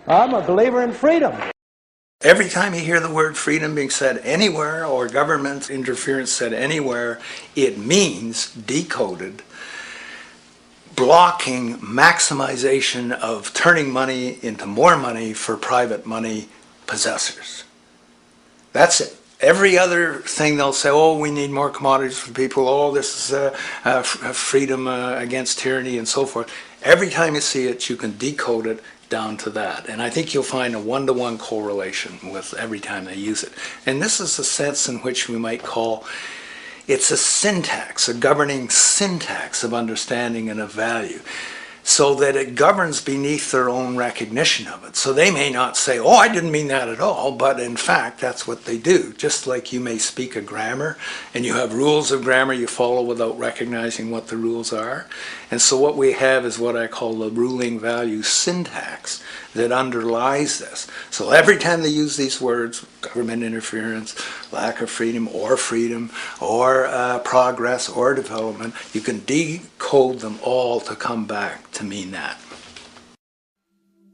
I'm a believer in freedom. Every time you hear the word freedom being said anywhere or government interference said anywhere, it means, decoded, blocking maximization of turning money into more money for private money possessors. That's it. Every other thing they'll say, oh, we need more commodities for people, oh, this is freedom against tyranny and so forth. Every time you see it, you can decode it down to that. And I think you'll find a one-to-one correlation with every time they use it. And this is the sense in which we might call it's a syntax, a governing syntax of understanding and of value, so that it governs beneath their own recognition of it. So they may not say, oh, I didn't mean that at all, but in fact, that's what they do. Just like you may speak a grammar, and you have rules of grammar you follow without recognizing what the rules are. And so what we have is what I call the ruling value syntax that underlies this. So every time they use these words, government interference, lack of freedom, or progress, or development, you can decode them all to come back to mean that.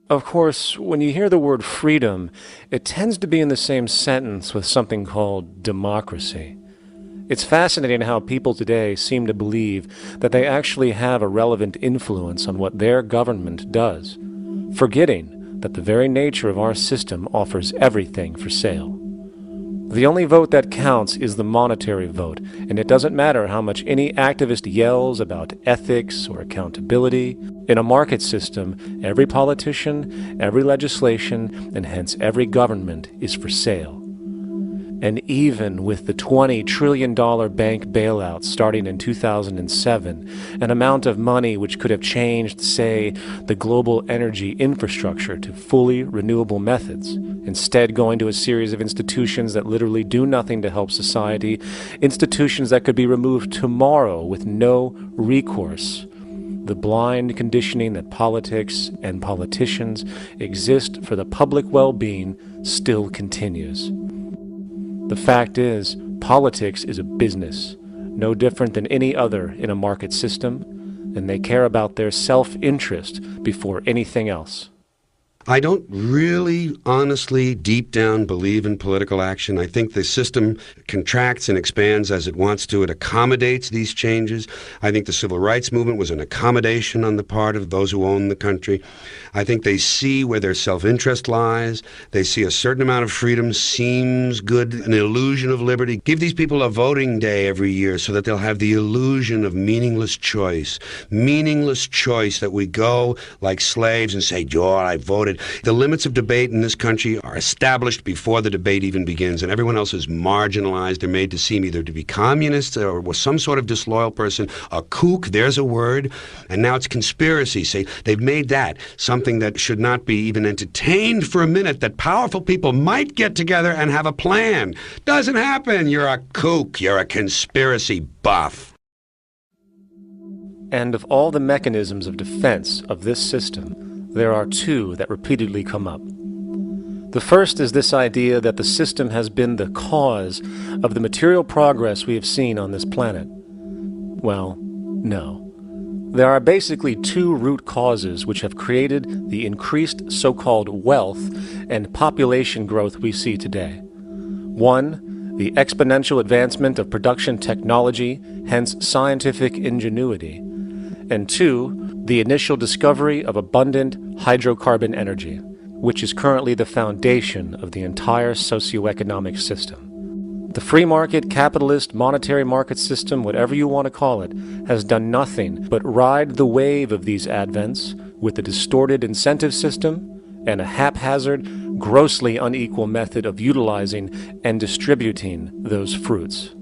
Of course, when you hear the word freedom, it tends to be in the same sentence with something called democracy. It's fascinating how people today seem to believe that they actually have a relevant influence on what their government does, forgetting that the very nature of our system offers everything for sale. The only vote that counts is the monetary vote, and it doesn't matter how much any activist yells about ethics or accountability. In a market system, every politician, every legislation, and hence every government is for sale. And even with the $20 trillion bank bailout starting in 2007, an amount of money which could have changed, say, the global energy infrastructure to fully renewable methods, instead going to a series of institutions that literally do nothing to help society, institutions that could be removed tomorrow with no recourse. The blind conditioning that politics and politicians exist for the public well-being still continues. The fact is, politics is a business, no different than any other in a market system, and they care about their self-interest before anything else. I don't really, honestly, deep down believe in political action. I think the system contracts and expands as it wants to. It accommodates these changes. I think the civil rights movement was an accommodation on the part of those who own the country. I think they see where their self-interest lies. They see a certain amount of freedom seems good, an illusion of liberty. Give these people a voting day every year so that they'll have the illusion of meaningless choice. Meaningless choice that we go like slaves and say, "Oh, I voted." The limits of debate in this country are established before the debate even begins, and everyone else is marginalized. They're made to seem either to be communists or was some sort of disloyal person, a kook, there's a word, and now it's conspiracy. Say, they've made that something that should not be even entertained for a minute, that powerful people might get together and have a plan. Doesn't happen. You're a kook. You're a conspiracy buff. And of all the mechanisms of defense of this system, there are two that repeatedly come up. The first is this idea that the system has been the cause of the material progress we have seen on this planet. Well, no. There are basically two root causes which have created the increased so-called wealth and population growth we see today. One, the exponential advancement of production technology, hence scientific ingenuity. And two, the initial discovery of abundant hydrocarbon energy, which is currently the foundation of the entire socioeconomic system. The free market, capitalist, monetary market system, whatever you want to call it, has done nothing but ride the wave of these advents with a distorted incentive system and a haphazard, grossly unequal method of utilizing and distributing those fruits.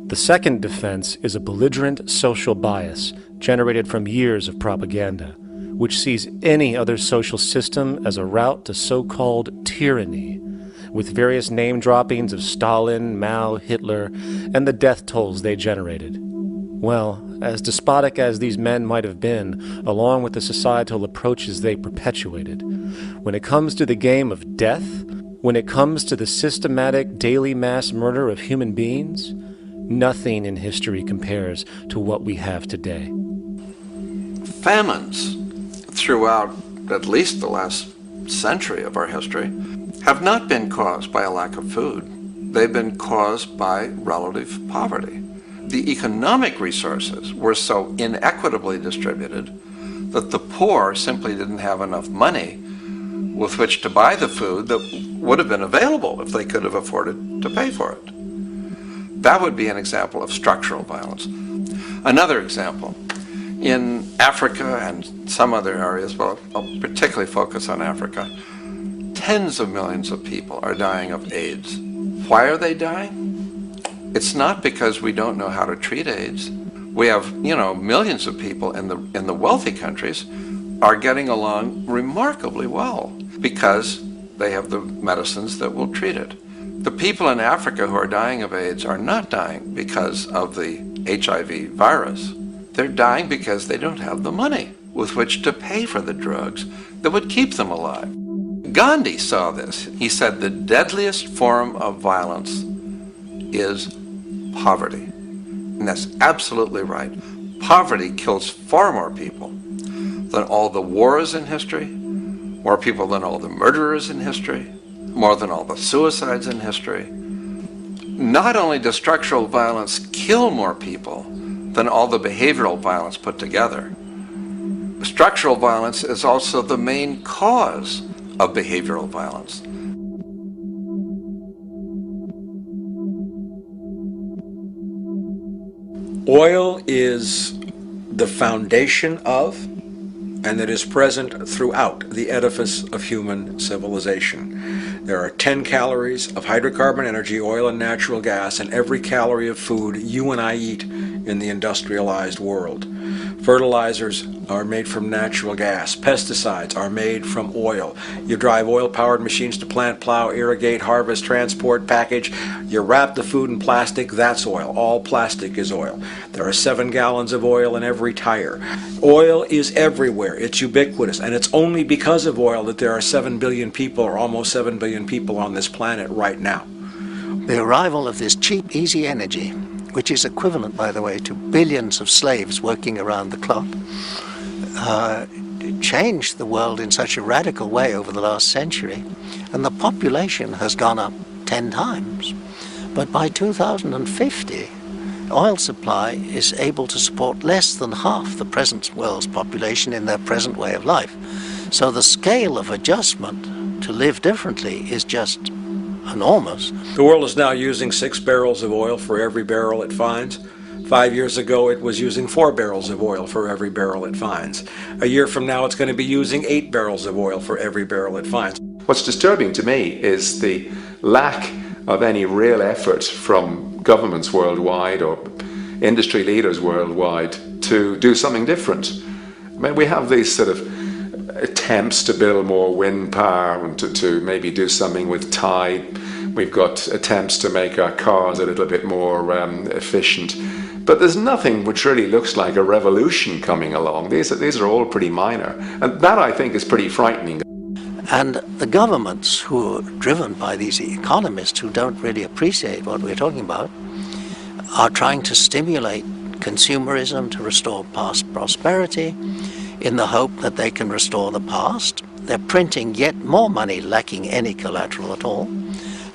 The second defense is a belligerent social bias generated from years of propaganda, which sees any other social system as a route to so-called tyranny, with various name-droppings of Stalin, Mao, Hitler, and the death tolls they generated. Well, as despotic as these men might have been, along with the societal approaches they perpetuated, when it comes to the game of death, when it comes to the systematic daily mass murder of human beings, nothing in history compares to what we have today. Famines throughout at least the last century of our history have not been caused by a lack of food. They've been caused by relative poverty. The economic resources were so inequitably distributed that the poor simply didn't have enough money with which to buy the food that would have been available if they could have afforded to pay for it. That would be an example of structural violence. Another example, in Africa and some other areas, but I'll particularly focus on Africa, tens of millions of people are dying of AIDS. Why are they dying? It's not because we don't know how to treat AIDS. We have, millions of people in the wealthy countries are getting along remarkably well because they have the medicines that will treat it. The people in Africa who are dying of AIDS are not dying because of the HIV virus. They're dying because they don't have the money with which to pay for the drugs that would keep them alive. Gandhi saw this. He said the deadliest form of violence is poverty. And that's absolutely right. Poverty kills far more people than all the wars in history, more people than all the murderers in history, more than all the suicides in history. Not only does structural violence kill more people than all the behavioral violence put together, structural violence is also the main cause of behavioral violence. Oil is the foundation of, and it is present throughout the edifice of human civilization. There are 10 calories of hydrocarbon energy, oil and natural gas, in every calorie of food you and I eat in the industrialized world. Fertilizers are made from natural gas. Pesticides are made from oil. You drive oil-powered machines to plant, plow, irrigate, harvest, transport, package. You wrap the food in plastic, that's oil. All plastic is oil. There are 7 gallons of oil in every tire. Oil is everywhere. It's ubiquitous. And it's only because of oil that there are 7 billion people, or almost 7 billion people on this planet right now. The arrival of this cheap, easy energy, which is equivalent, by the way, to billions of slaves working around the clock, changed the world in such a radical way over the last century, and the population has gone up 10 times. But by 2050, oil supply is able to support less than half the present world's population in their present way of life. So the scale of adjustment to live differently is just enormous. The world is now using 6 barrels of oil for every barrel it finds. 5 years ago, it was using 4 barrels of oil for every barrel it finds. A year from now, it's going to be using 8 barrels of oil for every barrel it finds. What's disturbing to me is the lack of any real effort from governments worldwide or industry leaders worldwide to do something different. I mean, we have these sort of attempts to build more wind power and to maybe do something with tide. We've got attempts to make our cars a little bit more efficient. But there's nothing which really looks like a revolution coming along. These are all pretty minor. And that, I think, is pretty frightening. And the governments who are driven by these economists who don't really appreciate what we're talking about are trying to stimulate consumerism to restore past prosperity in the hope that they can restore the past. They're printing yet more money lacking any collateral at all.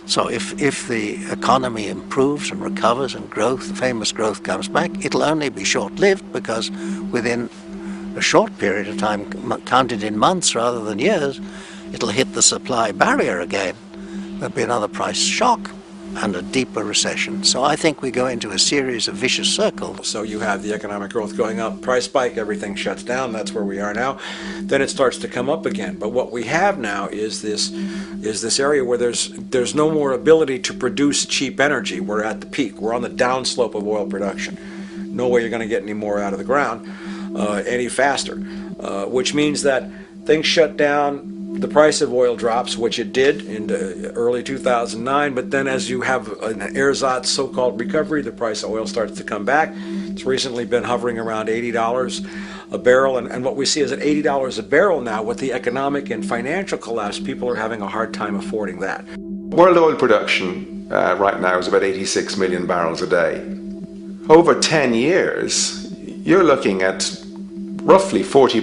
So if the economy improves and recovers and growth, famous growth comes back, it'll only be short-lived because within a short period of time, counted in months rather than years, it'll hit the supply barrier again. There'll be another price shock and a deeper recession. So I think we go into a series of vicious circles. So you have the economic growth going up, price spike, everything shuts down, that's where we are now. Then it starts to come up again. But what we have now is this area where there's no more ability to produce cheap energy. We're at the peak. We're on the downslope of oil production. No way you're going to get any more out of the ground any faster, which means that things shut down. The price of oil drops, which it did in early 2009, but then as you have an ersatz so-called recovery, the price of oil starts to come back. It's recently been hovering around $80 a barrel, and what we see is at $80 a barrel now, with the economic and financial collapse, people are having a hard time affording that. World oil production right now is about 86 million barrels a day. Over 10 years, you're looking at roughly 40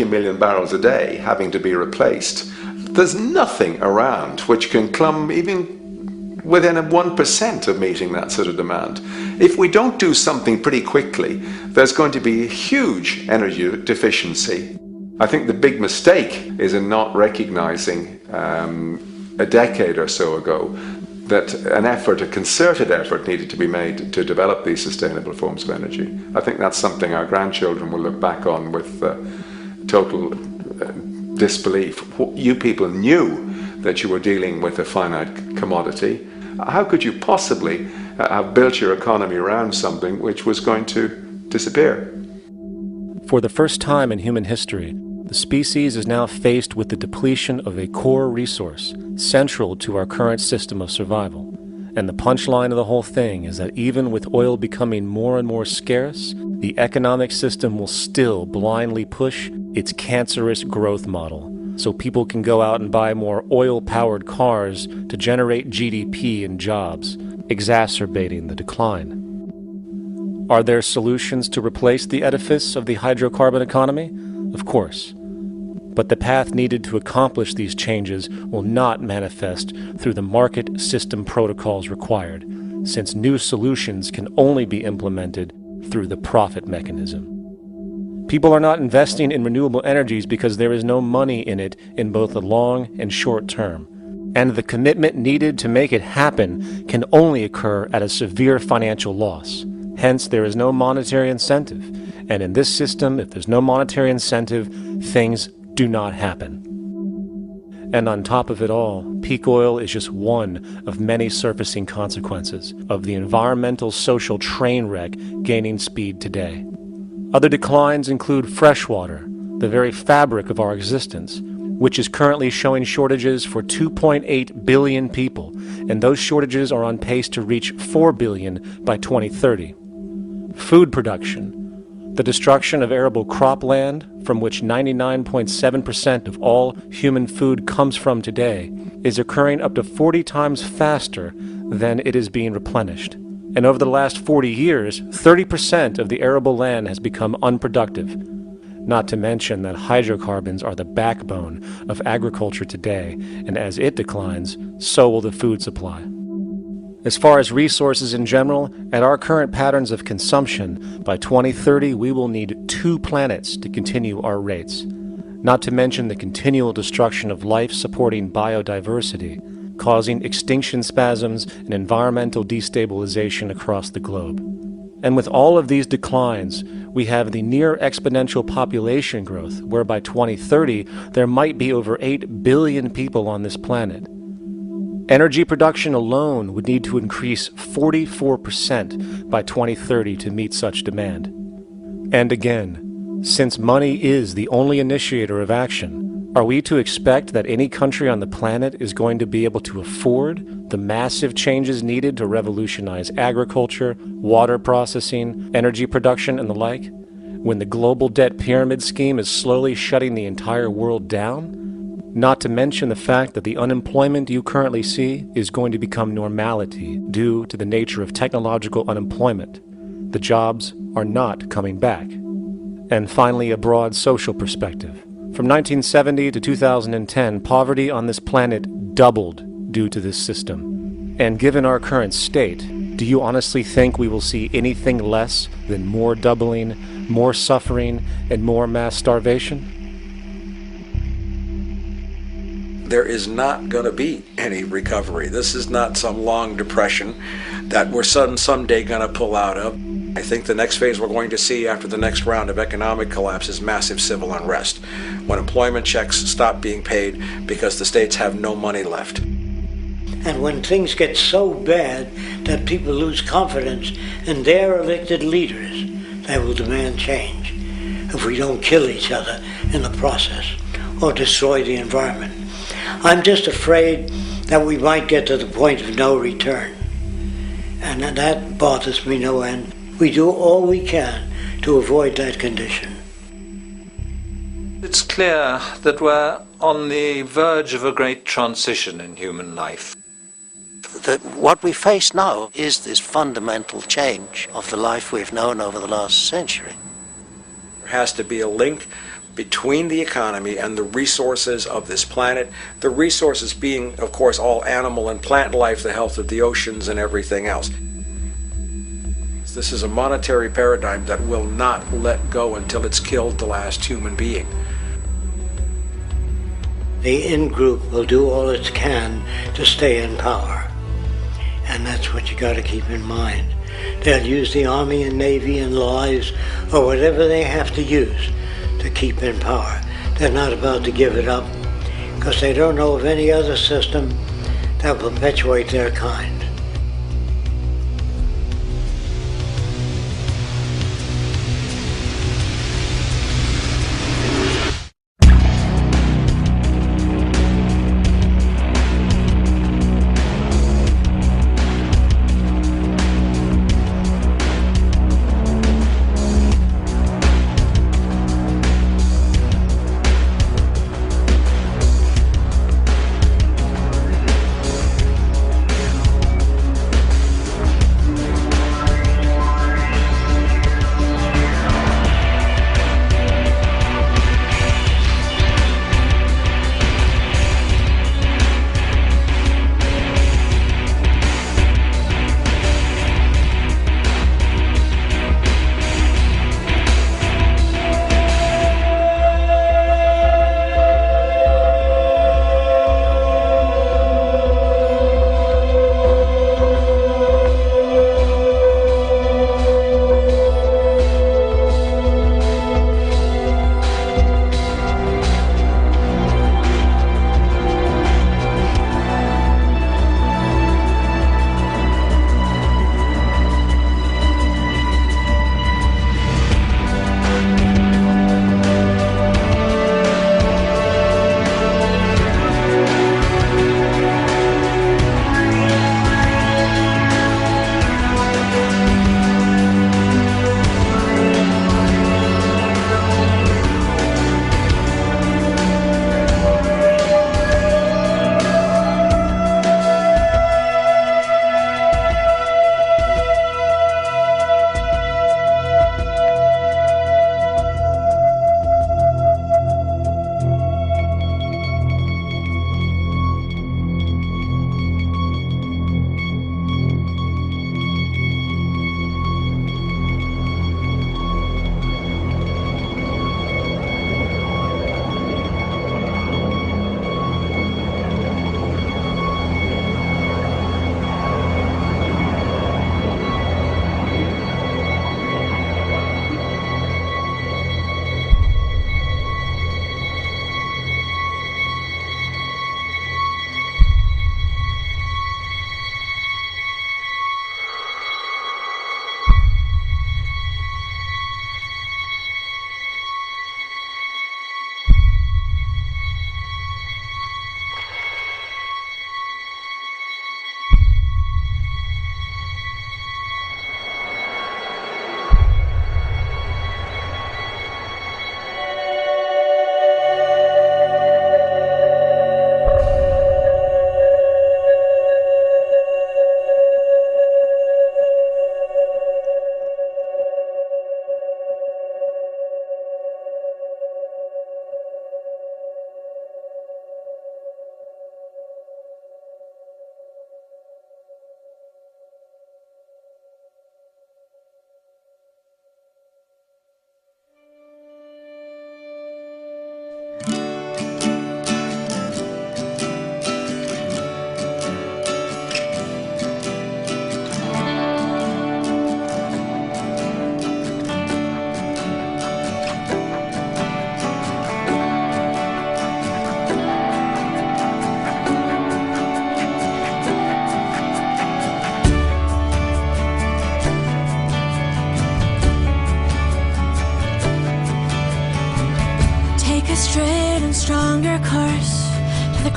million barrels a day having to be replaced. There's nothing around which can come even within 1% of meeting that sort of demand. If we don't do something pretty quickly, there's going to be a huge energy deficiency. I think the big mistake is in not recognizing a decade or so ago that a concerted effort needed to be made to develop these sustainable forms of energy. I think that's something our grandchildren will look back on with total disbelief. You people knew that you were dealing with a finite commodity. How could you possibly have built your economy around something which was going to disappear? For the first time in human history, the species is now faced with the depletion of a core resource central to our current system of survival. And the punchline of the whole thing is that even with oil becoming more and more scarce, the economic system will still blindly push its cancerous growth model, so people can go out and buy more oil-powered cars to generate GDP and jobs, exacerbating the decline. Are there solutions to replace the edifice of the hydrocarbon economy? Of course. But the path needed to accomplish these changes will not manifest through the market system protocols required, since new solutions can only be implemented through the profit mechanism. People are not investing in renewable energies because there is no money in it in both the long and short term, and the commitment needed to make it happen can only occur at a severe financial loss. Hence, there is no monetary incentive, and in this system, if there's no monetary incentive, things do not happen. And on top of it all, peak oil is just one of many surfacing consequences of the environmental social train wreck gaining speed today. Other declines include freshwater, the very fabric of our existence, which is currently showing shortages for 2.8 billion people, and those shortages are on pace to reach 4 billion by 2030. Food production, the destruction of arable cropland, from which 99.7% of all human food comes from today, is occurring up to 40 times faster than it is being replenished. And over the last 40 years, 30% of the arable land has become unproductive. not to mention that hydrocarbons are the backbone of agriculture today, and as it declines, so will the food supply. As far as resources in general, at our current patterns of consumption, by 2030 we will need 2 planets to continue our rates, not to mention the continual destruction of life-supporting biodiversity, causing extinction spasms and environmental destabilization across the globe. And with all of these declines, we have the near exponential population growth, where by 2030 there might be over 8 billion people on this planet. Energy production alone would need to increase 44% by 2030 to meet such demand. And again, since money is the only initiator of action, are we to expect that any country on the planet is going to be able to afford the massive changes needed to revolutionize agriculture, water processing, energy production, and the like, when the global debt pyramid scheme is slowly shutting the entire world down? Not to mention the fact that the unemployment you currently see is going to become normality due to the nature of technological unemployment. The jobs are not coming back. And finally, a broad social perspective. From 1970 to 2010, poverty on this planet doubled due to this system. And given our current state, do you honestly think we will see anything less than more doubling, more suffering, and more mass starvation? There is not going to be any recovery. This is not some long depression that we're someday going to pull out of. I think the next phase we're going to see after the next round of economic collapse is massive civil unrest, when employment checks stop being paid because the states have no money left. And when things get so bad that people lose confidence in their elected leaders, they will demand change if we don't kill each other in the process or destroy the environment. I'm just afraid that we might get to the point of no return. And that bothers me no end. We do all we can to avoid that condition. It's clear that we're on the verge of a great transition in human life. What we face now is this fundamental change of the life we've known over the last century. There has to be a link between the economy and the resources of this planet, the resources being, of course, all animal and plant life, the health of the oceans and everything else. This is a monetary paradigm that will not let go until it's killed the last human being. The in-group will do all it can to stay in power. And that's what you got to keep in mind. They'll use the Army and Navy and lies or whatever they have to use to keep in power. They're not about to give it up because they don't know of any other system that will perpetuate their kind.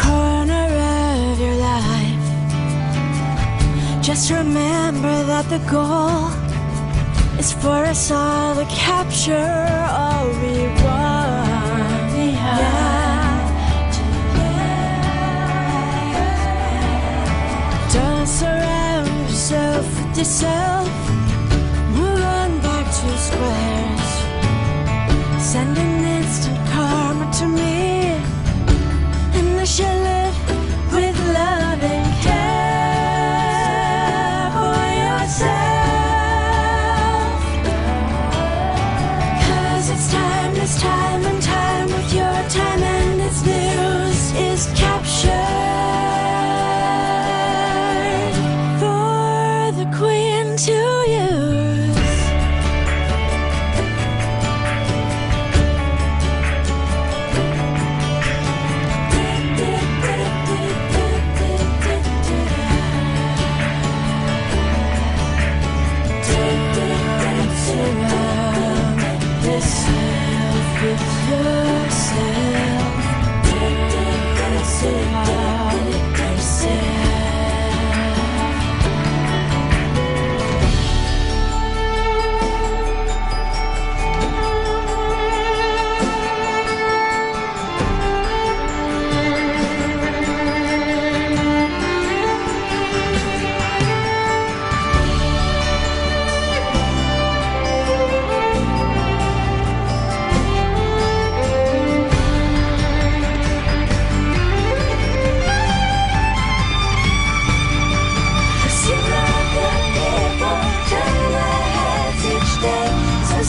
corner of your life. Just remember that the goal is for us all to capture all we want. Don't surround yourself with yourself. Move on back to squares. Send an instant karma to me, and I shall live with love and care for yourself. 'Cause it's time and time with your time, and its news is captured for the queen to use. Surround yourself with yourself. Surround yourself.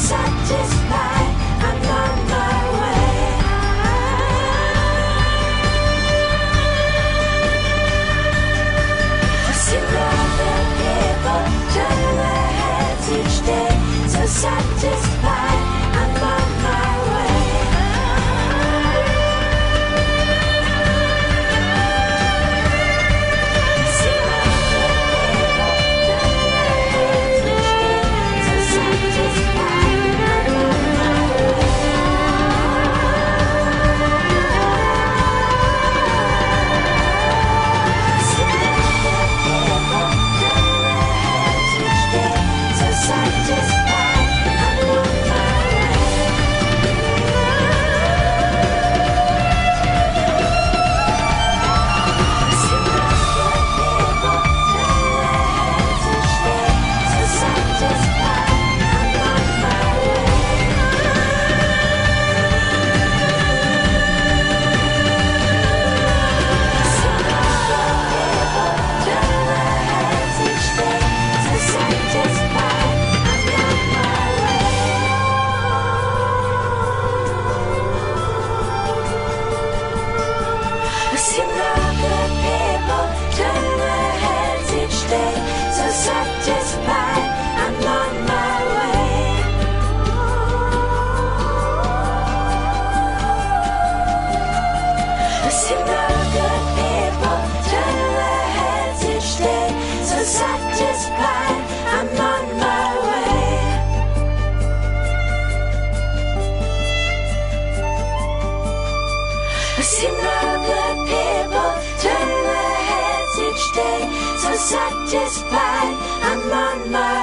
Satisfied, I'm on my way. See all the people turn their heads each day. So satisfied, I'm on my way. See all the people turn their heads each day. So satisfied. Satisfied, I'm on my way. I see no good people turn their heads each day. So satisfied, I'm on my way.